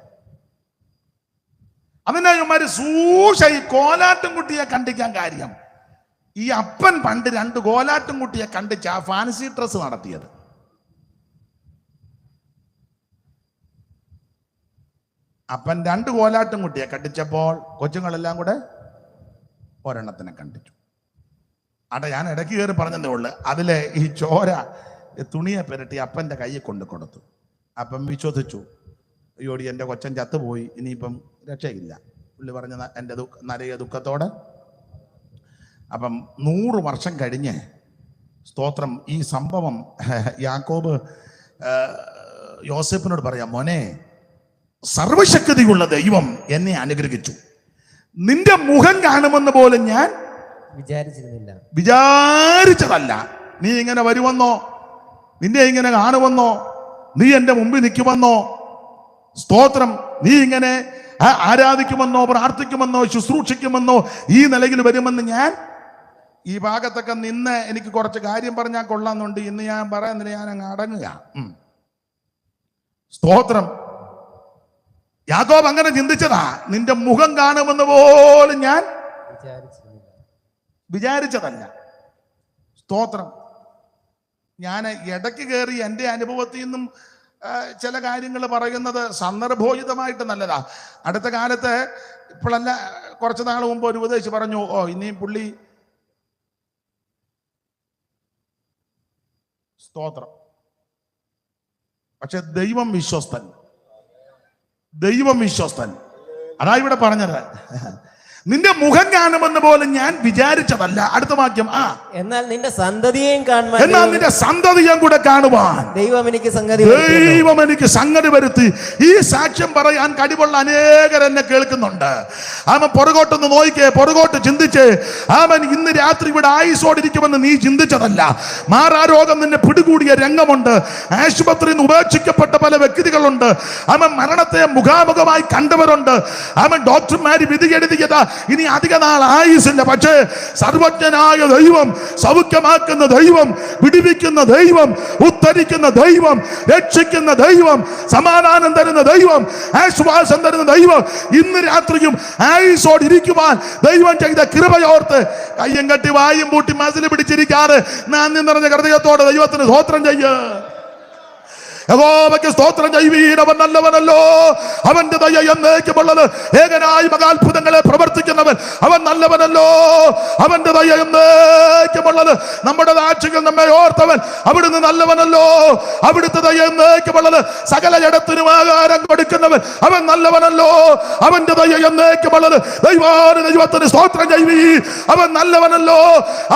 അതിനായമാര് സൂക്ഷ ഈ കോലാട്ടുംകുട്ടിയെ കണ്ടിക്കാൻ കാര്യം, ഈ അപ്പൻ പണ്ട് 2 കോലാട്ടുംകുട്ടിയെ കണ്ടിച്ച് ആ ഫാൻസി ഡ്രസ് നടത്തിയത്. അപ്പൻ 2 കോലാട്ടുംകുട്ടിയെ കണ്ടിച്ചപ്പോൾ കൊച്ചുങ്ങളെല്ലാം കൂടെ ഒരെണ്ണത്തിനെ കണ്ടിച്ചു. ഞാൻ ഇടയ്ക്ക് കയറി പറഞ്ഞതേ ഉള്ളു. അതിലെ ഈ ചോര തുണിയെ പെരട്ടി അപ്പൻ്റെ കയ്യിൽ കൊടുത്തു. അപ്പം വിശ്വസിച്ചു, അയ്യോടി എൻ്റെ കൊച്ചൻ ചത്തുപോയി, ഇനിയിപ്പം രക്ഷയില്ല. പുള്ളി പറഞ്ഞ എൻ്റെ നരയ ദുഃഖത്തോടെ. അപ്പം 100 വർഷം കഴിഞ്ഞ്, സ്തോത്രം, ഈ സംഭവം യാക്കോബ് യോസേപ്പിനോട് പറയാം, മോനെ, സർവശക്തിയുള്ള ദൈവം എന്നെ അനുഗ്രഹിച്ചു, നിന്റെ മുഖം കാണുമെന്ന് പോലും ഞാൻ വിചാരിച്ചതല്ല. നീ ഇങ്ങനെ വരുമെന്നോ, നിന്നെ ഇങ്ങനെ കാണുമെന്നോ, നീ എൻ്റെ മുമ്പിൽ നിൽക്കുമെന്നോ, സ്തോത്രം, നീ ഇങ്ങനെ ആരാധിക്കുമെന്നോ, പ്രാർത്ഥിക്കുമെന്നോ, ശുശ്രൂഷിക്കുമെന്നോ, ഈ നിലയിൽ വരുമെന്ന് ഞാൻ ഈ ഭാഗത്തൊക്കെ നിന്ന് എനിക്ക് കുറച്ച് കാര്യം പറഞ്ഞാൽ കൊള്ളാന്നുണ്ട്. ഇന്ന് ഞാൻ പറയുന്നില്ല, ഞാൻ അങ്ങ് അടങ്ങുക. സ്തോത്രം. യാക്കോബ് അങ്ങനെ ചിന്തിച്ചതാ, നിന്റെ മുഖം കാണുമെന്ന് പോലും ഞാൻ വിചാരിച്ചതല്ല. സ്തോത്രം. ഞാൻ ഇടയ്ക്ക് കയറി എൻ്റെ അനുഭവത്തിൽ നിന്നും ചില കാര്യങ്ങൾ പറയുന്നത് സന്ദർഭോചിതമായിട്ട് നല്ലതാ. അടുത്ത കാലത്ത്, ഇപ്പോഴല്ല, കുറച്ച് നാൾ മുമ്പ് ഒരു ഉപദേശിച്ച് പറഞ്ഞു, ഇനിയും പുള്ളി, സ്തോത്രം, പക്ഷെ ദൈവം വിശ്വസ്തൻ. അതാ ഇവിടെ പറഞ്ഞത്, നിന്റെ മുഖം കാണുമെന്ന് പോലും ഞാൻ വിചാരിച്ചതല്ല. അടുത്ത വാക്യം, എന്നാൽ നിന്റെ സന്തതിയെയും കാണുവാൻ, എന്നാൽ നിന്റെ സന്തതിയും കൂടെ കാണുവാൻ ദൈവം എനിക്ക് സംഗതി വരുത്തി. ഈ സാക്ഷ്യം പറയാൻ കഴിവുള്ള അനേകർ എന്നെ കേൾക്കുന്നുണ്ട്. അവൻ പുറകോട്ടൊന്ന് നോക്കിക്കേ, പുറകോട്ട് ചിന്തിച്ച്, അവൻ ഇന്ന് രാത്രി ഇവിടെ ആയുസോടിരിക്കുമെന്ന് നീ ചിന്തിച്ചതല്ല. മാറാരോഗം നിന്നെ പിടികൂടിയ രംഗമുണ്ട്. ആശുപത്രിയിൽ നിന്ന് ഉപേക്ഷിക്കപ്പെട്ട പല വ്യക്തികളുണ്ട്. അവൻ മരണത്തെ മുഖാമുഖമായി കണ്ടവരുണ്ട്. അവൻ ഡോക്ടർമാര് വിധി എഴുതിയതാ, ഇനി അധിക നാൾ ആയുസില്ല. പക്ഷേ സർവജ്ഞനായ ദൈവം, സൗഖ്യമാക്കുന്ന ദൈവം, വിടുവിക്കുന്ന ദൈവം, ഉദ്ധരിക്കുന്ന ദൈവം, രക്ഷിക്കുന്ന ദൈവം, സമാധാനം തരുന്ന ദൈവം, ആശ്വാസം തരുന്ന ദൈവം ഇന്ന് രാത്രിയും ആയുസോട് ഇരിക്കുവാൻ ദൈവം ചെയ്ത കൃപയോർത്ത് കയ്യും കെട്ടി വായും പൂട്ടി മസിൽ പിടിച്ചിരിക്കാറ് നന്ദി നിറഞ്ഞ ഹൃദയത്തോടെ ദൈവത്തിന് സ്തോത്രം ചെയ്യ്. യഹോവയ്ക്ക് സ്തോത്രം ചെയ്യുവീൻ, അവൻ നല്ലവനല്ലോ, അവന്റെ ദയ എന്നേക്കുമുള്ളത്. ഏകനായി മഹാത്ഭുതങ്ങളെ പ്രവർത്തിക്കുന്നവൻ അവൻ നല്ലവനല്ലോ, അവന്റെ ദയ എന്നേക്കുമുള്ളത്. നമ്മുടെ നാഴ്ചകൾ നമ്മെ ഓർത്തവൻ അവിടുന്ന് നല്ലവനല്ലോ, അവിടുത്തെ ദയ എന്നേക്കുമുള്ളത്. സകല ജഡത്തിനും ആഹാരം കൊടുക്കുന്നവൻ അവൻ നല്ലവനല്ലോ, അവന്റെ ദയ എന്നേക്കുമുള്ളത്. ദൈവത്തിന് സ്തോത്രം ചെയ്യുവീൻ, അവൻ നല്ലവനല്ലോ,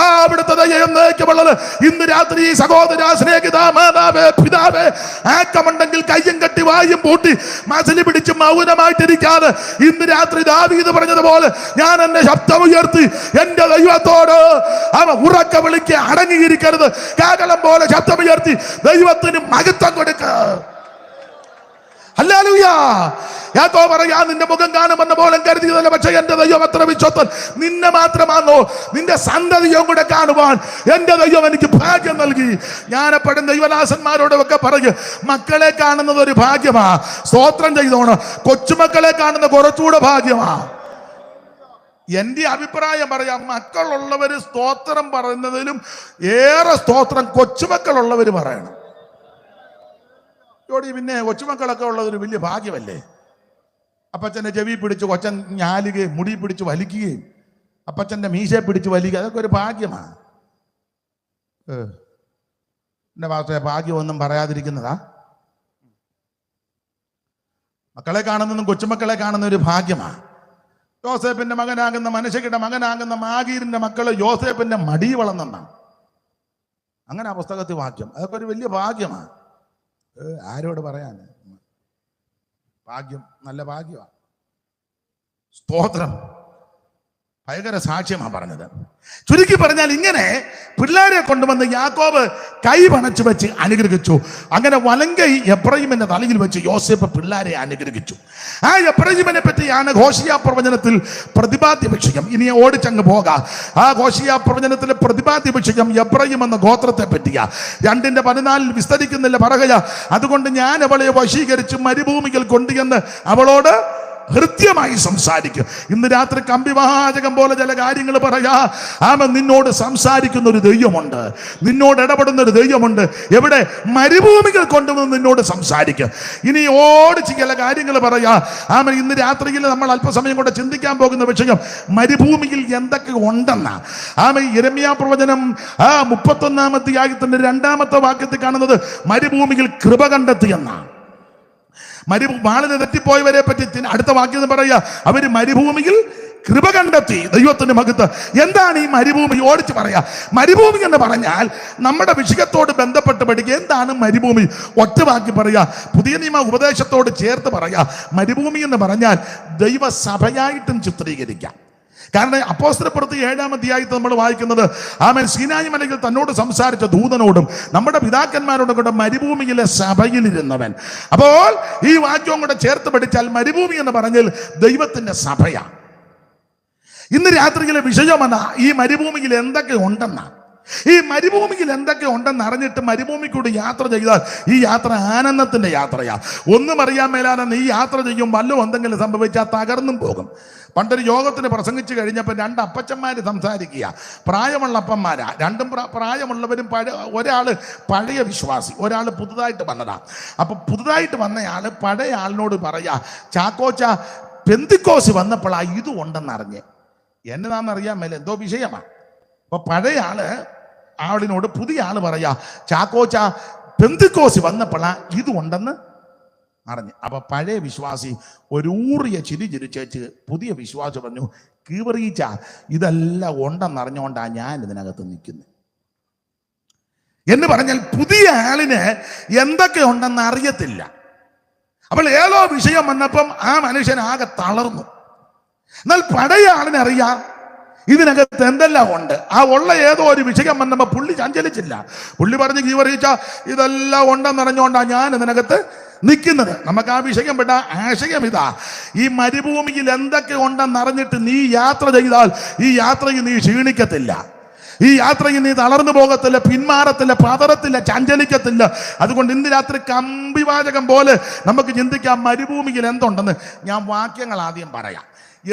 അവിടുത്തെ ദയ എന്നേക്കുമുള്ളത്. ഇന്ന് രാത്രി സഹോദര, സ്നേഹിത, മാതാവേ, പിതാവേ, ആക്കമുണ്ടെങ്കിൽ കയ്യും കെട്ടി വായും പൂട്ടി മസിലി പിടിച്ച് മൗനമായിട്ടിരിക്കാതെ ഇന്ന് രാത്രി ദാവീദ് പറഞ്ഞതുപോലെ ഞാൻ എന്റെ ശബ്ദമുയർത്തി എന്റെ ദൈവത്തോട് ഉറക്കെ വിളിക്ക്, അടങ്ങിയിരിക്കരുത്. കാകളം പോലെ ശബ്ദമുയർത്തി ദൈവത്തിന് മഹത്വം കൊടുക്ക. ഹല്ലേലൂയ. യാക്കോബ് പറയാ, നിന്റെ മുഖം കാണുമെന്ന പോലെ കരുതിയതല്ല, പക്ഷെ എന്റെ ദൈവം അത്ര വിശ്വസ്തൻ. നിന്നെ മാത്രമാണോ, നിന്റെ സന്തതിയും കൂടെ കാണുവാൻ എന്റെ ദൈവം എനിക്ക് ഭാഗ്യം നൽകി. ഞാൻ എപ്പോഴും ദൈവദാസന്മാരോടൊക്കെ പറയും, മക്കളെ കാണുന്നത് ഒരു ഭാഗ്യമാ, സ്തോത്രം ചെയ്തോണം. കൊച്ചുമക്കളെ കാണുന്ന കുറച്ചുകൂടെ ഭാഗ്യമാ. എന്റെ അഭിപ്രായം പറയാം, മക്കളുള്ളവര് സ്തോത്രം പറയുന്നതിലും ഏറെ സ്തോത്രം കൊച്ചുമക്കളുള്ളവര് പറയണം. പിന്നെ കൊച്ചുമക്കളൊക്കെ ഉള്ളതൊരു വലിയ ഭാഗ്യമല്ലേ. അപ്പച്ചൻ്റെ ചെവി പിടിച്ച് കൊച്ചൻ ഞാലുകയും മുടി പിടിച്ച് വലിക്കുകയും അപ്പച്ചൻ്റെ മീശയെ പിടിച്ച് വലിക്കുക, അതൊക്കെ ഒരു ഭാഗ്യമാണ്. എൻ്റെ ഭാഷയെ ഭാഗ്യമൊന്നും പറയാതിരിക്കുന്നതാ. മക്കളെ കാണുന്നതും കൊച്ചുമക്കളെ കാണുന്ന ഒരു ഭാഗ്യമാണ്. യോസേപ്പിന്റെ മകനാകുന്ന മനശ്ശയുടെ മകനാകുന്ന മാഗീരിന്റെ മക്കള് യോസേപ്പിന്റെ മടി വളർന്നെന്നാണ്. അങ്ങനെ ആ പുസ്തകത്തിൽ വാക്യം. അതൊക്കെ ഒരു വലിയ ഭാഗ്യമാണ്. ആരോട് പറയാൻ? ഭാഗ്യം, നല്ല ഭാഗ്യമാണ്. സ്തോത്രം. ഭയങ്കര സാക്ഷ്യമാണ് പറഞ്ഞത്. ചുരുക്കി പറഞ്ഞാൽ ഇങ്ങനെ പിള്ളേരെ കൊണ്ടുവന്ന് യാക്കോബ് കൈ പണച്ചു വെച്ച് അനുഗ്രഹിച്ചു. അങ്ങനെ വലങ്കൈ എബ്രഹീമിന്റെ തലയിൽ വെച്ച് യോസേപ്പ് പിള്ളേരെ അനുഗ്രഹിച്ചു. ആ എബ്രഹീമിനെ പറ്റിയാണ് ഹോശിയ പ്രവചനത്തിൽ പ്രതിപാദ്യ വിഷയം. ഇനി ഓടിച്ചങ്ങ് പോകാം. ആ ഹോശിയ പ്രവചനത്തിലെ പ്രതിപാദ്യ വിഷയം എബ്രഹീം എന്ന ഗോത്രത്തെ പറ്റിയ 2:14 വിസ്തരിക്കുന്നില്ല, പറയുക, അതുകൊണ്ട് ഞാൻ അവളെ വശീകരിച്ച് മരുഭൂമികൾ കൊണ്ടുവന്ന് അവളോട് ഹൃദ്യമായി സംസാരിക്കും. ഇന്ന് രാത്രി കമ്പിവാചകം പോലെ ചില കാര്യങ്ങൾ പറയാ. അവൻ നിന്നോട് സംസാരിക്കുന്ന ഒരു ദൈവമുണ്ട്, നിന്നോട് ഇടപെടുന്ന ഒരു ദൈവമുണ്ട്. എവിടെ? മരുഭൂമികൾ കൊണ്ടുവന്ന് നിന്നോട് സംസാരിക്കും. ഇനി ഓടിച്ച് ചില കാര്യങ്ങൾ പറയാ. അവൻ ഇന്ന് രാത്രിയിൽ നമ്മൾ അല്പസമയം കൊണ്ട് ചിന്തിക്കാൻ പോകുന്ന വിഷയം മരുഭൂമിയിൽ എന്തൊക്കെ ഉണ്ടെന്നാ. അവൻ യിരെമ്യാ പ്രവചനം 31-ാം അധ്യായത്തിന്റെ 2-ാമത്തെ വാക്യത്തിൽ കാണുന്നത് മരുഭൂമിയിൽ കൃപ കണ്ടെത്തി എന്നാണ്. വാളിന് തെറ്റിപ്പോയവരെ പറ്റി അടുത്ത വാക്യം പറയുക, അവര് മരുഭൂമിയിൽ കൃപ കണ്ടെത്തി. ദൈവത്തിന്റെ മഹത്വം. എന്താണ് ഈ മരുഭൂമി? ഓടിച്ച് പറയാ. മരുഭൂമി എന്ന് പറഞ്ഞാൽ നമ്മുടെ വിഷയത്തോട് ബന്ധപ്പെട്ട് പഠിക്കുക. എന്താണ് മരുഭൂമി? ഒറ്റ വാക്കി പറയാ, പുതിയ നിയമ ഉപദേശത്തോട് ചേർത്ത് പറയാ. മരുഭൂമി എന്ന് പറഞ്ഞാൽ ദൈവസഭയായിട്ടും ചിത്രീകരിക്കാം. കാരണം അപ്പോസ്തലപ്രവൃത്തി 7-ാം അധ്യായത്തിൽ നമ്മൾ വായിക്കുന്നത്, ആമേൻ, സീനായി മലയിൽ തന്നോട് സംസാരിച്ച ദൂതനോടും നമ്മുടെ പിതാക്കന്മാരോടും കൂടെ മരുഭൂമിയിലെ സഭയിലിരുന്നവൻ. അപ്പോൾ ഈ വാക്യവും കൂടെ ചേർത്ത് പഠിച്ചാൽ മരുഭൂമി എന്ന് പറഞ്ഞാൽ ദൈവത്തിന്റെ സഭയാണ്. ഇന്ന് രാത്രിയിലെ വിഷയമെന്ന ഈ മരുഭൂമിയിൽ എന്തൊക്കെ ഉണ്ടെന്നാ. ഈ മരുഭൂമിയിൽ എന്തൊക്കെ ഉണ്ടെന്ന് അറിഞ്ഞിട്ട് മരുഭൂമിക്കൂടി യാത്ര ചെയ്താൽ ഈ യാത്ര ആനന്ദത്തിന്റെ യാത്രയാ. ഒന്നും അറിയാൻ മേലാണെന്ന് ഈ യാത്ര ചെയ്യും വല്ലതും എന്തെങ്കിലും സംഭവിച്ചാൽ തകർന്നും പോകും. പണ്ടൊരു യോഗത്തിന് പ്രസംഗിച്ചു കഴിഞ്ഞപ്പോൾ 2 അപ്പച്ചന്മാർ സംസാരിക്കുക. പ്രായമുള്ള അപ്പന്മാരാ. രണ്ടും പ്രായമുള്ളവരും ഒരാൾ പഴയ വിശ്വാസി, ഒരാൾ പുതുതായിട്ട് വന്നതാ. അപ്പൊ പുതുതായിട്ട് വന്നയാൾ പഴയ ആളിനോട് പറയാ, ചാക്കോച്ച, പെന്തിക്കോസ് വന്നപ്പോഴാ ഇത് ഉണ്ടെന്നറിഞ്ഞ്. എന്നതാണെന്നറിയാൻ മേലെ എന്തോ വിഷയമാണ്. അപ്പൊ പഴയ ആളിനോട് പുതിയ ആള് പറയാ, ചാക്കോച്ച, പെന്തിക്കോസ് വന്നപ്പോഴാ ഇത് ഉണ്ടെന്ന് അറിഞ്ഞ്. അപ്പൊ പഴയ വിശ്വാസി ഒരു ഊറിയ ചിരി ചിരിച്ചേച്ച് പുതിയ വിശ്വാസി പറഞ്ഞു, കീവറീച്ച, ഇതെല്ലാം ഉണ്ടെന്നറിഞ്ഞുകൊണ്ടാ ഞാൻ ഇതിനകത്ത് നിൽക്കുന്നത് എന്ന് പറഞ്ഞാൽ പുതിയ ആളിന് എന്തൊക്കെ ഉണ്ടെന്ന് അറിയത്തില്ല. അപ്പോൾ ഏതോ വിഷയം വന്നപ്പം ആ മനുഷ്യൻ ആകെ തളർന്നു. എന്നാൽ പഴയ ആളിനറിയാം ഇതിനകത്ത് എന്തെല്ലാം ഉണ്ട്. ആ ഉള്ള ഏതോ ഒരു വിഷയം വന്നപ്പോൾ പുള്ളി ചഞ്ചലിച്ചില്ല. പുള്ളി പറഞ്ഞ്, കീവറീച്ച, ഇതെല്ലാം ഉണ്ടെന്നറിഞ്ഞുകൊണ്ടാ ഞാൻ ഇതിനകത്ത് നിൽക്കുന്നത്. നമുക്ക് ആ വിഷയം വിട്ട ആശയം ഇതാ, ഈ മരുഭൂമിയിൽ എന്തൊക്കെ ഉണ്ടെന്നറിഞ്ഞിട്ട് നീ യാത്ര ചെയ്താൽ ഈ യാത്രയിൽ നീ ക്ഷീണിക്കത്തില്ല, ഈ യാത്രയിൽ നീ തളർന്നു പോകത്തില്ല, പിന്മാറത്തില്ല, പതറത്തില്ല, ചഞ്ചലിക്കത്തില്ല. അതുകൊണ്ട് ഇന്ന് രാത്രി കമ്പിവാചകം പോലെ നമുക്ക് ചിന്തിക്കാം മരുഭൂമിയിൽ എന്തുണ്ടെന്ന്. ഞാൻ വാക്യങ്ങൾ ആദ്യം പറയാം.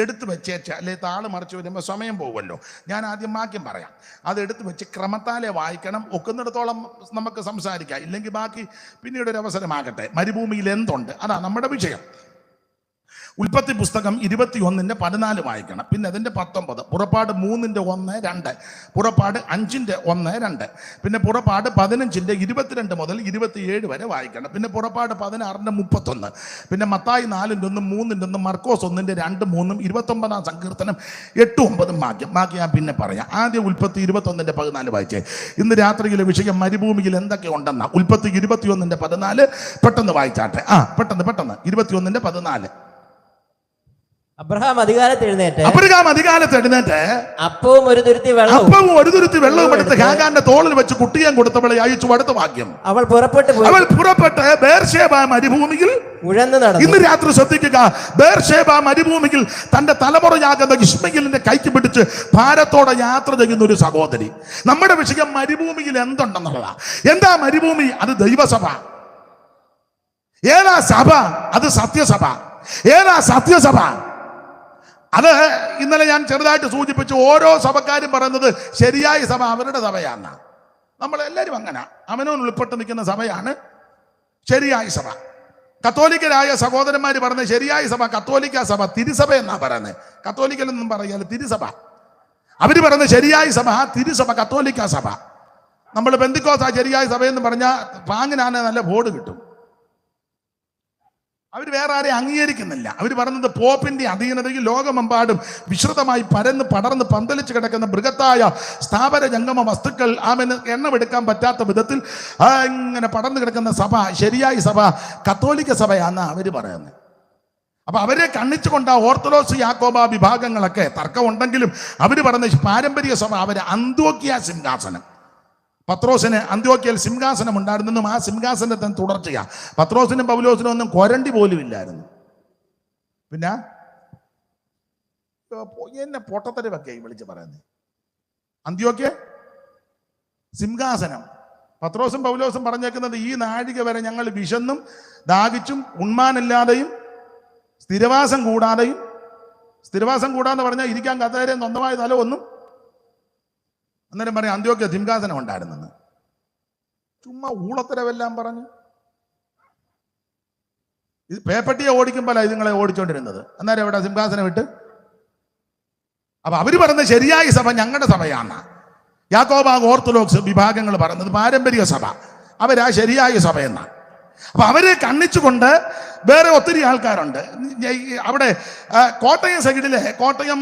എടുത്തു വെച്ചേച്ച് അല്ലെ താള് മറിച്ച് വരുമ്പോൾ സമയം പോകുമല്ലോ. ഞാൻ ആദ്യം വാക്യം പറയാം, അത് എടുത്തു വെച്ച് ക്രമത്താലെ വായിക്കണം. ഒക്കുന്നിടത്തോളം നമുക്ക് സംസാരിക്കാം, ഇല്ലെങ്കിൽ ബാക്കി പിന്നീട് ഒരു അവസരമാകട്ടെ. മരുഭൂമിയിൽ എന്തുണ്ട്, അതാ നമ്മുടെ വിഷയം. ഉൽപ്പത്തി പുസ്തകം 21:14 വായിക്കണം. പിന്നെ അതിൻ്റെ 19, പുറപ്പാട് 3:1-2, പുറപ്പാട് 5:1-2, പിന്നെ പുറപ്പാട് 15 22 മുതൽ 27 വരെ വായിക്കണം. പിന്നെ പുറപ്പാട് 16:31, പിന്നെ മത്തായി 4:1, 3:1, മർക്കോസ് 1:2, 3, 29 സങ്കീർത്തനം 8-9 വാക്യം. ബാക്കി ഞാൻ പിന്നെ പറയാം. ആദ്യം ഉൽപ്പത്തി 21:14 വായിച്ചേ. ഇന്ന് രാത്രിയിലെ വിഷയം മരുഭൂമിയിൽ എന്തൊക്കെ ഉണ്ടെന്നാ. ഉൽപ്പത്തി 21:14 പെട്ടെന്ന് വായിച്ചാട്ടെ. പെട്ടെന്ന് 21:14. അബ്രഹാം അധികാലത്ത് എഴുന്നേറ്റ് അപ്പവും ഒരു തുരുത്തി വെള്ളവും എടുത്ത് ഹാഗാന്റെ തോളിൽ വെച്ച് കുട്ടിയെ കൊടുത്തവളെ അയച്ചു. അടുത്ത വാക്യം, അവൾ പുറപ്പെട്ട് ബേർശേബ മരുഭൂമിയിൽ ഉഴന്നു നടന്നു. ഇന്ന് രാത്രി ശ്രദ്ധിക്കുക, ബേർശേബ മരുഭൂമിയിൽ തന്റെ തലമുറയാകുന്ന ഇശ്മയേലിന്റെ കൈക്ക് പിടിച്ച് ഭാരത്തോടെ യാത്ര ചെയ്യുന്ന ഒരു സഹോദരി. നമ്മുടെ വിഷയം മരുഭൂമിയിൽ എന്തുണ്ടെന്നുള്ളതാ. എന്താ മരുഭൂമി? അത് ദൈവസഭ. ഏതാ സഭ? അത് സത്യസഭ. ഏതാ സത്യസഭ? അത് ഇന്നലെ ഞാൻ ചെറുതായിട്ട് സൂചിപ്പിച്ചു. ഓരോ സഭക്കാരും പറയുന്നത് ശരിയായ സഭ അവരുടെ സഭയാണ്. നമ്മളെല്ലാവരും അങ്ങനെ അവനോൻ ഉൾപ്പെട്ട് നിൽക്കുന്ന സഭയാണ് ശരിയായ സഭ. കത്തോലിക്കരായ സഹോദരന്മാർ പറഞ്ഞ ശരിയായ സഭ കത്തോലിക്ക സഭ, തിരുസഭ എന്നാ പറയുന്നത്. കത്തോലിക്കലൊന്നും പറയാല് തിരുസഭ. അവര് പറയുന്ന ശരിയായ സഭ തിരുസഭ, കത്തോലിക്ക സഭ. നമ്മൾ പെന്തിക്കോസ്താ ശരിയായ സഭയെന്ന് പറഞ്ഞാൽ പാങ്ങിനാണ് നല്ല ബോർഡ് കിട്ടും. അവർ വേറെ ആരെയും അംഗീകരിക്കുന്നില്ല. അവർ പറയുന്നത് പോപ്പിന്റെ അധീനതയിൽ ലോകമെമ്പാടും വിശ്രുതമായി പരന്ന് പടർന്ന് പന്തലിച്ച് കിടക്കുന്ന ബൃഹത്തായ സ്ഥാപന ജംഗമ വസ്തുക്കൾ എണ്ണമെടുക്കാൻ പറ്റാത്ത വിധത്തിൽ ഇങ്ങനെ പടർന്നു കിടക്കുന്ന സഭ ശരിയായ സഭ കത്തോലിക്ക സഭയാണെന്ന് അവർ പറയുന്നത്. അപ്പൊ അവരെ കണ്ണിച്ചുകൊണ്ട് ഓർത്തഡോക്സ് യാക്കോബ വിഭാഗങ്ങളൊക്കെ തർക്കമുണ്ടെങ്കിലും അവർ പറഞ്ഞ പാരമ്പര്യ സഭ അവര് അന്ത്യോക്യ സിംഹാസനം. പത്രോസിന് അന്ത്യോക്യയിൽ സിംഹാസനം ഉണ്ടായിരുന്നെന്നും ആ സിംഹാസനത്തെ തുടർച്ചയാ. പത്രോസിനും പൗലോസിനും ഒന്നും കൊരണ്ടി പോലും ഇല്ലായിരുന്നു. പിന്നെ എന്നെ പൊട്ടത്തരവൊക്കെ വിളിച്ച് പറയുന്നത്. അന്ത്യോക്യ സിംഹാസനം. പത്രോസും പൗലോസും പറഞ്ഞേക്കുന്നത് ഈ നാഴിക വരെ ഞങ്ങൾ വിശന്നും ദാഹിച്ചും ഉണ്മാനില്ലാതെയും സ്ഥിരവാസം കൂടാന്ന് പറഞ്ഞാൽ ഇരിക്കാൻ കസേരയും സ്വന്തമായ സ്ഥലമൊന്നും. അന്നേരം പറയാം അന്ത്യോക്യ സിംഹാസനം ഉണ്ടായിരുന്നെന്ന്. ചുമ്മാ ഊളത്തരവെല്ലാം പറഞ്ഞു. ഇത് പേപ്പട്ടിയെ ഓടിക്കുമ്പോൾ ഇതുങ്ങളെ ഓടിച്ചോണ്ടിരുന്നത്. അന്നേരം എവിടെ സിംഹാസനം ഇട്ട്? അപ്പൊ അവര് പറയുന്നത് ശരിയായ സഭ ഞങ്ങളുടെ സഭയാണ്. യാക്കോബ ഓർത്തഡോക്സ് വിഭാഗങ്ങൾ പറയുന്നത് പാരമ്പര്യ സഭ, അവരാ ശരിയായ സഭ എന്നാ. അപ്പൊ അവരെ കണ്ണിച്ചുകൊണ്ട് വേറെ ഒത്തിരി ആൾക്കാരുണ്ട്. അവിടെ കോട്ടയം സൈഡിലെ, കോട്ടയം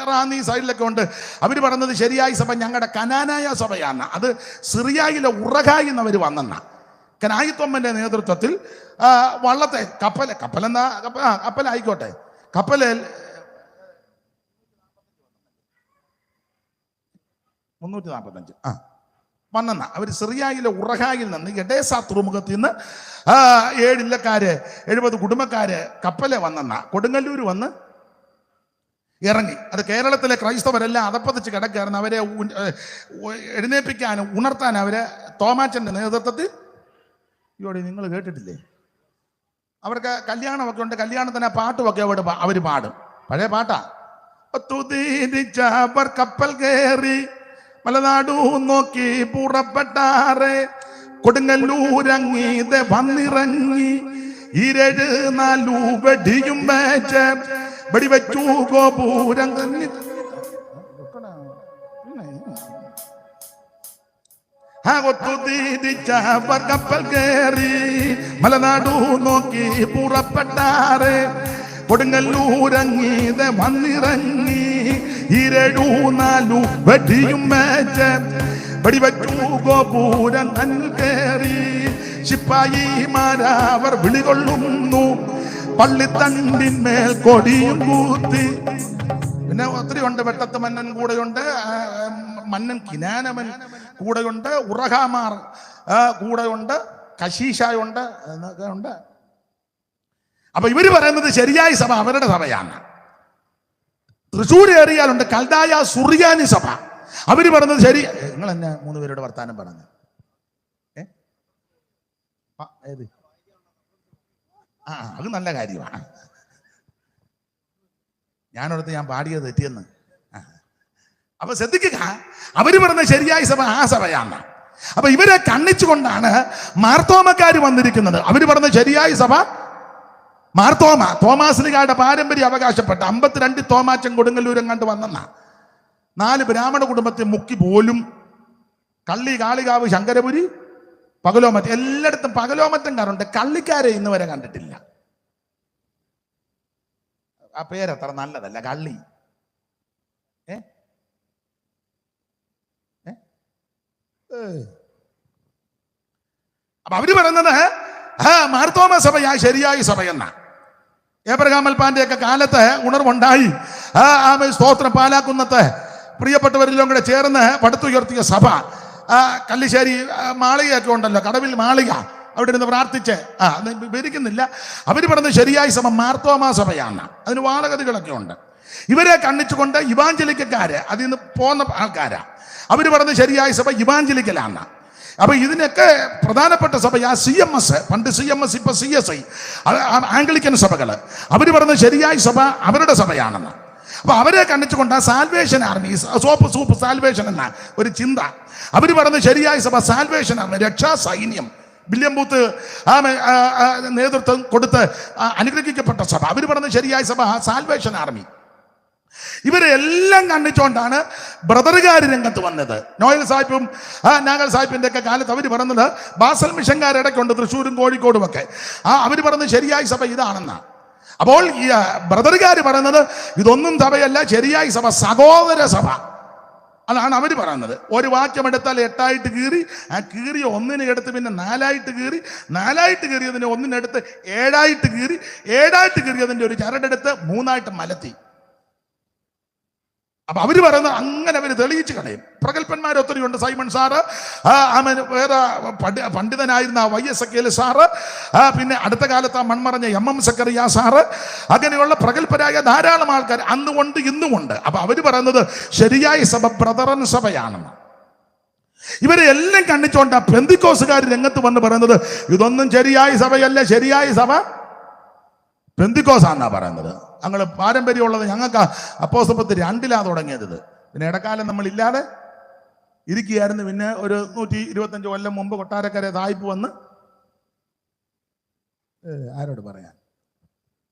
റാന്നി സൈഡിലൊക്കെ ഉണ്ട്. അവർ പറയുന്നത് ശരിയായ സഭ ഞങ്ങളുടെ കനാനായ സഭയാണ്. അത് സിറിയയിലെ ഉറഹായി എന്നവർ വന്നെന്ന കനായിത്തൊമ്മന്റെ നേതൃത്വത്തിൽ വള്ളത്തെ കപ്പലായിക്കോട്ടെ, കപ്പലിൽ 345 വന്നെന്ന അവർ സിറിയയിലെ ഉറഹായിൽ നിന്ന് എഡേസ തുറമുഖത്തിൽ നിന്ന് 7 ഇല്ലക്കാര് 70 കുടുംബക്കാര് കപ്പലെ വന്നെന്ന കൊടുങ്ങല്ലൂർ വന്ന് ഇറങ്ങി. അത് കേരളത്തിലെ ക്രൈസ്തവരെല്ലാം അതപ്പതിച്ച് കിടക്കുകയായിരുന്നു. അവരെ എഴുന്നേൽപ്പിക്കാനും ഉണർത്താൻ അവരെ തോമാച്ചന്റെ നേതൃത്വത്തിൽ നിങ്ങൾ കേട്ടിട്ടില്ലേ? അവർക്ക് കല്യാണമൊക്കെ ഉണ്ട്. കല്യാണത്തിന് പാട്ടുമൊക്കെ അവർ പാടും. പഴയ പാട്ടാ. കപ്പൽ കയറി മലനാടു നോക്കി പുറപ്പെട്ടാറെ കൊടുങ്ങല്ലൂരങ്ങീതെ വന്നിറങ്ങി 7-4 വെടിയും വെച്ച് വെടിവെച്ചു ഗോപുരം തന്നെ. കപ്പൽ കയറി മലനാടു നോക്കി പുറപ്പെട്ടാറെ കൊടുങ്ങല്ലൂരങ്ങീതെ വന്നിറങ്ങി 7-4 വെടിയും വെച്ച് വെടിവെച്ചു ഗോപുരം തന്നിൽ കയറി. ശിപ്പായിമാരവർ വിളികൊള്ളുന്നു പള്ളിത്തണ്ടിന്മേൽ കൊടിയും കൂത്തി. പിന്നെ ഒത്തിരി ഉണ്ട്. വെട്ടത്ത് മന്നൻ കൂടെയുണ്ട്, മന്നൻ കിനാനമൻ കൂടെയുണ്ട്, ഉറഹാമാർ കൂടെയുണ്ട്, കശീഷായുണ്ട് എന്നൊക്കെ ഉണ്ട്. അപ്പൊ ഇവര് പറയുന്നത് ശരിയായ സഭ അവരുടെ സഭയാണ്. തൃശ്ശൂർ ഏറിയാലുണ്ട് കൽദായ സുറിയാനി സഭ. അവര് പറയുന്നത് ശരി. നിങ്ങൾ എന്നെ 3 പേരുടെ വർത്താനം പറഞ്ഞു. ഏത്? അത് നല്ല കാര്യമാണ്. ഞാനോടത്ത് ഞാൻ പാടിയത് തെറ്റിയെന്ന്. അപ്പൊ ശ്രദ്ധിക്കുക, അവര് പറഞ്ഞ ശരിയായ സഭ ആ സഭയാണ്. അപ്പൊ ഇവരെ കണ്ണിച്ചുകൊണ്ടാണ് മാർത്തോമക്കാർ വന്നിരിക്കുന്നത്. അവര് പറഞ്ഞ ശരിയായ സഭ മാർത്തോമ, തോമാശ്ലീഹായുടെ പാരമ്പര്യം അവകാശപ്പെട്ട 52 തോമാച്ചൻ കൊടുങ്ങല്ലൂരം കണ്ട് വന്നെന്ന 4 ബ്രാഹ്മണ കുടുംബത്തെ മുക്കി പോലും കള്ളി, കാളികാവ്, ശങ്കരപുരി, പകലോമറ്റം, എല്ലായിടത്തും പകലോമറ്റംകാരുണ്ട്. കള്ളിക്കാരെ ഇന്ന് വരെ കണ്ടിട്ടില്ല. ആ പേരത്ര നല്ലതല്ല, കള്ളി. അപ്പൊ അവര് പറയുന്നത് മാർത്തോമ സഭയാ ശരിയായ സഭയെന്ന. ഏബ്രഹാം മൽപ്പാന്റെ ഒക്കെ കാലത്ത് ഉണർവുണ്ടായി. സ്തോത്രം പാലാക്കുന്നത്ത് പ്രിയപ്പെട്ടവരെല്ലാം കൂടെ ചേർന്ന് പടുത്തുയർത്തിയ സഭ. കല്ലിശ്ശേരി മാളികയൊക്കെ ഉണ്ടല്ലോ, കടവിൽ മാളിക, അവിടെ ഇരുന്ന് പ്രാർത്ഥിച്ച് വിവരിക്കുന്നില്ല. അവര് പറഞ്ഞത് ശരിയായ സഭ മാർത്തോമ സഭയാണ്. അതിന് വാദഗതികളൊക്കെ ഉണ്ട്. ഇവരെ കണ്ണിച്ചുകൊണ്ട് ഇവാഞ്ചലിക്കാര് അതിൽ നിന്ന് പോന്ന ആൾക്കാരാ. അവര് പറഞ്ഞത് ശരിയായ സഭ ഇവാഞ്ചലിക്കലാണ്. അപ്പൊ ഇതിനൊക്കെ പ്രധാനപ്പെട്ട സഭയാ CMS, പണ്ട് CMS, ഇപ്പൊ CSI, ആംഗ്ലിക്കൻ സഭകള്. അവര് പറഞ്ഞത് ശരിയായ സഭ അവരുടെ സഭയാണെന്ന്. അപ്പൊ അവരെ കണ്ണിച്ചുകൊണ്ട് salvation army, soap soup salvation എന്ന ഒരു ചിന്ത. അവര് പറഞ്ഞത് ശരിയായ സഭ സാൽവേഷൻ ആർമി, രക്ഷാ സൈന്യം, വില്യം ബൂത്ത് നേതൃത്വം കൊടുത്ത് അനുഗ്രഹിക്കപ്പെട്ട സഭ. അവര് പറഞ്ഞത് ശരിയായ സഭ സാൽവേഷൻ ആർമി. ഇവരെ എല്ലാം കണ്ണിച്ചുകൊണ്ടാണ് ബ്രദറുകാർ രംഗത്ത് വന്നത്. നോയൽ സാഹിബും നാഗൽ സാഹിബിന്റെ ഒക്കെ കാലത്ത് അവർ പറഞ്ഞത് ബാസൽ മിഷൻകാരിടയ്ക്കുണ്ട്, തൃശ്ശൂരും കോഴിക്കോടും ഒക്കെ. അവർ പറഞ്ഞത് ശരിയായ സഭ ഇതാണെന്ന്. അപ്പോൾ ഈ ബ്രദറുകാർ പറയുന്നത് ഇതൊന്നും സഭയല്ല, ശരിയായ സഭ സഹോദര സഭ. അതാണ് അവർ പറയുന്നത്. ഒരു വാക്യം എടുത്താൽ 8ആയിട്ട് കീറി, ആ കീറിയ ഒന്നിനെ എടുത്ത് പിന്നെ 4ആയിട്ട് കീറി, 4ആയിട്ട് കീറിയതിനെ ഒന്നിനെടുത്ത് 7ആയിട്ട് കീറി, 7ആയിട്ട് കീറിയതിന്റെ ഒരു ചരടെടുത്ത് 3ആയിട്ട് മലത്തി. അപ്പൊ അവര് പറയുന്നത് അങ്ങനെ അവര് തെളിയിച്ചു കളയും. പ്രഗത്ഭന്മാർ ഒത്തിരി ഉണ്ട്. സൈമൺ സാറ്, വേറെ പണ്ഡിതനായിരുന്ന YSKL സാറ്, പിന്നെ അടുത്ത കാലത്ത് മൺമറഞ്ഞ MM സക്കറിയ സാറ്, അങ്ങനെയുള്ള പ്രഗത്ഭരായ ധാരാളം ആൾക്കാർ അന്നുകൊണ്ട് ഇന്നുമുണ്ട്. അപ്പൊ അവര് പറയുന്നത് ശരിയായ സഭ ബ്രദറൻ സഭയാണെന്ന്. ഇവരെ എല്ലാം കണ്ണിച്ചോണ്ട പെന്തിക്കോസുകാർ രംഗത്ത് വന്ന് പറയുന്നത് ഇതൊന്നും ശരിയായ സഭയല്ല, ശരിയായ സഭ പെന്തിക്കോസാന്നാ പറയുന്നത്. ഞങ്ങൾ പാരമ്പര്യമുള്ളത്, ഞങ്ങൾക്ക് അപ്പോസ്തലത്തിൽ 2 തുടങ്ങിയത്. പിന്നെ ഇടക്കാലം നമ്മൾ ഇല്ലാതെ ഇരിക്കുകയായിരുന്നു. പിന്നെ ഒരു 125 കൊല്ലം മുമ്പ് കൊട്ടാരക്കര സായിപ്പ് വന്ന്, ആരോട് പറയാൻ.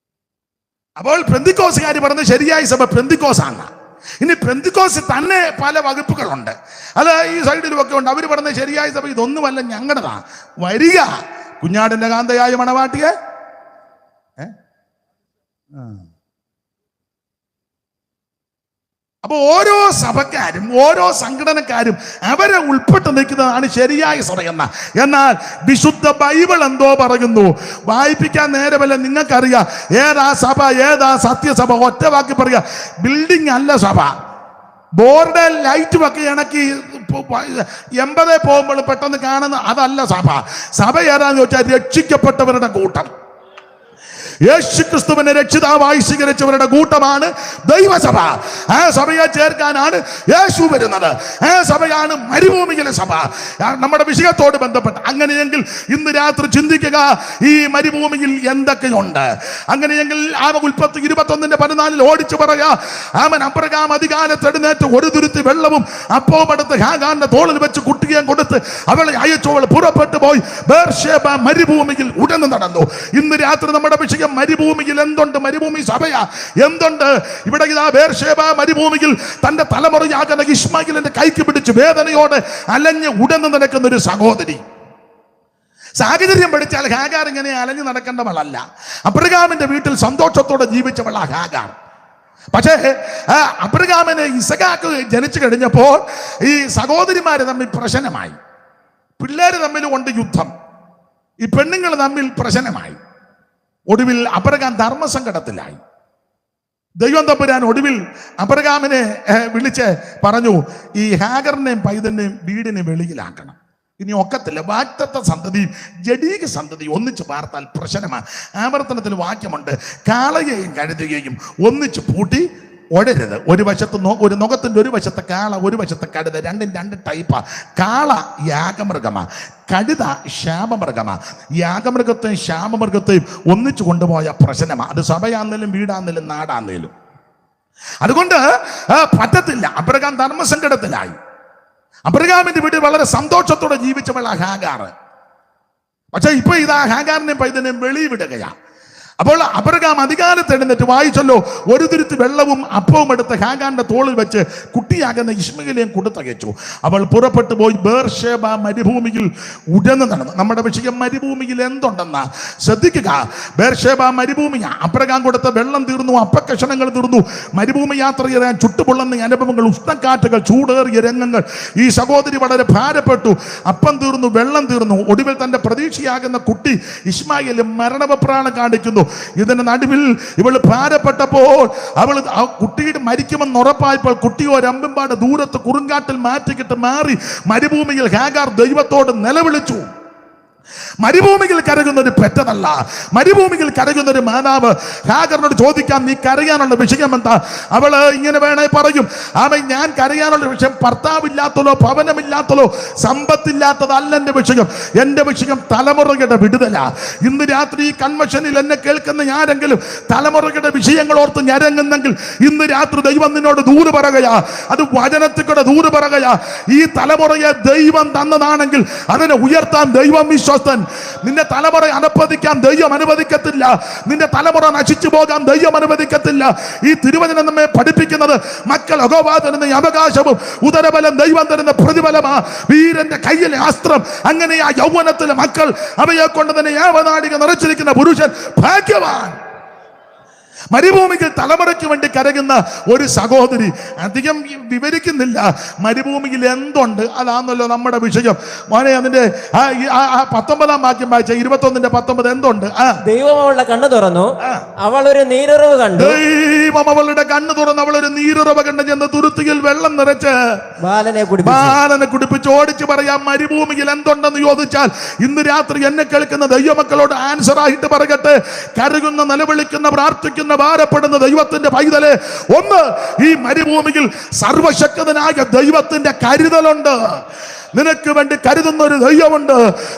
അപ്പോൾ പെന്തിക്കോസുകാർ പറഞ്ഞത് ശരിയായ സഭ പെന്തിക്കോസാണ്. ഇനി പെന്തിക്കോസ് തന്നെ പല വകുപ്പുകളുണ്ട്, അത് ഈ സൈഡിലും ഒക്കെ ഉണ്ട്. അവർ പറഞ്ഞത് ശരിയായ സഭ ഇതൊന്നുമല്ല, ഞങ്ങളുടെതാ. വരിക കുഞ്ഞാടിന്റെ കാന്തയായ മണവാട്ടിയെ. അപ്പൊ ഓരോ സഭക്കാരും ഓരോ സംഘടനക്കാരും അവരെ ഉൾപ്പെട്ട് നിൽക്കുന്നതാണ് ശരിയായ സഭ എന്ന. എന്നാൽ വിശുദ്ധ ബൈബിൾ എന്തോ പറയുന്നു, വായിപ്പിക്കാൻ നേരമല്ല. നിങ്ങൾക്കറിയാം ഏതാ സഭ, ഏതാ സത്യസഭ. ഒറ്റ വാക്കി പറയുക, ബിൽഡിംഗ് അല്ല സഭ. ബോർഡ് ലൈറ്റ് ഒക്കെ ഇണക്കി 80 പോകുമ്പോൾ പെട്ടെന്ന് കാണുന്ന അതല്ല സഭ. സഭ ഏതാന്ന് ചോദിച്ചാൽ രക്ഷിക്കപ്പെട്ടവരുടെ കൂട്ടം, യേശുക്രിസ്തുവിനെ രക്ഷിതാവായി സ്വീകരിച്ചവരുടെ കൂട്ടമാണ് ദൈവസഭ. ആ സഭയെ ചേർക്കാനാണ് യേശു വരുന്നത്. ആ സഭയാണ് മരുഭൂമിയിലെ സഭ. നമ്മുടെ വിഷയത്തോട് ബന്ധപ്പെട്ട് അങ്ങനെയെങ്കിൽ ഇന്ന് രാത്രി ചിന്തിക്കുക, ഈ മരുഭൂമിയിൽ എന്തൊക്കെയുണ്ട്. അങ്ങനെയെങ്കിൽ ഉൽപ്പത്തി 21:14 ഓടിച്ചു പറയാ, അവൻ അബ്രഹാം അധികാലത്ത് എഴുന്നേറ്റ് ഒരു തുരുത്തി വെള്ളവും അപ്പവും എടുത്ത് ഹാഗാറിന്റെ തോളിൽ വെച്ച് കുട്ടിയെ കൊടുത്ത് അവളെ അയച്ചവൾ പുറപ്പെട്ടു പോയി ബേർശേബ മരുഭൂമിയിൽ ഉടനെ നടന്നു. ഇന്ന് രാത്രി നമ്മുടെ വിഷയം മരുഭൂമിയിൽ എന്തുണ്ട്? മരുഭൂമി സഭയാ. എന്തുണ്ട് ഇവിടെ? ഇതാ ബേർശേബ മരുഭൂമിയിൽ തന്റെ തലമുറയാകുന്ന ഇശ്മായിലിന്റെ കൈക്ക് പിടിച്ച് വേദനയോടെ അലഞ്ഞ് ഉടനെ നടക്കുന്ന ഒരു സഹോദരി. സാഹചര്യം പഠിച്ചാൽ ഹാഗാർ ഇങ്ങനെ അലഞ്ഞു നടക്കേണ്ടവളല്ല. അബ്രഹാമിന്റെ വീട്ടിൽ സന്തോഷത്തോടെ ജീവിച്ചവളാ ഹാഗാർ. പക്ഷേ അബ്രഹാമിന് ഇസഹാക്ക് ജനിച്ചു കഴിഞ്ഞപ്പോൾ ഈ സഹോദരിമാര് തമ്മിൽ പ്രശ്നമായി, പിള്ളേര് തമ്മിൽ കൊണ്ട് യുദ്ധം, ഈ പെണ്ണുങ്ങൾ തമ്മിൽ പ്രശ്നമായി. ഒടുവിൽ അബ്രഹാം ധർമ്മസങ്കടത്തിലായി. ദൈവം തമ്പുരാൻ ഒടുവിൽ അബ്രഹാമിനെ വിളിച്ച് പറഞ്ഞു, ഈ ഹാഗറിനെയും പൈതലിനെയും വീടിനെ വെളിയിലാക്കണം. ഇനി ഒക്കത്തില്ല. വാഗ്ദത്ത സന്തതിയും ജഡീക സന്തതിയും ഒന്നിച്ച് പാർത്താൽ പ്രശ്നമാണ്. ആവർത്തനത്തിൽ വാക്യമുണ്ട്, കാളയെയും കഴുതുകയും ഒന്നിച്ച് പൂട്ടി ഒഴരുത്. ഒരു വശത്ത് ഒരു നുഖത്തിന്റെ ഒരു വശത്തെ കാള, ഒരു വശത്തെ കഴുത, രണ്ടും 2 ടൈപ്പാ. കാള യാഗമൃഗമാ, കഴുത ശാപമൃഗമാ. യാഗമൃഗത്തെയും ശാപമൃഗത്തെയും ഒന്നിച്ചു കൊണ്ടുപോയ പ്രശ്നമാ. അത് സഭയാന്നേലും വീടാന്നേലും നാടാന്നേലും. അതുകൊണ്ട് പറ്റത്തില്ല. അബ്രഹാം ധർമ്മസങ്കടത്തിലായി. അബ്രഹാമിന്റെ വീട്ടിൽ വളരെ സന്തോഷത്തോടെ ജീവിച്ചവളാ ഹാഗാർ. പക്ഷെ ഇപ്പൊ ഇതാ ഹാഗാറിനെയും പൈതനെയും വെളിവിടുകയാ. അപ്പോൾ അബ്രഹാം അധികാരത്ത് എഴുന്നേറ്റ് വായിച്ചല്ലോ, ഒരു തുരുത്തി വെള്ളവും അപ്പവും എടുത്ത് ഹാഗാറിന്റെ തോളിൽ വെച്ച് കുട്ടിയാകുന്ന ഇശ്മയേലിനെയും കൊടുത്തയച്ചു. അവൾ പുറപ്പെട്ടു പോയി ബേർഷേബ മരുഭൂമിയിൽ ഉടനെ നടന്നു. നമ്മുടെ വിഷയം മരുഭൂമിയിൽ എന്തുണ്ടെന്ന് ശ്രദ്ധിക്കുക. ബേർഷേബ മരുഭൂമിയാ. അബ്രഹാം കൊടുത്ത വെള്ളം തീർന്നു, അപ്പക്കഷണങ്ങൾ തീർന്നു. മരുഭൂമി യാത്ര ചെയ്യാൻ ചുട്ടുപൊള്ളുന്ന അനുഭവങ്ങൾ, ഉഷ്ണക്കാറ്റുകൾ, ചൂടേറിയ രംഗങ്ങൾ. ഈ സഹോദരി വളരെ ഭാരപ്പെട്ടു. അപ്പം തീർന്നു, വെള്ളം തീർന്നു. ഒടുവിൽ തന്റെ പ്രതീക്ഷയാകുന്ന കുട്ടി ഇശ്മായേൽ മരണപ്രാണം കാണിക്കുന്നു. ഇതിന്റെ നടുവിൽ ഇവൾ ഭാരപ്പെട്ടപ്പോൾ അവൾ ആ കുട്ടിയുടെ മരിക്കുമെന്ന് ഉറപ്പായപ്പോൾ കുട്ടിയെ ഒരമ്പമ്പാട് ദൂരത്ത് കുറുങ്കാട്ടിൽ മാറ്റിക്കിട്ട് മാറി മരുഭൂമിയിൽ ഹാഗാർ ദൈവത്തോട് നിലവിളിച്ചു. മരുഭൂമിയിൽ കരകുന്ന ഒരു പെറ്റതല്ല, മരുഭൂമിയിൽ കരകുന്ന ഒരു മാതാവ്. ഹാഗറിനോട് ചോദിക്കാം, നീ കരയാനുള്ള വിഷയം എന്താ? അവള് ഇങ്ങനെ വേണേ പറയും, ഞാൻ കരയാനുള്ള വിഷയം ഭർത്താവില്ലാത്തതോ ഭവനമില്ലാത്തതോ സമ്പത്തില്ലാത്തതല്ല എൻ്റെ വിഷയം. എൻ്റെ വിഷയം തലമുറകളുടെ വിടുതല. ഇന്ന് രാത്രി ഈ കൺവെൻഷനിൽ എന്നെ കേൾക്കുന്ന ആരെങ്കിലും തലമുറകളുടെ വിഷയങ്ങൾ ഓർത്ത് ഞരങ്ങുന്നെങ്കിൽ ഇന്ന് രാത്രി ദൈവം നിന്നോട് ദൂര് പറയുകയാ. അത് വചനത്തിൽ കൂടെ ദൂര് പറയുകയാ. ഈ തലമുറയെ ദൈവം തന്നതാണെങ്കിൽ അതിനെ ഉയർത്താൻ ദൈവം വിശ്വസ്തൻ. നിന്റെ തലമുറ അനുവദിക്കാൻ ദൈവം അനുവദിക്കത്തില്ല. നിന്റെ തലമുറ നശിച്ചു പോകാൻ ദൈവം അനുവദിക്കത്തില്ല. ഈ തിരുവചനം നമ്മെ പഠിപ്പിക്കുന്നത് മക്കൾ യഹോവ തരുന്ന അവകാശവും ഉദരബലം ദൈവം തരുന്ന പ്രതിഫലമാ. വീരന്റെ കയ്യിലെ അസ്ത്രം. അങ്ങനെ ആ യൗവനത്തിലെ മക്കൾ അവയെ കൊണ്ട് തന്നെ യാവനാടിക നിറച്ചിരിക്കുന്ന പുരുഷൻ ഭാഗ്യവാൻ. മരുഭൂമിയിൽ തലമുറയ്ക്ക് വേണ്ടി കരകുന്ന ഒരു സഹോദരി. അധികം വിവരിക്കുന്നില്ല. മരുഭൂമിയിൽ എന്തുണ്ട് അതാണല്ലോ നമ്മുടെ വിഷയം. മോനെ അതിന്റെ 19 വാക്യം വായിച്ച 21:19 എന്തുണ്ട്? ദൈവം അവളുടെ കണ്ണ് തുറന്നു, അവൾ ഒരു നീരുറവ് കണ്ടു. ദൈവം അവളുടെ കണ്ണ് തുറന്ന് അവൾ ഒരു നീരുറവ് കണ്ട് ചെന്ന് തുരുത്തിയിൽ വെള്ളം നിറച്ച് ബാലനെ കുടിപ്പിച്ച് ഓടിച്ച് പറയാം. മരുഭൂമിയിൽ എന്തുണ്ടെന്ന് ചോദിച്ചാൽ ഇന്ന് രാത്രി എന്നെ കേൾക്കുന്ന ദൈവമക്കളോട് ആൻസർ ആയിട്ട് പറയട്ടെ. കരകുന്ന, നിലവിളിക്കുന്ന, പ്രാർത്ഥിക്കുന്ന, ഭാരപ്പെടുന്ന ദൈവത്തിന്റെ പൈതലെ, ഒന്ന്, ഈ മരുഭൂമിയിൽ സർവശക്തനായ ദൈവത്തിന്റെ കരുതലുണ്ട്. നിനക്ക് വേണ്ടി കരുതുന്ന ഒരു ദൈവമുണ്ട്.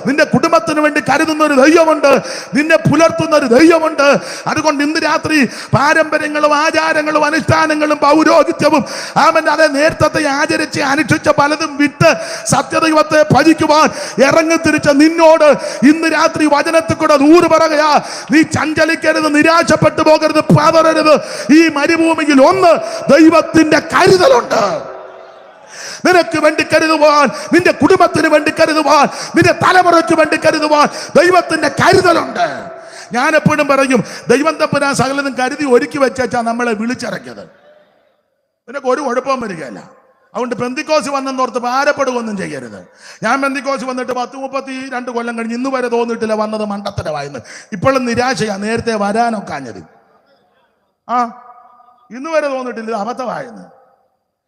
നിന്റെ കുടുംബത്തിന് വേണ്ടി കരുതുന്ന ഒരു ദൈവമുണ്ട്. നിന്നെ പുലർത്തുന്ന ഒരു ദൈവമുണ്ട്. അതുകൊണ്ട് ഇന്ന് രാത്രി പാരമ്പര്യങ്ങളും ആചാരങ്ങളും അനുഷ്ഠാനങ്ങളും പൗരോഹിത്യവും അതേ നേരത്തെ ആചരിച്ച് അനുഷ്ഠിച്ച പലതും വിട്ട് സത്യദൈവത്തെ ഭജിക്കുവാൻ ഇറങ്ങിത്തിരിച്ച നിന്നോട് ഇന്ന് രാത്രി വചനത്തിൽ കൂടെ ദൂര് പറയുകയാ. നീ ചഞ്ചലിക്കരുത്, നിരാശപ്പെട്ടു പോകരുത്, പതറരുത്. ഈ മരുഭൂമിയിൽ ഒന്ന്, ദൈവത്തിന്റെ കരുതലുണ്ട്. നിനക്ക് വേണ്ടി കരുതുവാൻ, നിന്റെ കുടുംബത്തിന് വേണ്ടി കരുതുവാൻ, നിന്റെ തലമുറയ്ക്ക് വേണ്ടി കരുതുവാൻ ദൈവത്തിന്റെ കരുതലുണ്ട്. ഞാൻ എപ്പോഴും പറയും, ദൈവം തപ്പുരാൻ സകലതും കരുതി ഒരുക്കി വെച്ചാ നമ്മളെ വിളിച്ചിറക്കിയത്. നിനക്ക് ഒരു കുഴപ്പവും വരികയല്ല. അതുകൊണ്ട് പെന്തിക്കോസ് വന്നെന്നോർത്ത് ഭാരപ്പെടുകയൊന്നും ചെയ്യരുത്. ഞാൻ പെന്തിക്കോസ് വന്നിട്ട് 32 കൊല്ലം കഴിഞ്ഞ് ഇന്ന് വരെ തോന്നിയിട്ടില്ല വന്നത് മണ്ടത്തരമായിരുന്നു. ഇപ്പോഴും നിരാശയാ. നേരത്തെ വരാനൊക്കാഞ്ഞത് ഇന്ന് വരെ തോന്നിയിട്ടില്ല ഇത് അബദ്ധമായിരുന്നു.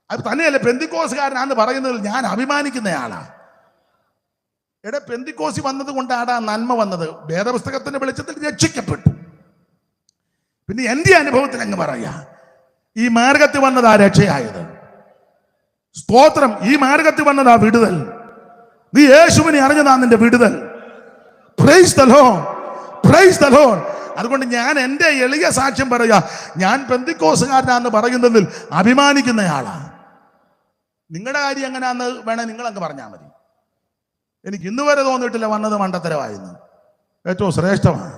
അത് തന്നെയല്ലേ പെന്തിക്കോസുകാരനാന്ന് പറയുന്നതിൽ ഞാൻ അഭിമാനിക്കുന്നയാളാ. പെന്തിക്കോസി വന്നത് കൊണ്ടാണ് ആ നന്മ വന്നത്. വേദപുസ്തകത്തിന്റെ വെളിച്ചത്തിൽ രക്ഷിക്കപ്പെട്ടു. പിന്നെ എന്റെ അനുഭവത്തിൽ അങ്ങ് പറയാ, ഈ മാർഗത്തിൽ വന്നതാ രക്ഷയായത്. സ്തോത്രം. ഈ മാർഗത്തിൽ വന്നതാ വിടുതൽ. നീ യേശുവിനെ അറിഞ്ഞതാ നിന്റെ വിടുതൽ. Price the Lord, price the Lord. അതുകൊണ്ട് ഞാൻ എൻ്റെ എളിയ സാക്ഷ്യം പറയാ, ഞാൻ പെന്തിക്കോസുകാരനാന്ന് പറയുന്നതിൽ അഭിമാനിക്കുന്നയാളാ. നിങ്ങളുടെ കാര്യം എങ്ങനെയാന്ന് വേണേ നിങ്ങളങ്ങ് പറഞ്ഞാൽ മതി. എനിക്ക് ഇന്ന് വരെ തോന്നിയിട്ടില്ല വന്നത് മണ്ടത്തരമായിരുന്നു. ഏറ്റവും ശ്രേഷ്ഠമാണ്.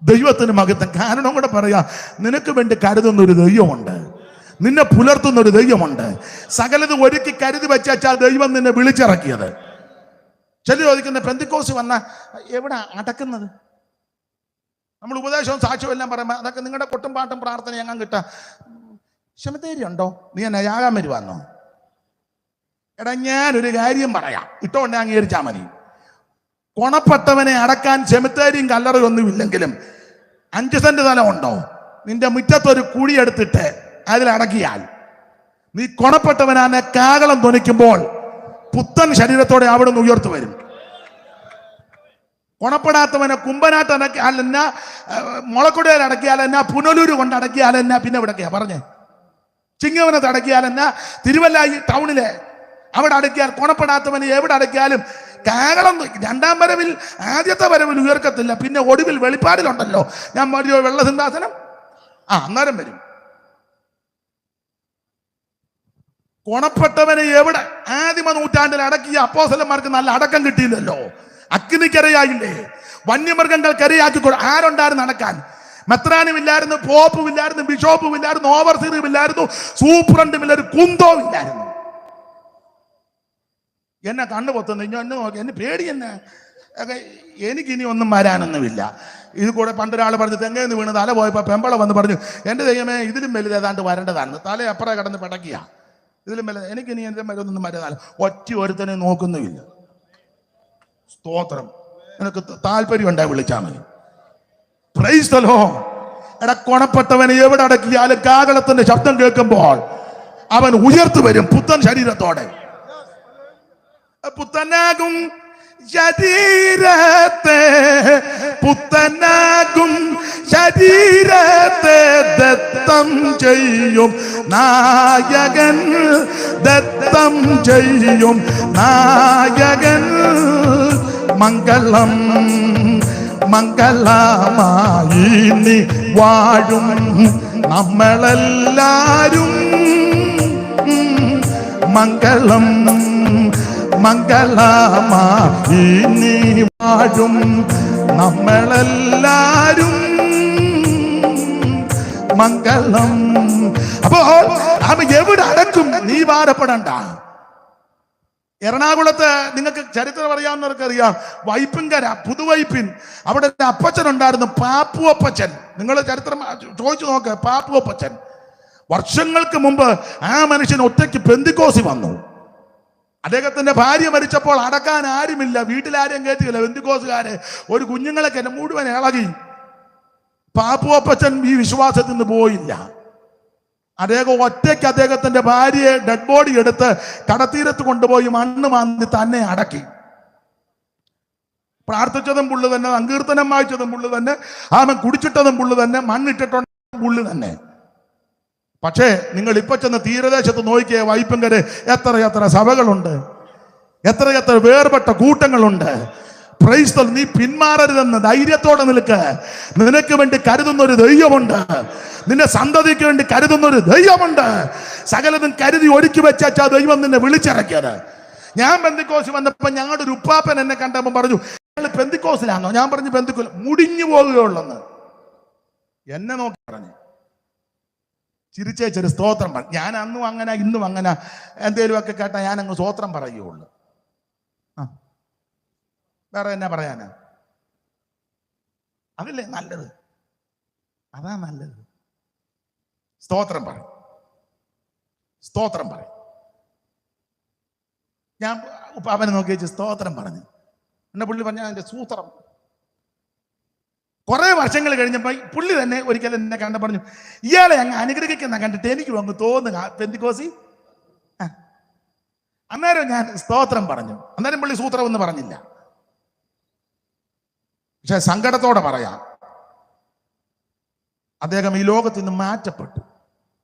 ദൈവത്തിന് മഹത്വം. കാരണം കൂടെ പറയാ, നിനക്ക് വേണ്ടി കരുതുന്ന ഒരു ദൈവമുണ്ട്. നിന്നെ പുലർത്തുന്ന ഒരു ദൈവമുണ്ട്. സകലത് ഒരുക്കി കരുതി വെച്ചാൽ ദൈവം നിന്നെ വിളിച്ചിറക്കിയത്. ചില ചോദിക്കുന്ന, പെന്തിക്കോസ് വന്ന എവിടെ അടക്കുന്നത്? നമ്മൾ ഉപദേശവും സാക്ഷ്യവും എല്ലാം പറയുമ്പോൾ അതൊക്കെ നിങ്ങളുടെ കൊട്ടും പാട്ടും പ്രാർത്ഥന എങ്ങാൻ കിട്ടാ. ക്ഷമതേരി ഉണ്ടോ? നീ എന്നെ യാകാൻ വരുവാന്നോ? ഞാനൊരു കാര്യം പറയാം, ഇട്ടോണ്ട് അംഗീകരിച്ചാ മതി. കൊണപ്പെട്ടവനെ അടക്കാൻ ചെമിത്തേരിയും കല്ലറയും ഒന്നും ഇല്ലെങ്കിലും 5 സെന്റ് സ്ഥലം ഉണ്ടോ? നിന്റെ മുറ്റത്തൊരു കുഴിയെടുത്തിട്ട് അതിലടക്കിയാൽ നീ കൊണപ്പെട്ടവനെ കാകളം ധ്വനിക്കുമ്പോൾ പുത്തൻ ശരീരത്തോടെ അവിടുന്ന് ഉയർത്തു വരും. കൊണപ്പെടാത്തവനെ കുമ്പനാട്ട് അടക്കിയാലെന്ന, മുളക്കുടയിൽ അടക്കിയാലെന്ന, പുനലൂര് കൊണ്ട് അടക്കിയാലെന്ന, പിന്നെ എവിടൊക്കെയാ പറഞ്ഞേ, ചിങ്ങവനത്ത് അടക്കിയാലെന്ന, തിരുവല്ലായി ടൗണിലെ അവിടെ അടക്കിയാൽ, കൊണപ്പെടാത്തവനെ എവിടെ അടക്കിയാലും കാകളം. 2ാം വരവിൽ, ആദ്യത്തെ വരവിൽ ഉയർക്കത്തില്ല. പിന്നെ ഒടുവിൽ വെളിപ്പാടിലുണ്ടല്ലോ, ഞാൻ വെള്ള സിംഹാസനം, അന്നേരം വരും. കൊണപ്പെട്ടവനെ എവിടെ? ആദിമ നൂറ്റാണ്ടിൽ അടക്കിയ അപ്പോസ്തലന്മാർക്ക് നല്ല അടക്കം കിട്ടിയില്ലല്ലോ. അഗ്നിക്കരയായില്ലേ, വന്യമൃഗങ്ങൾക്കരയാക്കി. ആരുണ്ടായിരുന്നു അടക്കാൻ? മെത്രാനും ഇല്ലായിരുന്നു, പോപ്പും ഇല്ലായിരുന്നു, ബിഷോപ്പും ഇല്ലായിരുന്നു, ഓവർസീറും ഇല്ലായിരുന്നു, സൂപ്രണ്ടും ഇല്ലായിരുന്നു, കുന്തവും ഇല്ലായിരുന്നു. എന്നെ കണ്ണു പൊത്തുന്നു, എന്നെ നോക്കി, എന്നെ പേടി എന്നെ. എനിക്കിനി ഒന്നും വരാനൊന്നുമില്ല. ഇത് കൂടെ പണ്ടൊരാൾ പറഞ്ഞു, തെങ്ങേന്ന് വീണ് തല പോയപ്പോൾ പെമ്പള വന്ന് പറഞ്ഞു, എൻ്റെ ദൈവമേ ഇതിലും വലുത് ഏതാണ്ട് വരേണ്ടതാണ്. തല അപ്പുറം കിടന്ന് പിടക്കിയ ഇതിലും വലുത്. എനിക്കിനി എൻ്റെ മരുന്നൊന്നും വരാനല്ല. ഒറ്റ ഒരുത്തനെ നോക്കുന്നുമില്ല. സ്തോത്രം. നിനക്ക് താല്പര്യം ഉണ്ടായി വിളിച്ചാൽ മതി. Price the Lord. എടാ, കൊണപ്പെട്ടവനെ എവിടെ അടക്കിയാലും കാഹളത്തിന്റെ ശബ്ദം കേൾക്കുമ്പോൾ അവൻ ഉയർത്തു വരും പുത്തൻ ശരീരത്തോടെ. പുത്തനാകും ശരീരത്തെ, പുത്തനാകും ശരീരത്തെ ദത്തം ചെയ്യും നായകൻ, ദത്തം ചെയ്യും നായകൻ. മംഗളം മംഗളമായി നീ വാഴും നമ്മളെല്ലാരും. മംഗളം മംഗളമായി നീ വാഴും നമ്മളെല്ലാരും. മംഗളം. അപ്പോൾ അവൻ എവിടെ അടക്കും? നീ ഭാരപ്പെടണ്ട. എറണാകുളത്ത് നിങ്ങൾക്ക് ചരിത്രം അറിയാവുന്നവർക്ക് അറിയാം, വൈപ്പിൻകര, പുതുവൈപ്പിൻ, അവിടെ ഒരു അപ്പച്ചൻ ഉണ്ടായിരുന്നു, പാപ്പു അപ്പച്ചൻ. നിങ്ങൾ ചരിത്രം ചോദിച്ചു നോക്ക്. പാപ്പു അപ്പച്ചൻ വർഷങ്ങൾക്ക് മുമ്പ് ആ മനുഷ്യൻ ഒറ്റയ്ക്ക് പെന്തിക്കോസി വന്നു. അദ്ദേഹത്തിന്റെ ഭാര്യ മരിച്ചപ്പോൾ അടക്കാൻ ആരുമില്ല, വീട്ടിലാരെയും കയറ്റിയില്ല. പെന്തിക്കോസുകാരെ ഒരു കുഞ്ഞുങ്ങളെ കെന്നെ മുഴുവൻ ഇളകി. പാപ്പു അപ്പച്ചൻ ഈ വിശ്വാസത്തിൽ നിന്ന് പോയില്ല. അദ്ദേഹം ഒറ്റയ്ക്ക് അദ്ദേഹത്തിന്റെ ഭാര്യയെ ഡെഡ് ബോഡി എടുത്ത് കടത്തീരത്ത് കൊണ്ടുപോയി മണ്ണ് മാന്തി തന്നെ അടക്കി. പ്രാർത്ഥിച്ചതും പുള്ളു തന്നെ, സങ്കീർത്തനം വായിച്ചതും പുള്ളു തന്നെ, അവൻ കുടിച്ചിട്ടതും പുള്ളു തന്നെ, മണ്ണിട്ടിട്ടുള്ള പുള്ളു തന്നെ. പക്ഷേ നിങ്ങൾ ഇപ്പൊ ചെന്ന് തീരദേശത്ത് നോക്കിയ വൈപ്പിൻകര എത്ര സഭകളുണ്ട്, എത്ര വേർപെട്ട കൂട്ടങ്ങളുണ്ട്. Praise the Lord. നീ പിന്മാറരുതെന്ന് ധൈര്യത്തോടെ നിൽക്ക്. നിനക്ക് വേണ്ടി കരുതുന്ന ഒരു ദൈവമുണ്ട്, നിന്റെ സന്തതിക്ക് വേണ്ടി കരുതുന്ന ഒരു ദൈവമുണ്ട്. സകലതും കരുതി ഒരുക്കി വെച്ചാ ദൈവം നിന്നെ വിളിച്ചിറക്കിയത്. ഞാൻ പെന്തിക്കോസ് വന്നപ്പോ ഞങ്ങളുടെ ഒരു ഉപ്പാപ്പൻ എന്നെ കണ്ടപ്പോൾ പറഞ്ഞു, ഞങ്ങൾ പെന്തിക്കോസിലാണോ? ഞാൻ പറഞ്ഞു പെന്തിക്കോസ് മുടിഞ്ഞു പോകുകയുള്ളെന്ന്. എന്നെ നോക്കി പറഞ്ഞു, ചിരിച്ചേച്ചൊരു സ്തോത്രം പറഞ്ഞു. ഞാൻ അന്നും അങ്ങനെ ഇന്നും അങ്ങനെ എന്തേലുമൊക്കെ കേട്ടാൽ ഞാൻ അങ്ങ് സ്തോത്രം പറയുകയുള്ളു. വേറെ എന്നാ പറയാനാ? അതല്ലേ നല്ലത്, അതാ നല്ലത്. സ്തോത്രം പറയും, സ്തോത്രം പറയും. ഞാൻ അവനെ നോക്കി വെച്ച് സ്തോത്രം പറഞ്ഞു. എന്നെ പുള്ളി പറഞ്ഞ അതിന്റെ സൂത്രം. കുറെ വർഷങ്ങൾ കഴിഞ്ഞപ്പോ പുള്ളി തന്നെ ഒരിക്കലും എന്നെ കണ്ട പറഞ്ഞു, ഇയാളെ അങ്ങ് അനുഗ്രഹിക്കുന്ന കണ്ടിട്ട് എനിക്ക് അങ്ങ് തോന്നുക പെന്തിക്കോസി. അന്നേരം ഞാൻ സ്തോത്രം പറഞ്ഞു. അന്നേരം പുള്ളി സൂത്രം എന്ന് പറഞ്ഞില്ല. പക്ഷെ സങ്കടത്തോടെ പറയാം, അദ്ദേഹം ഈ ലോകത്ത് നിന്ന് മാറ്റപ്പെട്ടു.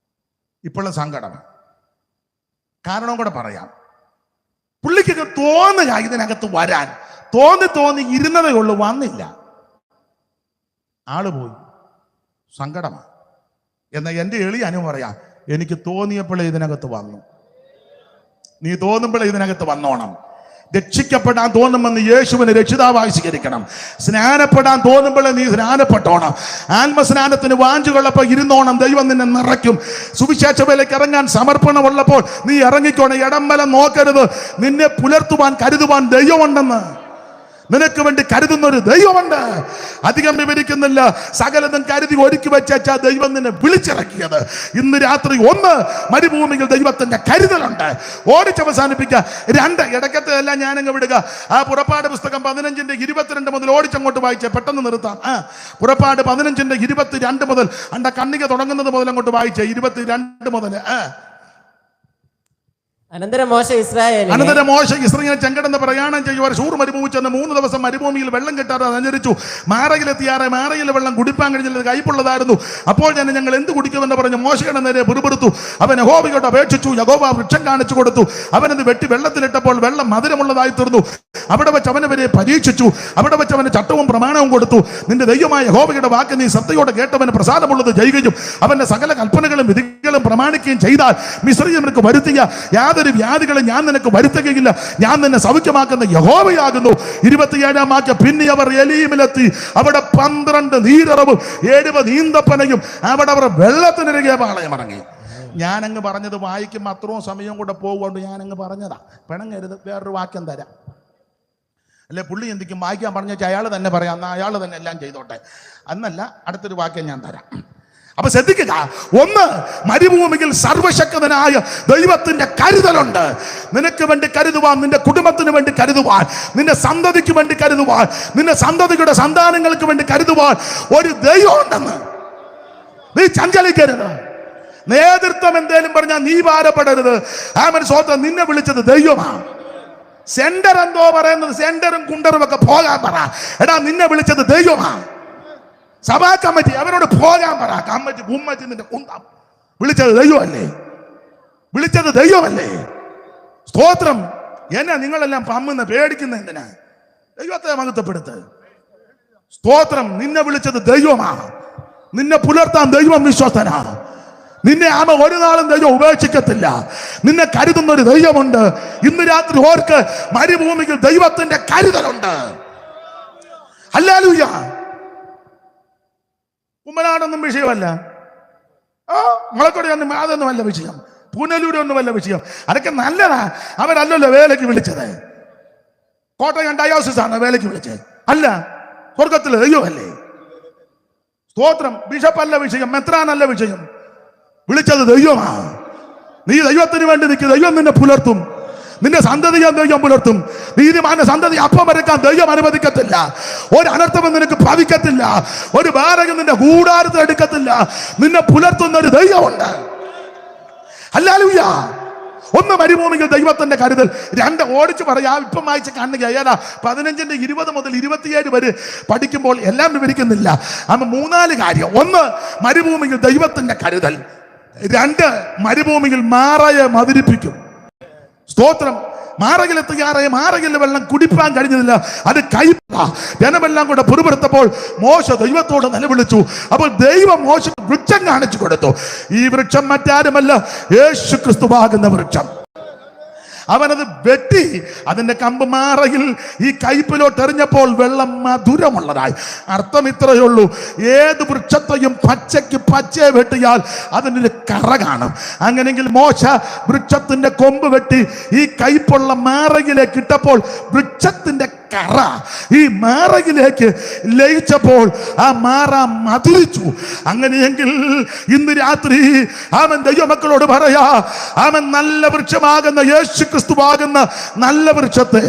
ഇപ്പോഴുള്ള സങ്കടമാണ്. കാരണം കൂടെ പറയാം. പുള്ളിക്കൊക്കെ തോന്നുക ഇതിനകത്ത് വരാൻ, തോന്നി ഇരുന്നതേ ഉള്ളൂ, വന്നില്ല. ആള് പോയി. സങ്കടമാണ്. എന്നാൽ എൻ്റെ എളിയ അനുഭവം പറയാം, എനിക്ക് തോന്നിയപ്പോഴേ ഇതിനകത്ത് വന്നു. നീ തോന്നുമ്പോഴേ ഇതിനകത്ത് വന്നോണം. രക്ഷിക്കപ്പെടാൻ തോന്നുമെന്ന് യേശുവിനെ രക്ഷിതാവായി സ്വീകരിക്കണം. സ്നാനപ്പെടാൻ തോന്നുമ്പോഴേ നീ സ്നാനപ്പെട്ടോണം. ആത്മസ്നാനത്തിന് വാഞ്ചുകൊള്ളപ്പോൾ ഇരുന്നോണം. ദൈവം നിന്നെ നിറയ്ക്കും. സുവിശേഷ വേലയ്ക്ക് ഇറങ്ങാൻ സമർപ്പണമുള്ളപ്പോൾ നീ ഇറങ്ങിക്കോണം. ഇടംബലം നോക്കരുത്. നിന്നെ പുലർത്തുവാൻ കരുതുവാൻ ദൈവമുണ്ടെന്ന്. നിനക്ക് വേണ്ടി കരുതുന്ന ഒരു ദൈവമുണ്ട്. അധികം വിവരിക്കുന്നില്ല. സകലതും കരുതി ഒരുക്കി വെച്ചാ ദൈവം നിന്നെ വിളിച്ചിറക്കിയത്. ഇന്ന് രാത്രി ഒന്ന് മരുഭൂമിയിൽ ദൈവത്തിന്റെ കരുതലുണ്ട്. ഓടിച്ചവസാനിപ്പിക്കുക. രണ്ട് ഇടയ്ക്കത്തെ എല്ലാം ഞാനങ്ങ് വിടുക. ആ പുറപ്പാട് പുസ്തകം 15:22 മുതൽ ഓടിച്ചങ്ങോട്ട് വായിച്ചേ, പെട്ടെന്ന് നിർത്താം. പുറപ്പാട് 15:22 മുതൽ കണ്ണിക തുടങ്ങുന്നത് മുതൽ അങ്ങോട്ട് വായിച്ചേ. 22 മുതൽ അനന്തരം മോശ ഇസ്രായേലിനെ അനന്തരം മോശ ഇസ്രായേലിനെ ചെങ്കടന്ന് പ്രയാണം ചെയ്യുവാൻ ശൂർ മരുഭൂമി ചെന്ന് 3 ദിവസം മരുഭൂമിയിൽ വെള്ളം കിട്ടാതെ സഞ്ചരിച്ചു. മാറയിലെത്തിയാറെ മാറയിലെ വെള്ളം കുടിപ്പാൻ കഴിഞ്ഞത് കയ്പുള്ളതായിരുന്നു. അപ്പോൾ തന്നെ ഞങ്ങൾ എന്ത് കുടിക്കുമെന്ന് പറഞ്ഞ് മോശയുടെ നേരെ പിറുപിറുത്തു. അവൻ യഹോവയോട് അപേക്ഷിച്ചു. യഹോവ വൃക്ഷം കാണിച്ചു കൊടുത്തു. അവനത് വെട്ടി വെള്ളത്തിലിട്ടപ്പോൾ വെള്ളം മധുരമുള്ളതായി തീർന്നു. അവിടെ വെച്ച് അവനെ വരെ പരീക്ഷിച്ചു. അവിടെ വെച്ച് അവന് ചട്ടവും പ്രമാണവും കൊടുത്തു. നിന്റെ ദൈവമായ യഹോവയുടെ വാക്ക് നീ ശ്രദ്ധയോടെ കേട്ടവന് പ്രസാദമുള്ളത് ചെയ്യുകയും അവന്റെ സകല കൽപ്പനകളും വിധികളും പ്രമാണിക്കുകയും ചെയ്താൽ മിസ്രയീം നിനക്ക് വരുത്തിയ യാതൊരു വ്യാധികളെ ഞാൻ നിനക്ക് വരുത്തുകയില്ല. ഞാൻ നിന്നെ സൗഖ്യമാക്കുന്ന യഹോവയാകുന്നു. 27-ാം വാക്യം. പിന്നെ അവർ എലീമിലെത്തി. അവിടെ 12 നീരറവും 70 ഈന്തപ്പനയും. അവിടെ അവർ വെള്ളത്തിനിരകിയ പാളയം ഇറങ്ങി. ഞാനങ്ങ് പറഞ്ഞത് വായിക്കുമ്പോൾ അത്രയും സമയം കൂടെ പോകുകൊണ്ട് ഞാനങ്ങ് പറഞ്ഞതാ. പിണങ്ങരുത്, വേറൊരു വാക്യം തരാം. അല്ലെ പുള്ളി എന്തിക്കും വായിക്കാൻ പറഞ്ഞു വെച്ചാൽ അയാൾ തന്നെ പറയാം, എന്നാൽ അയാൾ തന്നെ എല്ലാം ചെയ്തോട്ടെ. അന്നല്ല, അടുത്തൊരു വാക്യം ഞാൻ തരാം. അപ്പൊ ശ്രദ്ധിക്കുക. ഒന്ന്, മരുഭൂമിയിൽ സർവശക്തനായ ദൈവത്തിന്റെ കരുതലുണ്ട്. നിനക്ക് വേണ്ടി കരുതുവാൻ, നിന്റെ കുടുംബത്തിന് വേണ്ടി കരുതുവാൻ, നിന്റെ സന്തതിക്ക് വേണ്ടി കരുതുവാൻ, നിന്റെ സന്തതിയുടെ സന്താനങ്ങൾക്ക് വേണ്ടി കരുതുവാൻ ഒരു ദൈവം ഉണ്ടെന്ന് നീ ചഞ്ചലിക്കരുത്. നേതൃത്വം എന്തേലും പറഞ്ഞാൽ നീ ഭാരപ്പെടരുത്. ആമൻ സ്വന്തം നിന്നെ വിളിച്ചത് ദൈവമാണ്. സെന്റർ എന്തോ പറയുന്നത്, സെന്ററും കുണ്ടറും ഒക്കെ പോകാൻ പറ. എടാ, നിന്നെ വിളിച്ചത് ദൈവമാണ്. സഭാ കമ്മിറ്റി അവരോട് പോകാൻ പറ. കമ്മിറ്റി കുമ്മറ്റി നിന്റെ കുന്തം. വിളിച്ചത് ദൈവമല്ലേ? വിളിച്ചത് ദൈവമല്ലേ? സ്തോത്രം. എന്നെ നിങ്ങളെല്ലാം പമ്മുന്ന പേടിക്കുന്ന എന്തിനാ? ദൈവത്തെ മഹത്വപ്പെടുത്ത്. സ്തോത്രം. നിന്നെ വിളിച്ചത് ദൈവമാണ്. നിന്നെ പുലർത്താൻ ദൈവം വിശ്വസ്തനാണ്. നിന്നെ ഒരു നാളും ദൈവം ഉപേക്ഷിക്കത്തില്ല. നിന്നെ കരുതുന്ന ഒരു ദൈവമുണ്ട്. ഇന്ന് രാത്രി ഓർക്ക്, മരുഭൂമിയിൽ ദൈവത്തിന്റെ കരുതലുണ്ട്. ഹല്ലേലൂയ. കുമ്മനാടൊന്നും വിഷയമല്ല. മുളക്കൊടി ഒന്നും അതൊന്നുമല്ല വിഷയം. പുനലൂര് ഒന്നുമല്ല വിഷയം. അതൊക്കെ നല്ലതാ. അവരല്ലല്ലോ വേലയ്ക്ക് വിളിച്ചത്. കോട്ടയം ഡയോസിസ് ആണ് വേലയ്ക്ക് വിളിച്ചത്. അല്ല, സ്വർഗത്തിലെ ദൈവമല്ലേ? സ്തോത്രം. ബിഷപ്പല്ല വിഷയം, മെത്രാനല്ല വിഷയം. വിളിച്ചത് ദൈവമാണ്. നീ ദൈവത്തിന് വേണ്ടി നിൽക്കുക. ദൈവം നിന്നെ പുലർത്തും. നിന്റെ സന്തതിയെ ദൈവം പുലർത്തും. നീതിമാന്റെ സന്തതി അപ്പം വരക്കാൻ ദൈവം അനുവദിക്കത്തില്ല. ഒരു അനർത്ഥവും നിനക്ക് ഭവിക്കത്തില്ല. ഒരു ഭാരകം നിന്റെ കൂടാരത്തിൽ എടുക്കത്തില്ല. നിന്നെ പുലർത്തുന്ന ഒരു ദൈവമുണ്ട്. ഹല്ലേലൂയ. ഒന്ന്, മരുഭൂമിയിൽ ദൈവത്തിന്റെ കരുതൽ. 2, ഓടിച്ചു പറയാ. ഇപ്പം വായിച്ച കാണുക. ഏതാ? 15-ന്റെ 20 മുതൽ 27 വരെ പഠിക്കുമ്പോൾ എല്ലാം വിവരിക്കുന്നില്ല. 3-4 കാര്യം. 1, മരുഭൂമിയിൽ ദൈവത്തിന്റെ കരുതൽ. 2, മരുഭൂമിയിൽ മാറയെ മധുരിപ്പിക്കും. സ്തോത്രം. മാറകിലെത്തുകയാറെ മാറകിലെ വെള്ളം കുടിപ്പാൻ കഴിഞ്ഞില്ല. അത് കയ്പ. ജനമെല്ലാം കൂടെ പുറപ്പെടുത്തപ്പോൾ മോശ ദൈവത്തോട് നിലവിളിച്ചു. അപ്പോൾ ദൈവം മോശ വൃക്ഷം കാണിച്ചു കൊടുത്തു. ഈ വൃക്ഷം മറ്റാരുമല്ല, യേശു ക്രിസ്തുവാകുന്ന വൃക്ഷം. അവനത് വെട്ടി അതിന്റെ കമ്പ് മാറയിൽ ഈ കയ്പിലോട്ട് എറിഞ്ഞപ്പോൾ വെള്ളം മധുരമുള്ളതായി. അർത്ഥം ഇത്രയേ ഉള്ളൂ. ഏത് വൃക്ഷത്തെയും പച്ചയ്ക്ക് പച്ചയെ വെട്ടിയാൽ അതിനൊരു കറ കാണും. അങ്ങനെയെങ്കിൽ മോശ വൃക്ഷത്തിന്റെ കൊമ്പ് വെട്ടി ഈ കയ്പുള്ള മാറയിലേക്ക് ഇട്ടപ്പോൾ വൃക്ഷത്തിന്റെ കറ ഈ മാറയിലേക്ക് ലയിച്ചപ്പോൾ ആ മാറ മധുരിച്ചു. അങ്ങനെയെങ്കിൽ ഇന്ന് രാത്രി അവൻ ദൈവമക്കളോട് പറയാ, അവൻ നല്ല വൃക്ഷമാകുന്ന യേശു ക്രിസ്തുവാകുന്ന നല്ല വൃക്ഷത്തെ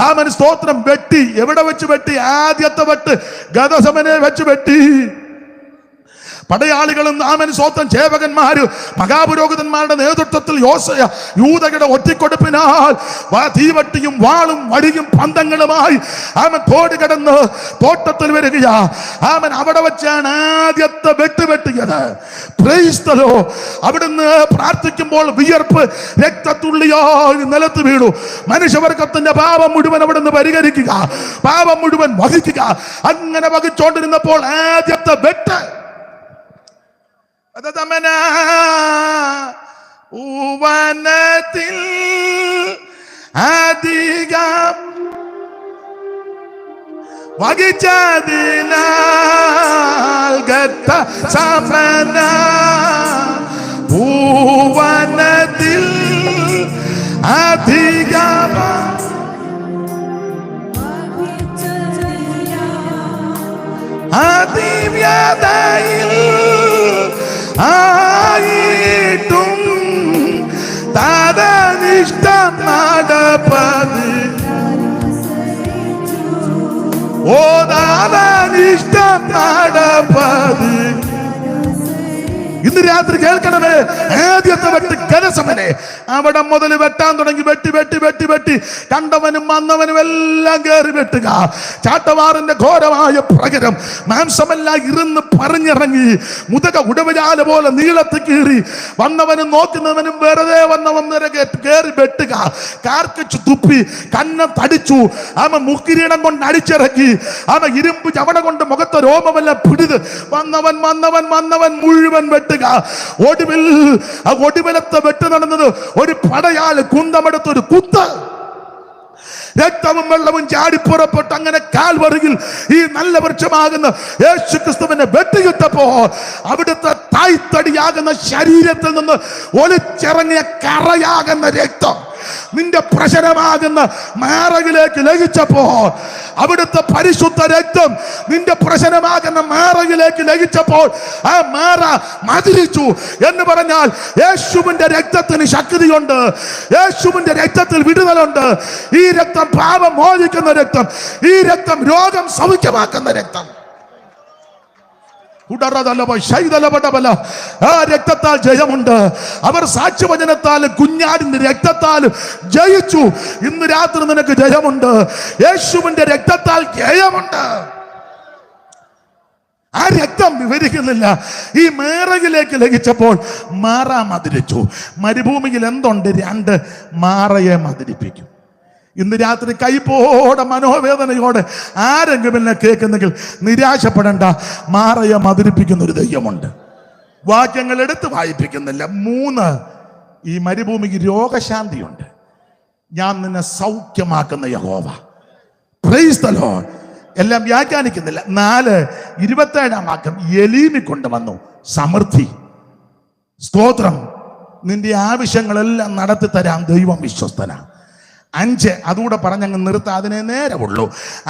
അവൻ സ്തോത്രം വെട്ടി. എവിടെ വെച്ച് വെട്ടി? ആദ്യത്തെ വെട്ട് ഗദസമനെ വെച്ച് വെട്ടി. പടയാളികളും ആമൻ സ്വന്തം ചേവകന്മാര് മഹാപുരോഹിതന്മാരുടെ നേതൃത്വത്തിൽ യൂദയുടെ ഒറ്റിക്കൊടുപ്പിനാൽ തീവട്ടിയും വാളും വടിയും പന്തങ്ങളുമായി ആമൻ തോട് കടന്ന് തോട്ടത്തിൽ വരികയാ. ആമൻ അവിടെ വെച്ചാണ് ആദ്യത്തെ വെട്ടിയത്. Praise the Lord. അവിടുന്ന് പ്രാർത്ഥിക്കുമ്പോൾ വിയർപ്പ് രക്തത്തുള്ളിയായി നിലത്ത് വീണു. മനുഷ്യവർഗത്തിന്റെ പാപം മുഴുവൻ അവിടുന്ന് പരിഹരിക്കുക, പാപം മുഴുവൻ വഹിക്കുക. അങ്ങനെ വഹിച്ചോണ്ടിരുന്നപ്പോൾ ആദ്യത്തെ വെട്ട് ഊവനത്തിൽ അധികം വഹിച്ചതിനാൽ ഗത്ത സമന ഊവനത്തിൽ അധികം അതിവ്യതയിൽ ആയിട്ടും താതനിഷ്ടം നടപ്പത്. ഓ താതനിഷ്ടം നടപ്പത്. ഇന്ന് രാത്രി കേൾക്കണമേ, ആദ്യത്തെ വെട്ട് ഗദസമനെ. അവിടെ മുതൽ വെട്ടാൻ തുടങ്ങി. വെട്ടി വെട്ടി വെട്ടി വെട്ടി കണ്ടവനും വന്നവനും എല്ലാം കയറി വെട്ടുക. ചാട്ടവാറിന്റെ ഘോരമായ പ്രകരം മാംസമെല്ലാം ഇരുന്ന് പറഞ്ഞിറങ്ങി മുതക ഉടവജാല പോലെ നീളത്തിൽ കീറി വന്നവനും നോക്കുന്നവനും വെറുതെ വന്നവൻ കയറി വെട്ടുക. കാർക്കിച്ചു തുപ്പി കണ്ണ തടിച്ചു. അവൻ മുക്കിരീടം കൊണ്ട് അടിച്ചിറക്കി. അവൻ ഇരുമ്പ് ചവണ കൊണ്ട് മുഖത്തെ രോമമെല്ലാം പിടിത് വന്നവൻ വന്നവൻ വന്നവൻ മുഴുവൻ വെട്ടുക. ഒടുവിൽ ആ ഒടുവിലത്തെ വെട്ട് നടന്നത് ഒരു പടയാല് കുന്തമെടുത്തൊരു കുത്ത്. രക്തവും വെള്ളവും ചാടിപ്പുറപ്പെട്ട് അങ്ങനെ കാൽവറിയിൽ ഈ നല്ല വൃക്ഷമാകുന്ന യേശു ക്രിസ്തുവിനെ വെട്ടിയിട്ടപ്പോ അവിടുത്തെ തായ്തടിയാകുന്ന ശരീരത്തിൽ നിന്ന് ഒലിച്ചിറങ്ങിയ കറയാകുന്ന രക്തം നിന്റെ പ്രശ്നമാകുന്ന മാറകിലേക്ക് ലയിച്ചപ്പോ, അവിടുത്തെ പരിശുദ്ധ രക്തം നിന്റെ പ്രശ്നമാകുന്ന മാറകിലേക്ക് ലയിച്ചപ്പോൾ ആ മാറ മതിരിച്ചു എന്ന് പറഞ്ഞാൽ യേശുവിന്റെ രക്തത്തിന് ശക്തിയുണ്ട്. യേശുവിന്റെ രക്തത്തിൽ വിടുതലുണ്ട്. ഈ രക്തം പാപം മോചിക്കുന്ന രക്തം. ഈ രക്തം രോഗം സൗഖ്യമാക്കുന്ന രക്തം. ആ രക്തത്താൽ ജയമുണ്ട്. അവർ സാക്ഷ്യവചനത്താലും കുഞ്ഞാടിന്റെ രക്തത്താലും ജയിച്ചു. ഇന്ന് രാത്രി നിനക്ക് ജയമുണ്ട്. യേശുവിന്റെ രക്തത്താൽ ജയമുണ്ട്. ആ രക്തം വിവരിക്കുന്നില്ല. ഈ മേറയിലേക്ക് ലഭിച്ചപ്പോൾ മാറ മതിരിച്ചു. മരുഭൂമിയിൽ എന്തുണ്ട്? 2 മാറയെ മതിരിപ്പിക്കും. ഇന്ന് രാത്രി കൈപ്പോടെ മനോവേദനയോടെ ആരെങ്കിലും എന്നെ കേൾക്കുന്നെങ്കിൽ നിരാശപ്പെടേണ്ട. മാറയെ മതിരിപ്പിക്കുന്ന ഒരു ദൈവമുണ്ട്. വാക്യങ്ങൾ എടുത്ത് വായിപ്പിക്കുന്നില്ല. 3, ഈ മരുഭൂമിക്ക് രോഗശാന്തിയുണ്ട്. ഞാൻ നിന്നെ സൗഖ്യമാക്കുന്ന യഹോവ. Price the Lord. എല്ലാം വ്യാഖ്യാനിക്കുന്നില്ല. 4, 27 വാക്യം എലീമി കൊണ്ടുവന്നു സമൃദ്ധി. സ്തോത്രം. നിന്റെ ആവശ്യങ്ങളെല്ലാം നടത്തി തരാൻ ദൈവം വിശ്വസ്തനാണ്. 5 അതുകൂടെ പറഞ്ഞങ്ങ് നിർത്താം, അതിനെ നേരമുള്ളൂ.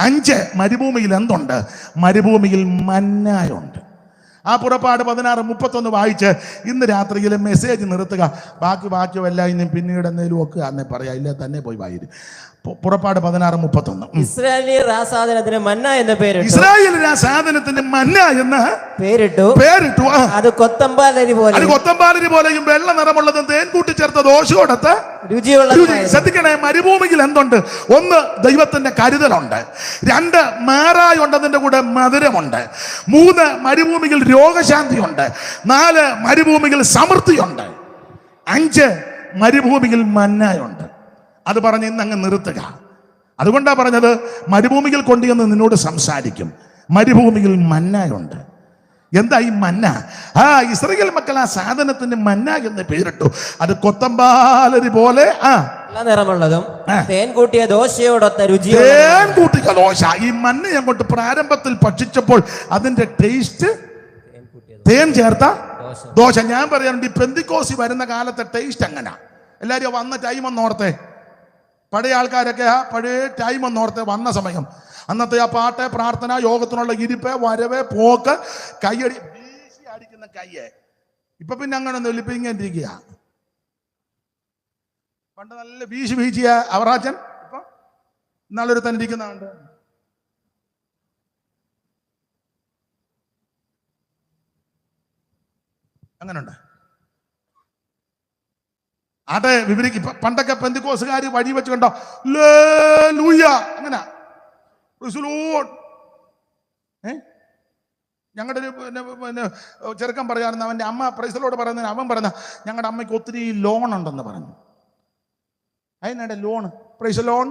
5 മരുഭൂമിയിൽ എന്തുണ്ട്? മരുഭൂമിയിൽ മന്നായുണ്ട്. ആ പുറപ്പാട് 16:31 വായിച്ച് ഇന്ന് രാത്രിയിലെ മെസ്സേജ് നിർത്തുക. ബാക്കിയെല്ലാം ഇനി പിന്നീട് എന്തെങ്കിലും ഒക്കെ അന്നേ പറയാം. ഇല്ല തന്നെ പോയി വായിര്. പുറപ്പാട് 16:31. ഇസ്രായേലിയർ ആ സാധനത്തിന് മന്ന എന്ന് പേരിട്ടു. ഇസ്രായേലിന് ആ സാധനത്തിന് മന്ന എന്ന് പേരിട്ടു. അത് കൊത്തമ്പാലരി പോലെയും വെള്ള നിറമുള്ളതും തേൻ കൂട്ടിച്ചേർത്ത ദോശയോടത്ത് രുചിയുള്ള. ശ്രദ്ധിക്കണേ, മരുഭൂമിയിൽ എന്തുണ്ട്? 1 ദൈവത്തിന്റെ കരുതലുണ്ട്. 2 മാറായുണ്ട്, അതിന്റെ കൂടെ മധുരമുണ്ട്. 3 മരുഭൂമിയിൽ രോഗശാന്തിയുണ്ട്. 4 മരുഭൂമിയിൽ സമൃദ്ധിയുണ്ട്. 5 മരുഭൂമിയിൽ മന്നായുണ്ട്. അത് പറഞ്ഞ് ഇന്ന് അങ്ങ് നിർത്തുക. അതുകൊണ്ടാ പറഞ്ഞത് മരുഭൂമിയിൽ കൊണ്ടുവന്ന് നിന്നോട് സംസാരിക്കും. മരുഭൂമിയിൽ മന്നായുണ്ട്. എന്താ ഈ മന്ന? ഇസ്രായേൽ മക്കൾ ആ സാധനത്തിന് മന്ന എന്ന് പേരിട്ടു. അത് കൊത്തമ്പാലരി പോലെ നിറമുള്ളതും തേൻ കൂട്ടിയ ദോശയോടൊത്ത രുചി. തേൻ കൂട്ടിയ ദോശ. ഈ മന്ന അങ്ങോട്ട് പ്രാരംഭത്തിൽ ഭക്ഷിച്ചപ്പോൾ അതിന്റെ ടേസ്റ്റ് തേൻ ചേർത്ത ദോശ. ഞാൻ പറയാറുണ്ട്, ഈ പെന്തിക്കോസി വരുന്ന കാലത്തെ ടേസ്റ്റ് അങ്ങനെ. എല്ലാവരും വന്ന ടൈം ഒന്നോർത്തെ. പഴയ ആൾക്കാരൊക്കെ പഴയ ടൈം ഒന്നോർത്തെ. വന്ന സമയം അന്നത്തെ ആ പാട്ട്, പ്രാർത്ഥന, യോഗത്തിനുള്ള ഇരിപ്പ്, വരവ്, പോക്ക്, കയ്യടി, വീശി അടിക്കുന്ന കയ്യെ. ഇപ്പൊ പിന്നെ അങ്ങനെ ഒന്നും ഇല്ല. ഇപ്പൊ ഇങ്ങനെ ഇരിക്കുക. പണ്ട് നല്ല വീശിയ അവറാച്ചൻ ഇപ്പൊ ഇന്നാളൊരു തന്നെ ഇരിക്കുന്നുണ്ട്. അങ്ങനെയുണ്ട്. ആട്ടെ വിവരിക്കും. പണ്ടൊക്കെ പെന്തിക്കോസുകാർ വഴി വെച്ച് കണ്ടോ ലൂയ അങ്ങനെ ഞങ്ങളുടെ ഒരു പിന്നെ ചെറുക്കൻ പറയാറുണ്ട്, അവൻ്റെ അമ്മ പ്രൈസലോട് പറയുന്നതിന് അവൻ പറഞ്ഞ ഞങ്ങളുടെ അമ്മയ്ക്ക് ഒത്തിരി ലോൺ ഉണ്ടെന്ന് പറഞ്ഞു. അതിനാടെ ലോൺ? Price loan.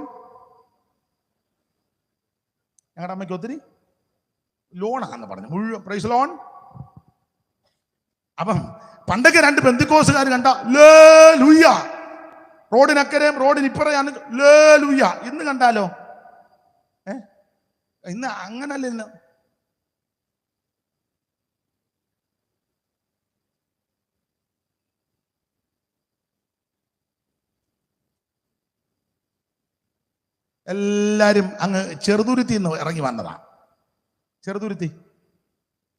ഞങ്ങളുടെ അമ്മയ്ക്ക് ഒത്തിരി ലോണാന്ന് പറഞ്ഞു മുഴുവൻ. Price loan. അപ്പം പണ്ടൊക്കെ 2 പെന്തിക്കോസുകാർ കണ്ട ലൂയ, റോഡിനക്കരെയും റോഡിനിപ്പറയാണ് ലൂയ. ഇന്ന് കണ്ടാലോ? ഇന്ന് അങ്ങനല്ല. ഇന്ന് എല്ലാരും അങ്ങ് ചെറുതുരുത്തി നിന്ന് ഇറങ്ങി വന്നതാ. ചെറുതുരുത്തി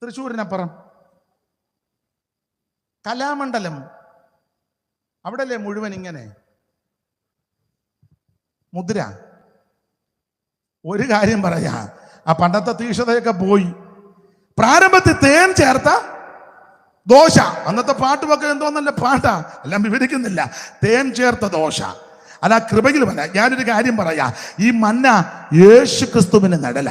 തൃശ്ശൂരിനപ്പുറം കലാമണ്ഡലം, അവിടല്ലേ മുഴുവൻ ഇങ്ങനെ മുദ്ര. ഒരു കാര്യം പറയാ, ആ പണ്ടത്തെ തീക്ഷണതയൊക്കെ പോയി. പ്രാരംഭത്തിൽ തേൻ ചേർത്ത ദോശ, അന്നത്തെ പാട്ടുമൊക്കെ എന്തോന്നല്ല പാട്ടാ, എല്ലാം വിവരിക്കുന്നില്ല. തേൻ ചേർത്ത ദോശ. അല്ല, കൃപയിൽ വന്ന ഞാനൊരു കാര്യം പറയാ, ഈ മന്ന യേശു ക്രിസ്തുവിന് നടല.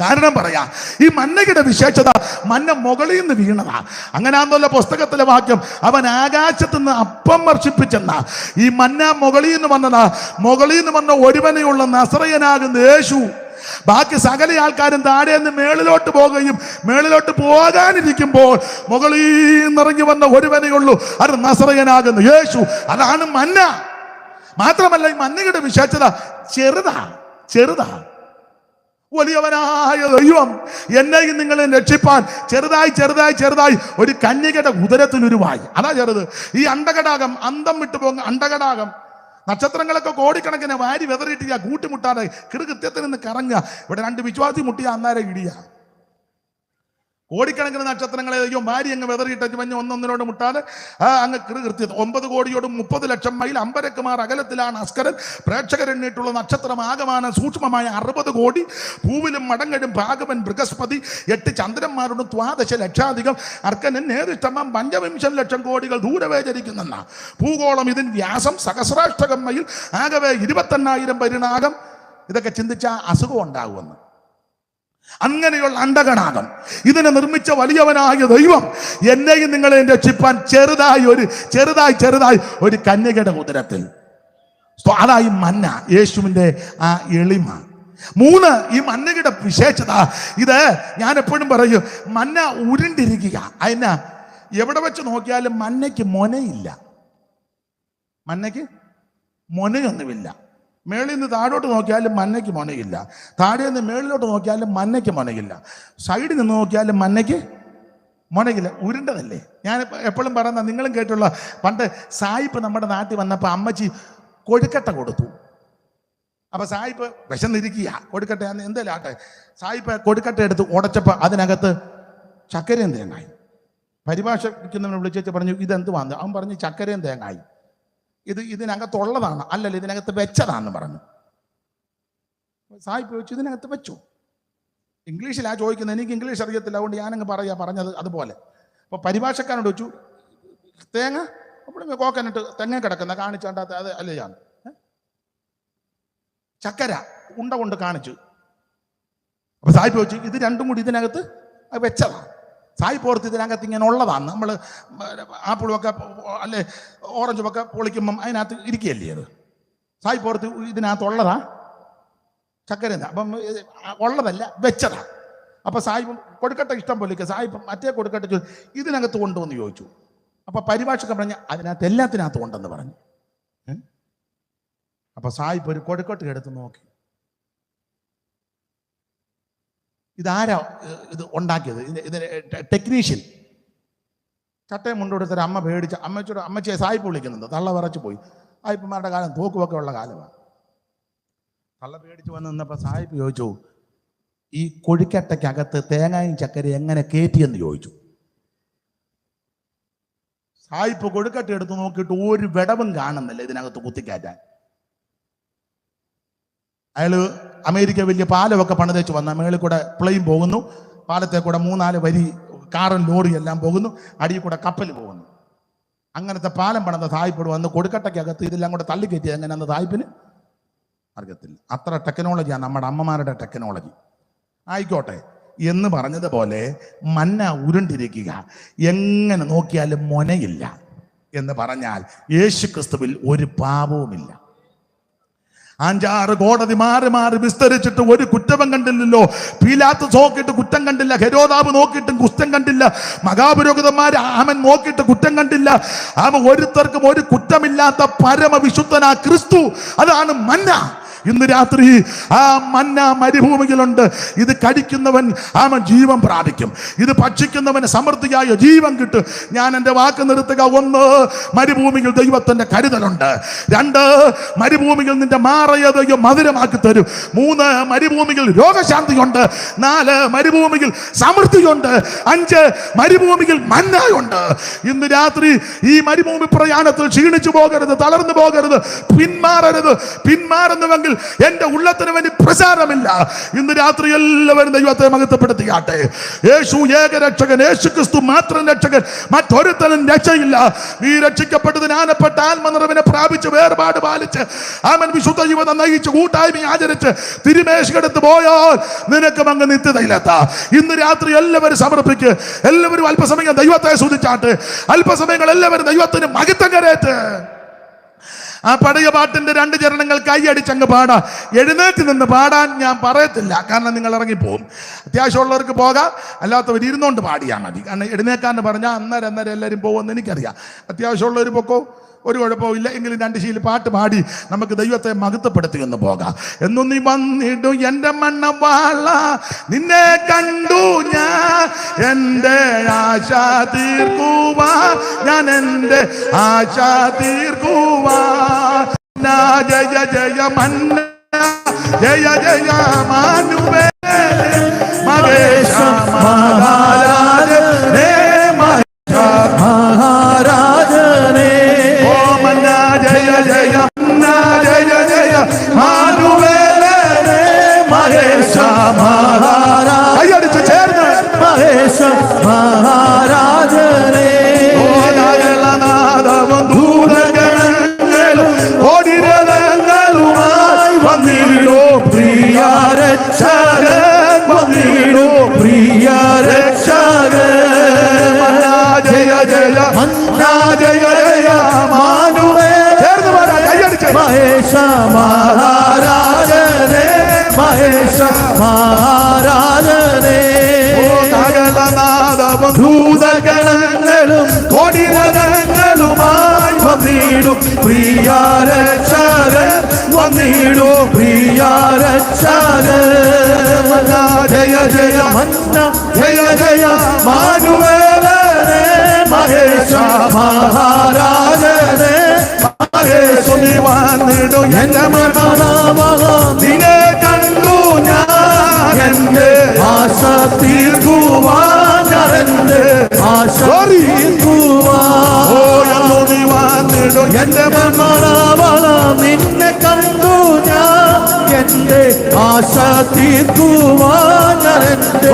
കാരണം പറയാ, ഈ മന്നയുടെ വിശേഷത മന്ന മുകളിൽ നിന്ന് വീണതാ. അങ്ങനാന്നുള്ള പുസ്തകത്തിലെ വാക്യം, അവൻ ആകാശത്ത് നിന്ന് അപ്പം വർഷിപ്പിച്ചെന്ന. ഈ മന്ന മുകളിൽ നിന്ന് വന്നതാ. മുകളിൽ നിന്ന് വന്ന ഒരുവനെയുള്ള നസറയനാകുന്ന യേശു. ബാക്കി സകല ആൾക്കാരും താഴെ നിന്ന് മേളിലോട്ട് പോകുകയും മേളിലോട്ട് പോകാനിരിക്കുമ്പോൾ മുകളിൽ നിന്നിറങ്ങി വന്ന ഒരുവനെയുള്ളൂ, അത് നസറയനാകുന്നു യേശു. അതാണ് മന്ന. മാത്രമല്ല, ഈ മന്നയുടെ വിശേഷത ചെറുതാ. വലിയവനായ ദൈവം എന്നെയും നിങ്ങളെ രക്ഷിപ്പാൻ ചെറുതായി ഒരു കന്യകയുടെ ഉദരത്തിനുരുവായി. അതാ ചെറുത്. ഈ അണ്ടകടാകം, അന്തം വിട്ടു പോകുന്ന അണ്ടകടാകം, നക്ഷത്രങ്ങളൊക്കെ കോടിക്കണക്കിന് വാരി വെതറിയിട്ട് കൂട്ടിമുട്ടാതെ കൃത്യത്തിൽ നിന്ന് കറങ്ങുക. ഇവിടെ 2 വിശ്വാസി മുട്ടിയ അന്നേരം ഇടിയ. കോടിക്കണക്കിന് നക്ഷത്രങ്ങളെ ഭാര്യ അങ്ങ് വെതറിയിട്ട് മഞ്ഞ് ഒന്നൊന്നിനോട് മുട്ടാതെ അങ്ങ് കൃത്യത. 9 കോടിയോടും 30 ലക്ഷം മൈൽ അമ്പരക്കുമാർ അകലത്തിലാണ് അസ്കരൻ. പ്രേക്ഷകരെണ്ണിട്ടുള്ള നക്ഷത്രം ആകമാനം സൂക്ഷ്മമായ 60 കോടി. പൂവിലും മടങ്ങഴും ഭാഗവൻ ബൃഹസ്പതി. 8 ചന്ദ്രന്മാരോടും 12 ലക്ഷാധികം. അർക്കനൻ നേരിഷ്ടമം 5 ലക്ഷം കോടികൾ ദൂരവേ ചരിക്കുന്ന ഭൂഗോളം. ഇതിൻ വ്യാസം സഹസ്രാഷ്ടകം മൈൽ. ആകവേ 28,000 പരിണാകം. ഇതൊക്കെ ചിന്തിച്ച അസുഖം ഉണ്ടാകുമെന്ന്. അങ്ങനെയുള്ള അണ്ടകടാകം ഇതിനെ നിർമ്മിച്ച വലിയവനായ ദൈവം എന്നെയും നിങ്ങളെ രക്ഷിപ്പാൻ ചെറുതായി ഒരു കന്യകയുടെ ഉദരത്തിൽ. അതായി മന്ന, യേശുവിന്റെ ആ എളിമ. 3, ഈ മന്നയുടെ വിശേഷത. ഇത് ഞാൻ എപ്പോഴും പറയും, മന്ന ഉരുണ്ടിരിക്കുക. അതിനാ എവിടെ വെച്ച് നോക്കിയാലും മന്നയ്ക്ക് മൊനയില്ല. മന്നയ്ക്ക് മൊനയൊന്നുമില്ല. മേളിൽ നിന്ന് താഴോട്ട് നോക്കിയാലും മന്നയ്ക്ക് മൊനയില്ല. താഴെ നിന്ന് മേളിലോട്ട് നോക്കിയാലും മന്നയ്ക്ക് മൊനയില്ല. സൈഡിൽ നിന്ന് നോക്കിയാലും മന്നയ്ക്ക് മൊനയില്ല. ഉരുണ്ടതല്ലേ. ഞാൻ എപ്പോഴും പറയുന്ന, നിങ്ങളും കേട്ടുള്ള, പണ്ട് സായിപ്പ് നമ്മുടെ നാട്ടിൽ വന്നപ്പോൾ അമ്മച്ചി കൊഴുക്കട്ട കൊടുത്തു. അപ്പൊ സായിപ്പ് വിശന്നിരിക്കുക, കൊഴുക്കട്ട എന്തേലും ആട്ടെ. സായിപ്പ് കൊഴുക്കട്ട എടുത്ത് ഉടച്ചപ്പോൾ അതിനകത്ത് ചക്കരയും തേങ്ങായി. പരിഭാഷയ്ക്കുന്നവനെ വിളിച്ചു പറഞ്ഞു, ഇതെന്ത് വന്നു? അവൻ പറഞ്ഞു, ചക്കരയും തേങ്ങായി. ഇതിനകത്തുള്ളതാണ്. അല്ലല്ലോ, ഇതിനകത്ത് വെച്ചതാണെന്ന് പറഞ്ഞു. സായിപ്പ് ചോദിച്ചു, ഇതിനകത്ത് വെച്ചു. ഇംഗ്ലീഷിലാ ചോദിക്കുന്നത്. എനിക്ക് ഇംഗ്ലീഷ് അറിയത്തില്ല, അതുകൊണ്ട് ഞാനങ്ങ് പറഞ്ഞത് അതുപോലെ. അപ്പോൾ പരിഭാഷക്കാരോട് ചോദിച്ചു, തേങ്ങ അപ്പോൾ കോക്കനട്ട് തെങ്ങ കിടക്കുന്ന കാണിച്ചാണ്ടാത്ത അത് അല്ലേ ഞാൻ. ചക്കര ഉണ്ട കൊണ്ട് കാണിച്ചു. അപ്പൊ സായിപ്പ് ചോദിച്ചു, ഇത് രണ്ടും കൂടി ഇതിനകത്ത് വെച്ചതാണ്. സായിപ്പ് ഓർത്ത് ഇതിനകത്ത് ഇങ്ങനെ ഉള്ളതാണ്. നമ്മൾ ആപ്പിളുമൊക്കെ അല്ലെ ഓറഞ്ചുമൊക്കെ പൊളിക്കുമ്പം അതിനകത്ത് ഇരിക്കുകയല്ലേ അത്. സായിപ്പ് ഓർത്ത് ഇതിനകത്തുള്ളതാ ചക്കര. അപ്പം ഉള്ളതല്ല, വെച്ചതാ. അപ്പൊ സായിപ്പ് കൊടുക്കട്ടെ ഇഷ്ടം പോലെ. സായിപ്പ് മറ്റേ കൊടുക്കട്ടെ ഇതിനകത്ത് കൊണ്ടുവന്ന് ചോദിച്ചു. അപ്പൊ പരിഭാഷക്ക് പറഞ്ഞ അതിനകത്ത് എല്ലാത്തിനകത്ത് ഉണ്ടെന്ന് പറഞ്ഞു. അപ്പൊ സായിപ്പ് ഒരു കൊടുക്കട്ട് എടുത്ത് നോക്കി. ഇതാരാ ഇത് ഉണ്ടാക്കിയത്? ഇതിന് ടെക്നീഷ്യൻ. ചട്ടയും മുണ്ടെടുത്തൊരു അമ്മ പേടിച്ച അമ്മച്ചിയെ സായിപ്പ് വിളിക്കുന്നുണ്ട്. തള്ള വിറച്ചു പോയി. സായിപ്പന്മാരുടെ കാലം തോക്കുമൊക്കെ ഉള്ള കാലമാണ്. തള്ള പേടിച്ച് വന്ന് നിന്നപ്പോൾ സായിപ്പ് ചോദിച്ചു, ഈ കൊഴുക്കട്ടയ്ക്കകത്ത് തേങ്ങയും ചക്കരയും എങ്ങനെ കയറ്റിയെന്ന് ചോദിച്ചു. സായിപ്പ് കൊഴുക്കട്ട എടുത്ത് നോക്കിയിട്ട് ഒരു വിടവും കാണുന്നില്ല ഇതിനകത്ത് കുത്തിക്കയറ്റാൻ. അയാള് അമേരിക്ക വലിയ പാലമൊക്കെ പണിതേച്ച് വന്ന മേളിൽ കൂടെ പ്ലെയിൻ പോകുന്നു, പാലത്തെ കൂടെ 3-4 വരി കാറും ലോറിയും എല്ലാം പോകുന്നു, അടിയിൽ കൂടെ കപ്പൽ പോകുന്നു. അങ്ങനത്തെ പാലം പണിത സായിപ്പോട് വന്ന് കൊടുക്കട്ടയ്ക്കകത്ത് ഇതെല്ലാം കൂടെ തള്ളിക്കയറ്റി എങ്ങനെയാണെന്ന് സായിപ്പിന് അറിയത്തില്ല. അത്ര ടെക്നോളജിയാണ് നമ്മുടെ അമ്മമാരുടെ ടെക്നോളജി. ആയിക്കോട്ടെ എന്ന് പറഞ്ഞതുപോലെ മന്ന ഉരുണ്ടിരിക്കുക, എങ്ങനെ നോക്കിയാലും മൊനയില്ല എന്ന് പറഞ്ഞാൽ യേശു ക്രിസ്തുവിൽ ഒരു പാപവുമില്ല. 5-6 കോടതി മാറി വിസ്തരിച്ചിട്ട് ഒരു കുറ്റവും കണ്ടില്ലല്ലോ. പീലാത്ത് നോക്കിയിട്ട് കുറ്റം കണ്ടില്ല. ഹെരോദാവ് നോക്കിയിട്ടും കുറ്റം കണ്ടില്ല. മഹാപുരോഹിതന്മാർ അവൻ നോക്കിയിട്ട് കുറ്റം കണ്ടില്ല. അവൻ ഒരുത്തർക്കും ഒരു കുറ്റമില്ലാത്ത പരമവിശുദ്ധനാ ക്രിസ്തു. അതാണ് മന്ന. ഇന്ന് രാത്രി ആ മന്ന മരുഭൂമിയിലുണ്ട്. ഇത് കഴിക്കുന്നവൻ അവൻ ജീവൻ പ്രാപിക്കും. ഇത് ഭക്ഷിക്കുന്നവന് സമൃദ്ധിയായ ജീവൻ കിട്ടും. ഞാൻ എൻ്റെ വാക്ക് നിർത്തുക. 1, മരുഭൂമിയിൽ ദൈവത്തിന്റെ കരുതലുണ്ട്. 2, മരുഭൂമിയിൽ നിന്റെ മാറയത് മധുരമാക്കി തരും. 3, മരുഭൂമിയിൽ രോഗശാന്തിയുണ്ട്. 4, മരുഭൂമിയിൽ സമൃദ്ധിയുണ്ട്. 5, മരുഭൂമിയിൽ മന്നയുണ്ട്. ഇന്ന് രാത്രി ഈ മരുഭൂമി പ്രയാണത്തിൽ ക്ഷീണിച്ചു പോകരുത്, തളർന്നു പോകരുത്, പിന്മാറരുത്. പിന്മാറുന്നുവെങ്കിൽ എന്റെ ഉള്ളത്തിന് വേണ്ടി പ്രചാരമില്ല. ഇന്ന് രാത്രി എല്ലാവരും ദൈവത്തെ മഹത്വപ്പെടുത്തിയാട്ടെ. യേശു ഏകരക്ഷകൻ, യേശു ക്രിസ്തു മാത്രം രക്ഷകൻ, മറ്റൊരുത്തനും രക്ഷയില്ല. നീ രക്ഷിക്കപ്പെട്ട് ജ്ഞാനപ്പെട്ട ആത്മനിറവിനെ പ്രാപിച്ച് വേർപാട് പാലിച്ച് അവൻ വിശുദ്ധ ജീവിതം നയിച്ച് കൂട്ടായ്മ ആചരിച്ച് തിരുമേശകെടുത്ത് പോയാൽ നിനക്കും അങ്ങ് നിത്യതയിലെത്താം. ഇന്ന് രാത്രി എല്ലാവരും സമർപ്പിക്ക്. എല്ലാവരും അല്പസമയം ദൈവത്തെ സ്തുതിച്ചാട്ടെ. അല്പസമയങ്ങൾ എല്ലാവരും ദൈവത്തിന് മഹത്വം കരേറ്റ്. ആ പഴയ പാട്ടിന്റെ 2 ചരണങ്ങൾ കൈയടിച്ചങ്ങ് പാടാം. എഴുന്നേറ്റ് നിന്ന് പാടാൻ ഞാൻ പറയത്തില്ല, കാരണം നിങ്ങൾ ഇറങ്ങിപ്പോവും. അത്യാവശ്യമുള്ളവർക്ക് പോകാം, അല്ലാത്തവർ ഇരുന്നുകൊണ്ട് പാടിയാൽ മതി. കാരണം എഴുന്നേക്കാന്ന് പറഞ്ഞാൽ അന്നേരം എല്ലാവരും പോകുമെന്ന് എനിക്കറിയാം. അത്യാവശ്യമുള്ളവർ പൊക്കോ, ഒരു കുഴപ്പമില്ല. എങ്കിലും 2 ശീലം പാട്ട് പാടി നമുക്ക് ദൈവത്തെ മഹത്വപ്പെടുത്തി എന്ന് പോകാം. എന്നു നീ വന്നിടു എൻ്റെ മണ്ണവാള, നിന്നെ കണ്ടു ഞാൻ എൻ്റെ ആശ തീർക്കുവാ, ഞാൻ എൻ്റെ ആശ തീർക്കുവാ. ജയ ജയ മന്ന, ജയ ജയ മാനുവേ, മഹേശ മഹാരാജനേ, മഹേശ മഹാരാജനേ. ജയ ജയ ജയ ജയ മാനുവേലനേ, മഹേശ മഹാരാജ. കൈയടിച്ച് ചേർന്ന് മഹേശ മഹാരാജനേ. ഓനാദവും ദൂതഗണങ്ങളും ഓടിരഥങ്ങളുമായി വന്നിടോ പ്രിയ രക്ഷകൻ, വന്നിടോ പ്രിയ രക്ഷകൻ. ജയ ജയ ജയ ജയ മാനുവേ, മഹേശ മഹാരാജനേ, മഹേശ മഹാരാജനേ. സകലനാദവും ദൂതഗണങ്ങളും കൊടിരഥങ്ങളുമായി വന്നിടും പ്രിയ രക്ഷകൻ, വന്നിടും പ്രിയ രക്ഷകൻ. ജയ ജയ മന്ന, ജയ ജയ മാനുവേലനേ, മഹേശ മഹാരാജനേ. നിന്നെ കണ്ടു ഞാൻ എൻ്റെ ആശ തീർക്കുവാൻ, എൻ്റെ ആശ തീർക്കുവാൻ. എൻ്റെ മണവാള, നിന്നെ കണ്ടു ഞാൻ എൻ്റെ ആശ തീർക്കുവാൻ, എൻ്റെ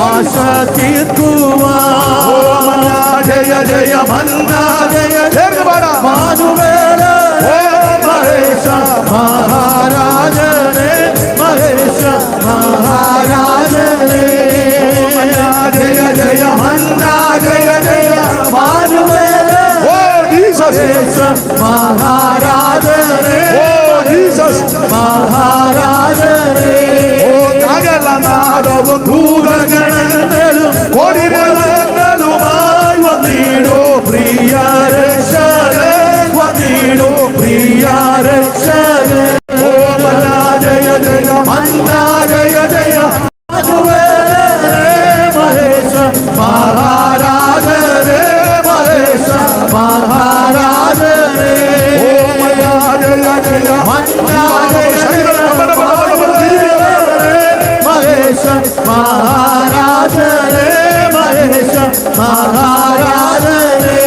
ആശ തീർക്കുവാൻ. ജയ ജയ മന്ന, ജയ ജയ മാനുവേല, മഹേശ മഹാരാജനേ, മഹേശ മഹാരാജനേ. ജയ ജയ മന്ന, ജയ ജയ മാനുവേല, മഹേശ മഹാരാജനേ, മഹാരാജനേ. സകലനാദവും ദൂതഗണങ്ങളും കൊടിരഥങ്ങളുമായി വന്നിടോ പ്രിയ രക്ഷകൻ, വന്നിടോ പ്രിയ രക്ഷകൻ. ജയ ജയ മന്ന, ജയ ജയ മാനുവേലനേ, മഹേശ മഹാരാജനേ, മഹേശ മഹാരാജനേ. ജയ ജയ മന്ന, മഹേശ മഹാരാജനേ, മഹേശ മഹാരാജനേ.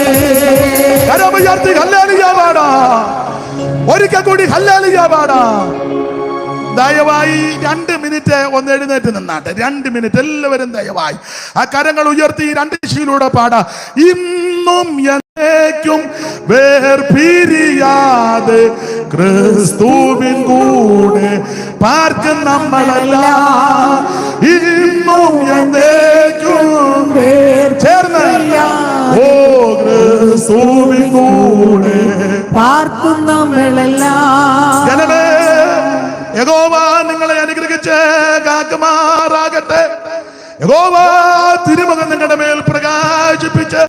കരമുയർത്തി ഹല്ലേലൂയ പാടാം. ഒരിക്കൽ കൂടി ഹല്ലേലൂയ പാടാം. ദയവായി 2 മിനിറ്റ് ഒന്ന് എഴുന്നേറ്റ് നിന്നാട്ടെ. 2 മിനിറ്റ് എല്ലാവരും ദയവായി ആ കരങ്ങൾ ഉയർത്തി 2 ശീലൂടെ പാടാ. ഇന്നും എന്നേക്കും വേർപിരിയാതെ ക്രിസ്തുവിൻ കൂടെ പാർക്കും നമ്മളെല്ലാം. ഇന്നും എന്നേക്കും ചേർന്ന് ഓ ക്രിസ്തുവിൻ കൂടെ പാർക്കും നമ്മളെല്ലാം. ജനമേ, യഹോവ നിങ്ങളെ അനുഗ്രഹിച്ച് കാക്കുമാറാകട്ടെ. യഹോവ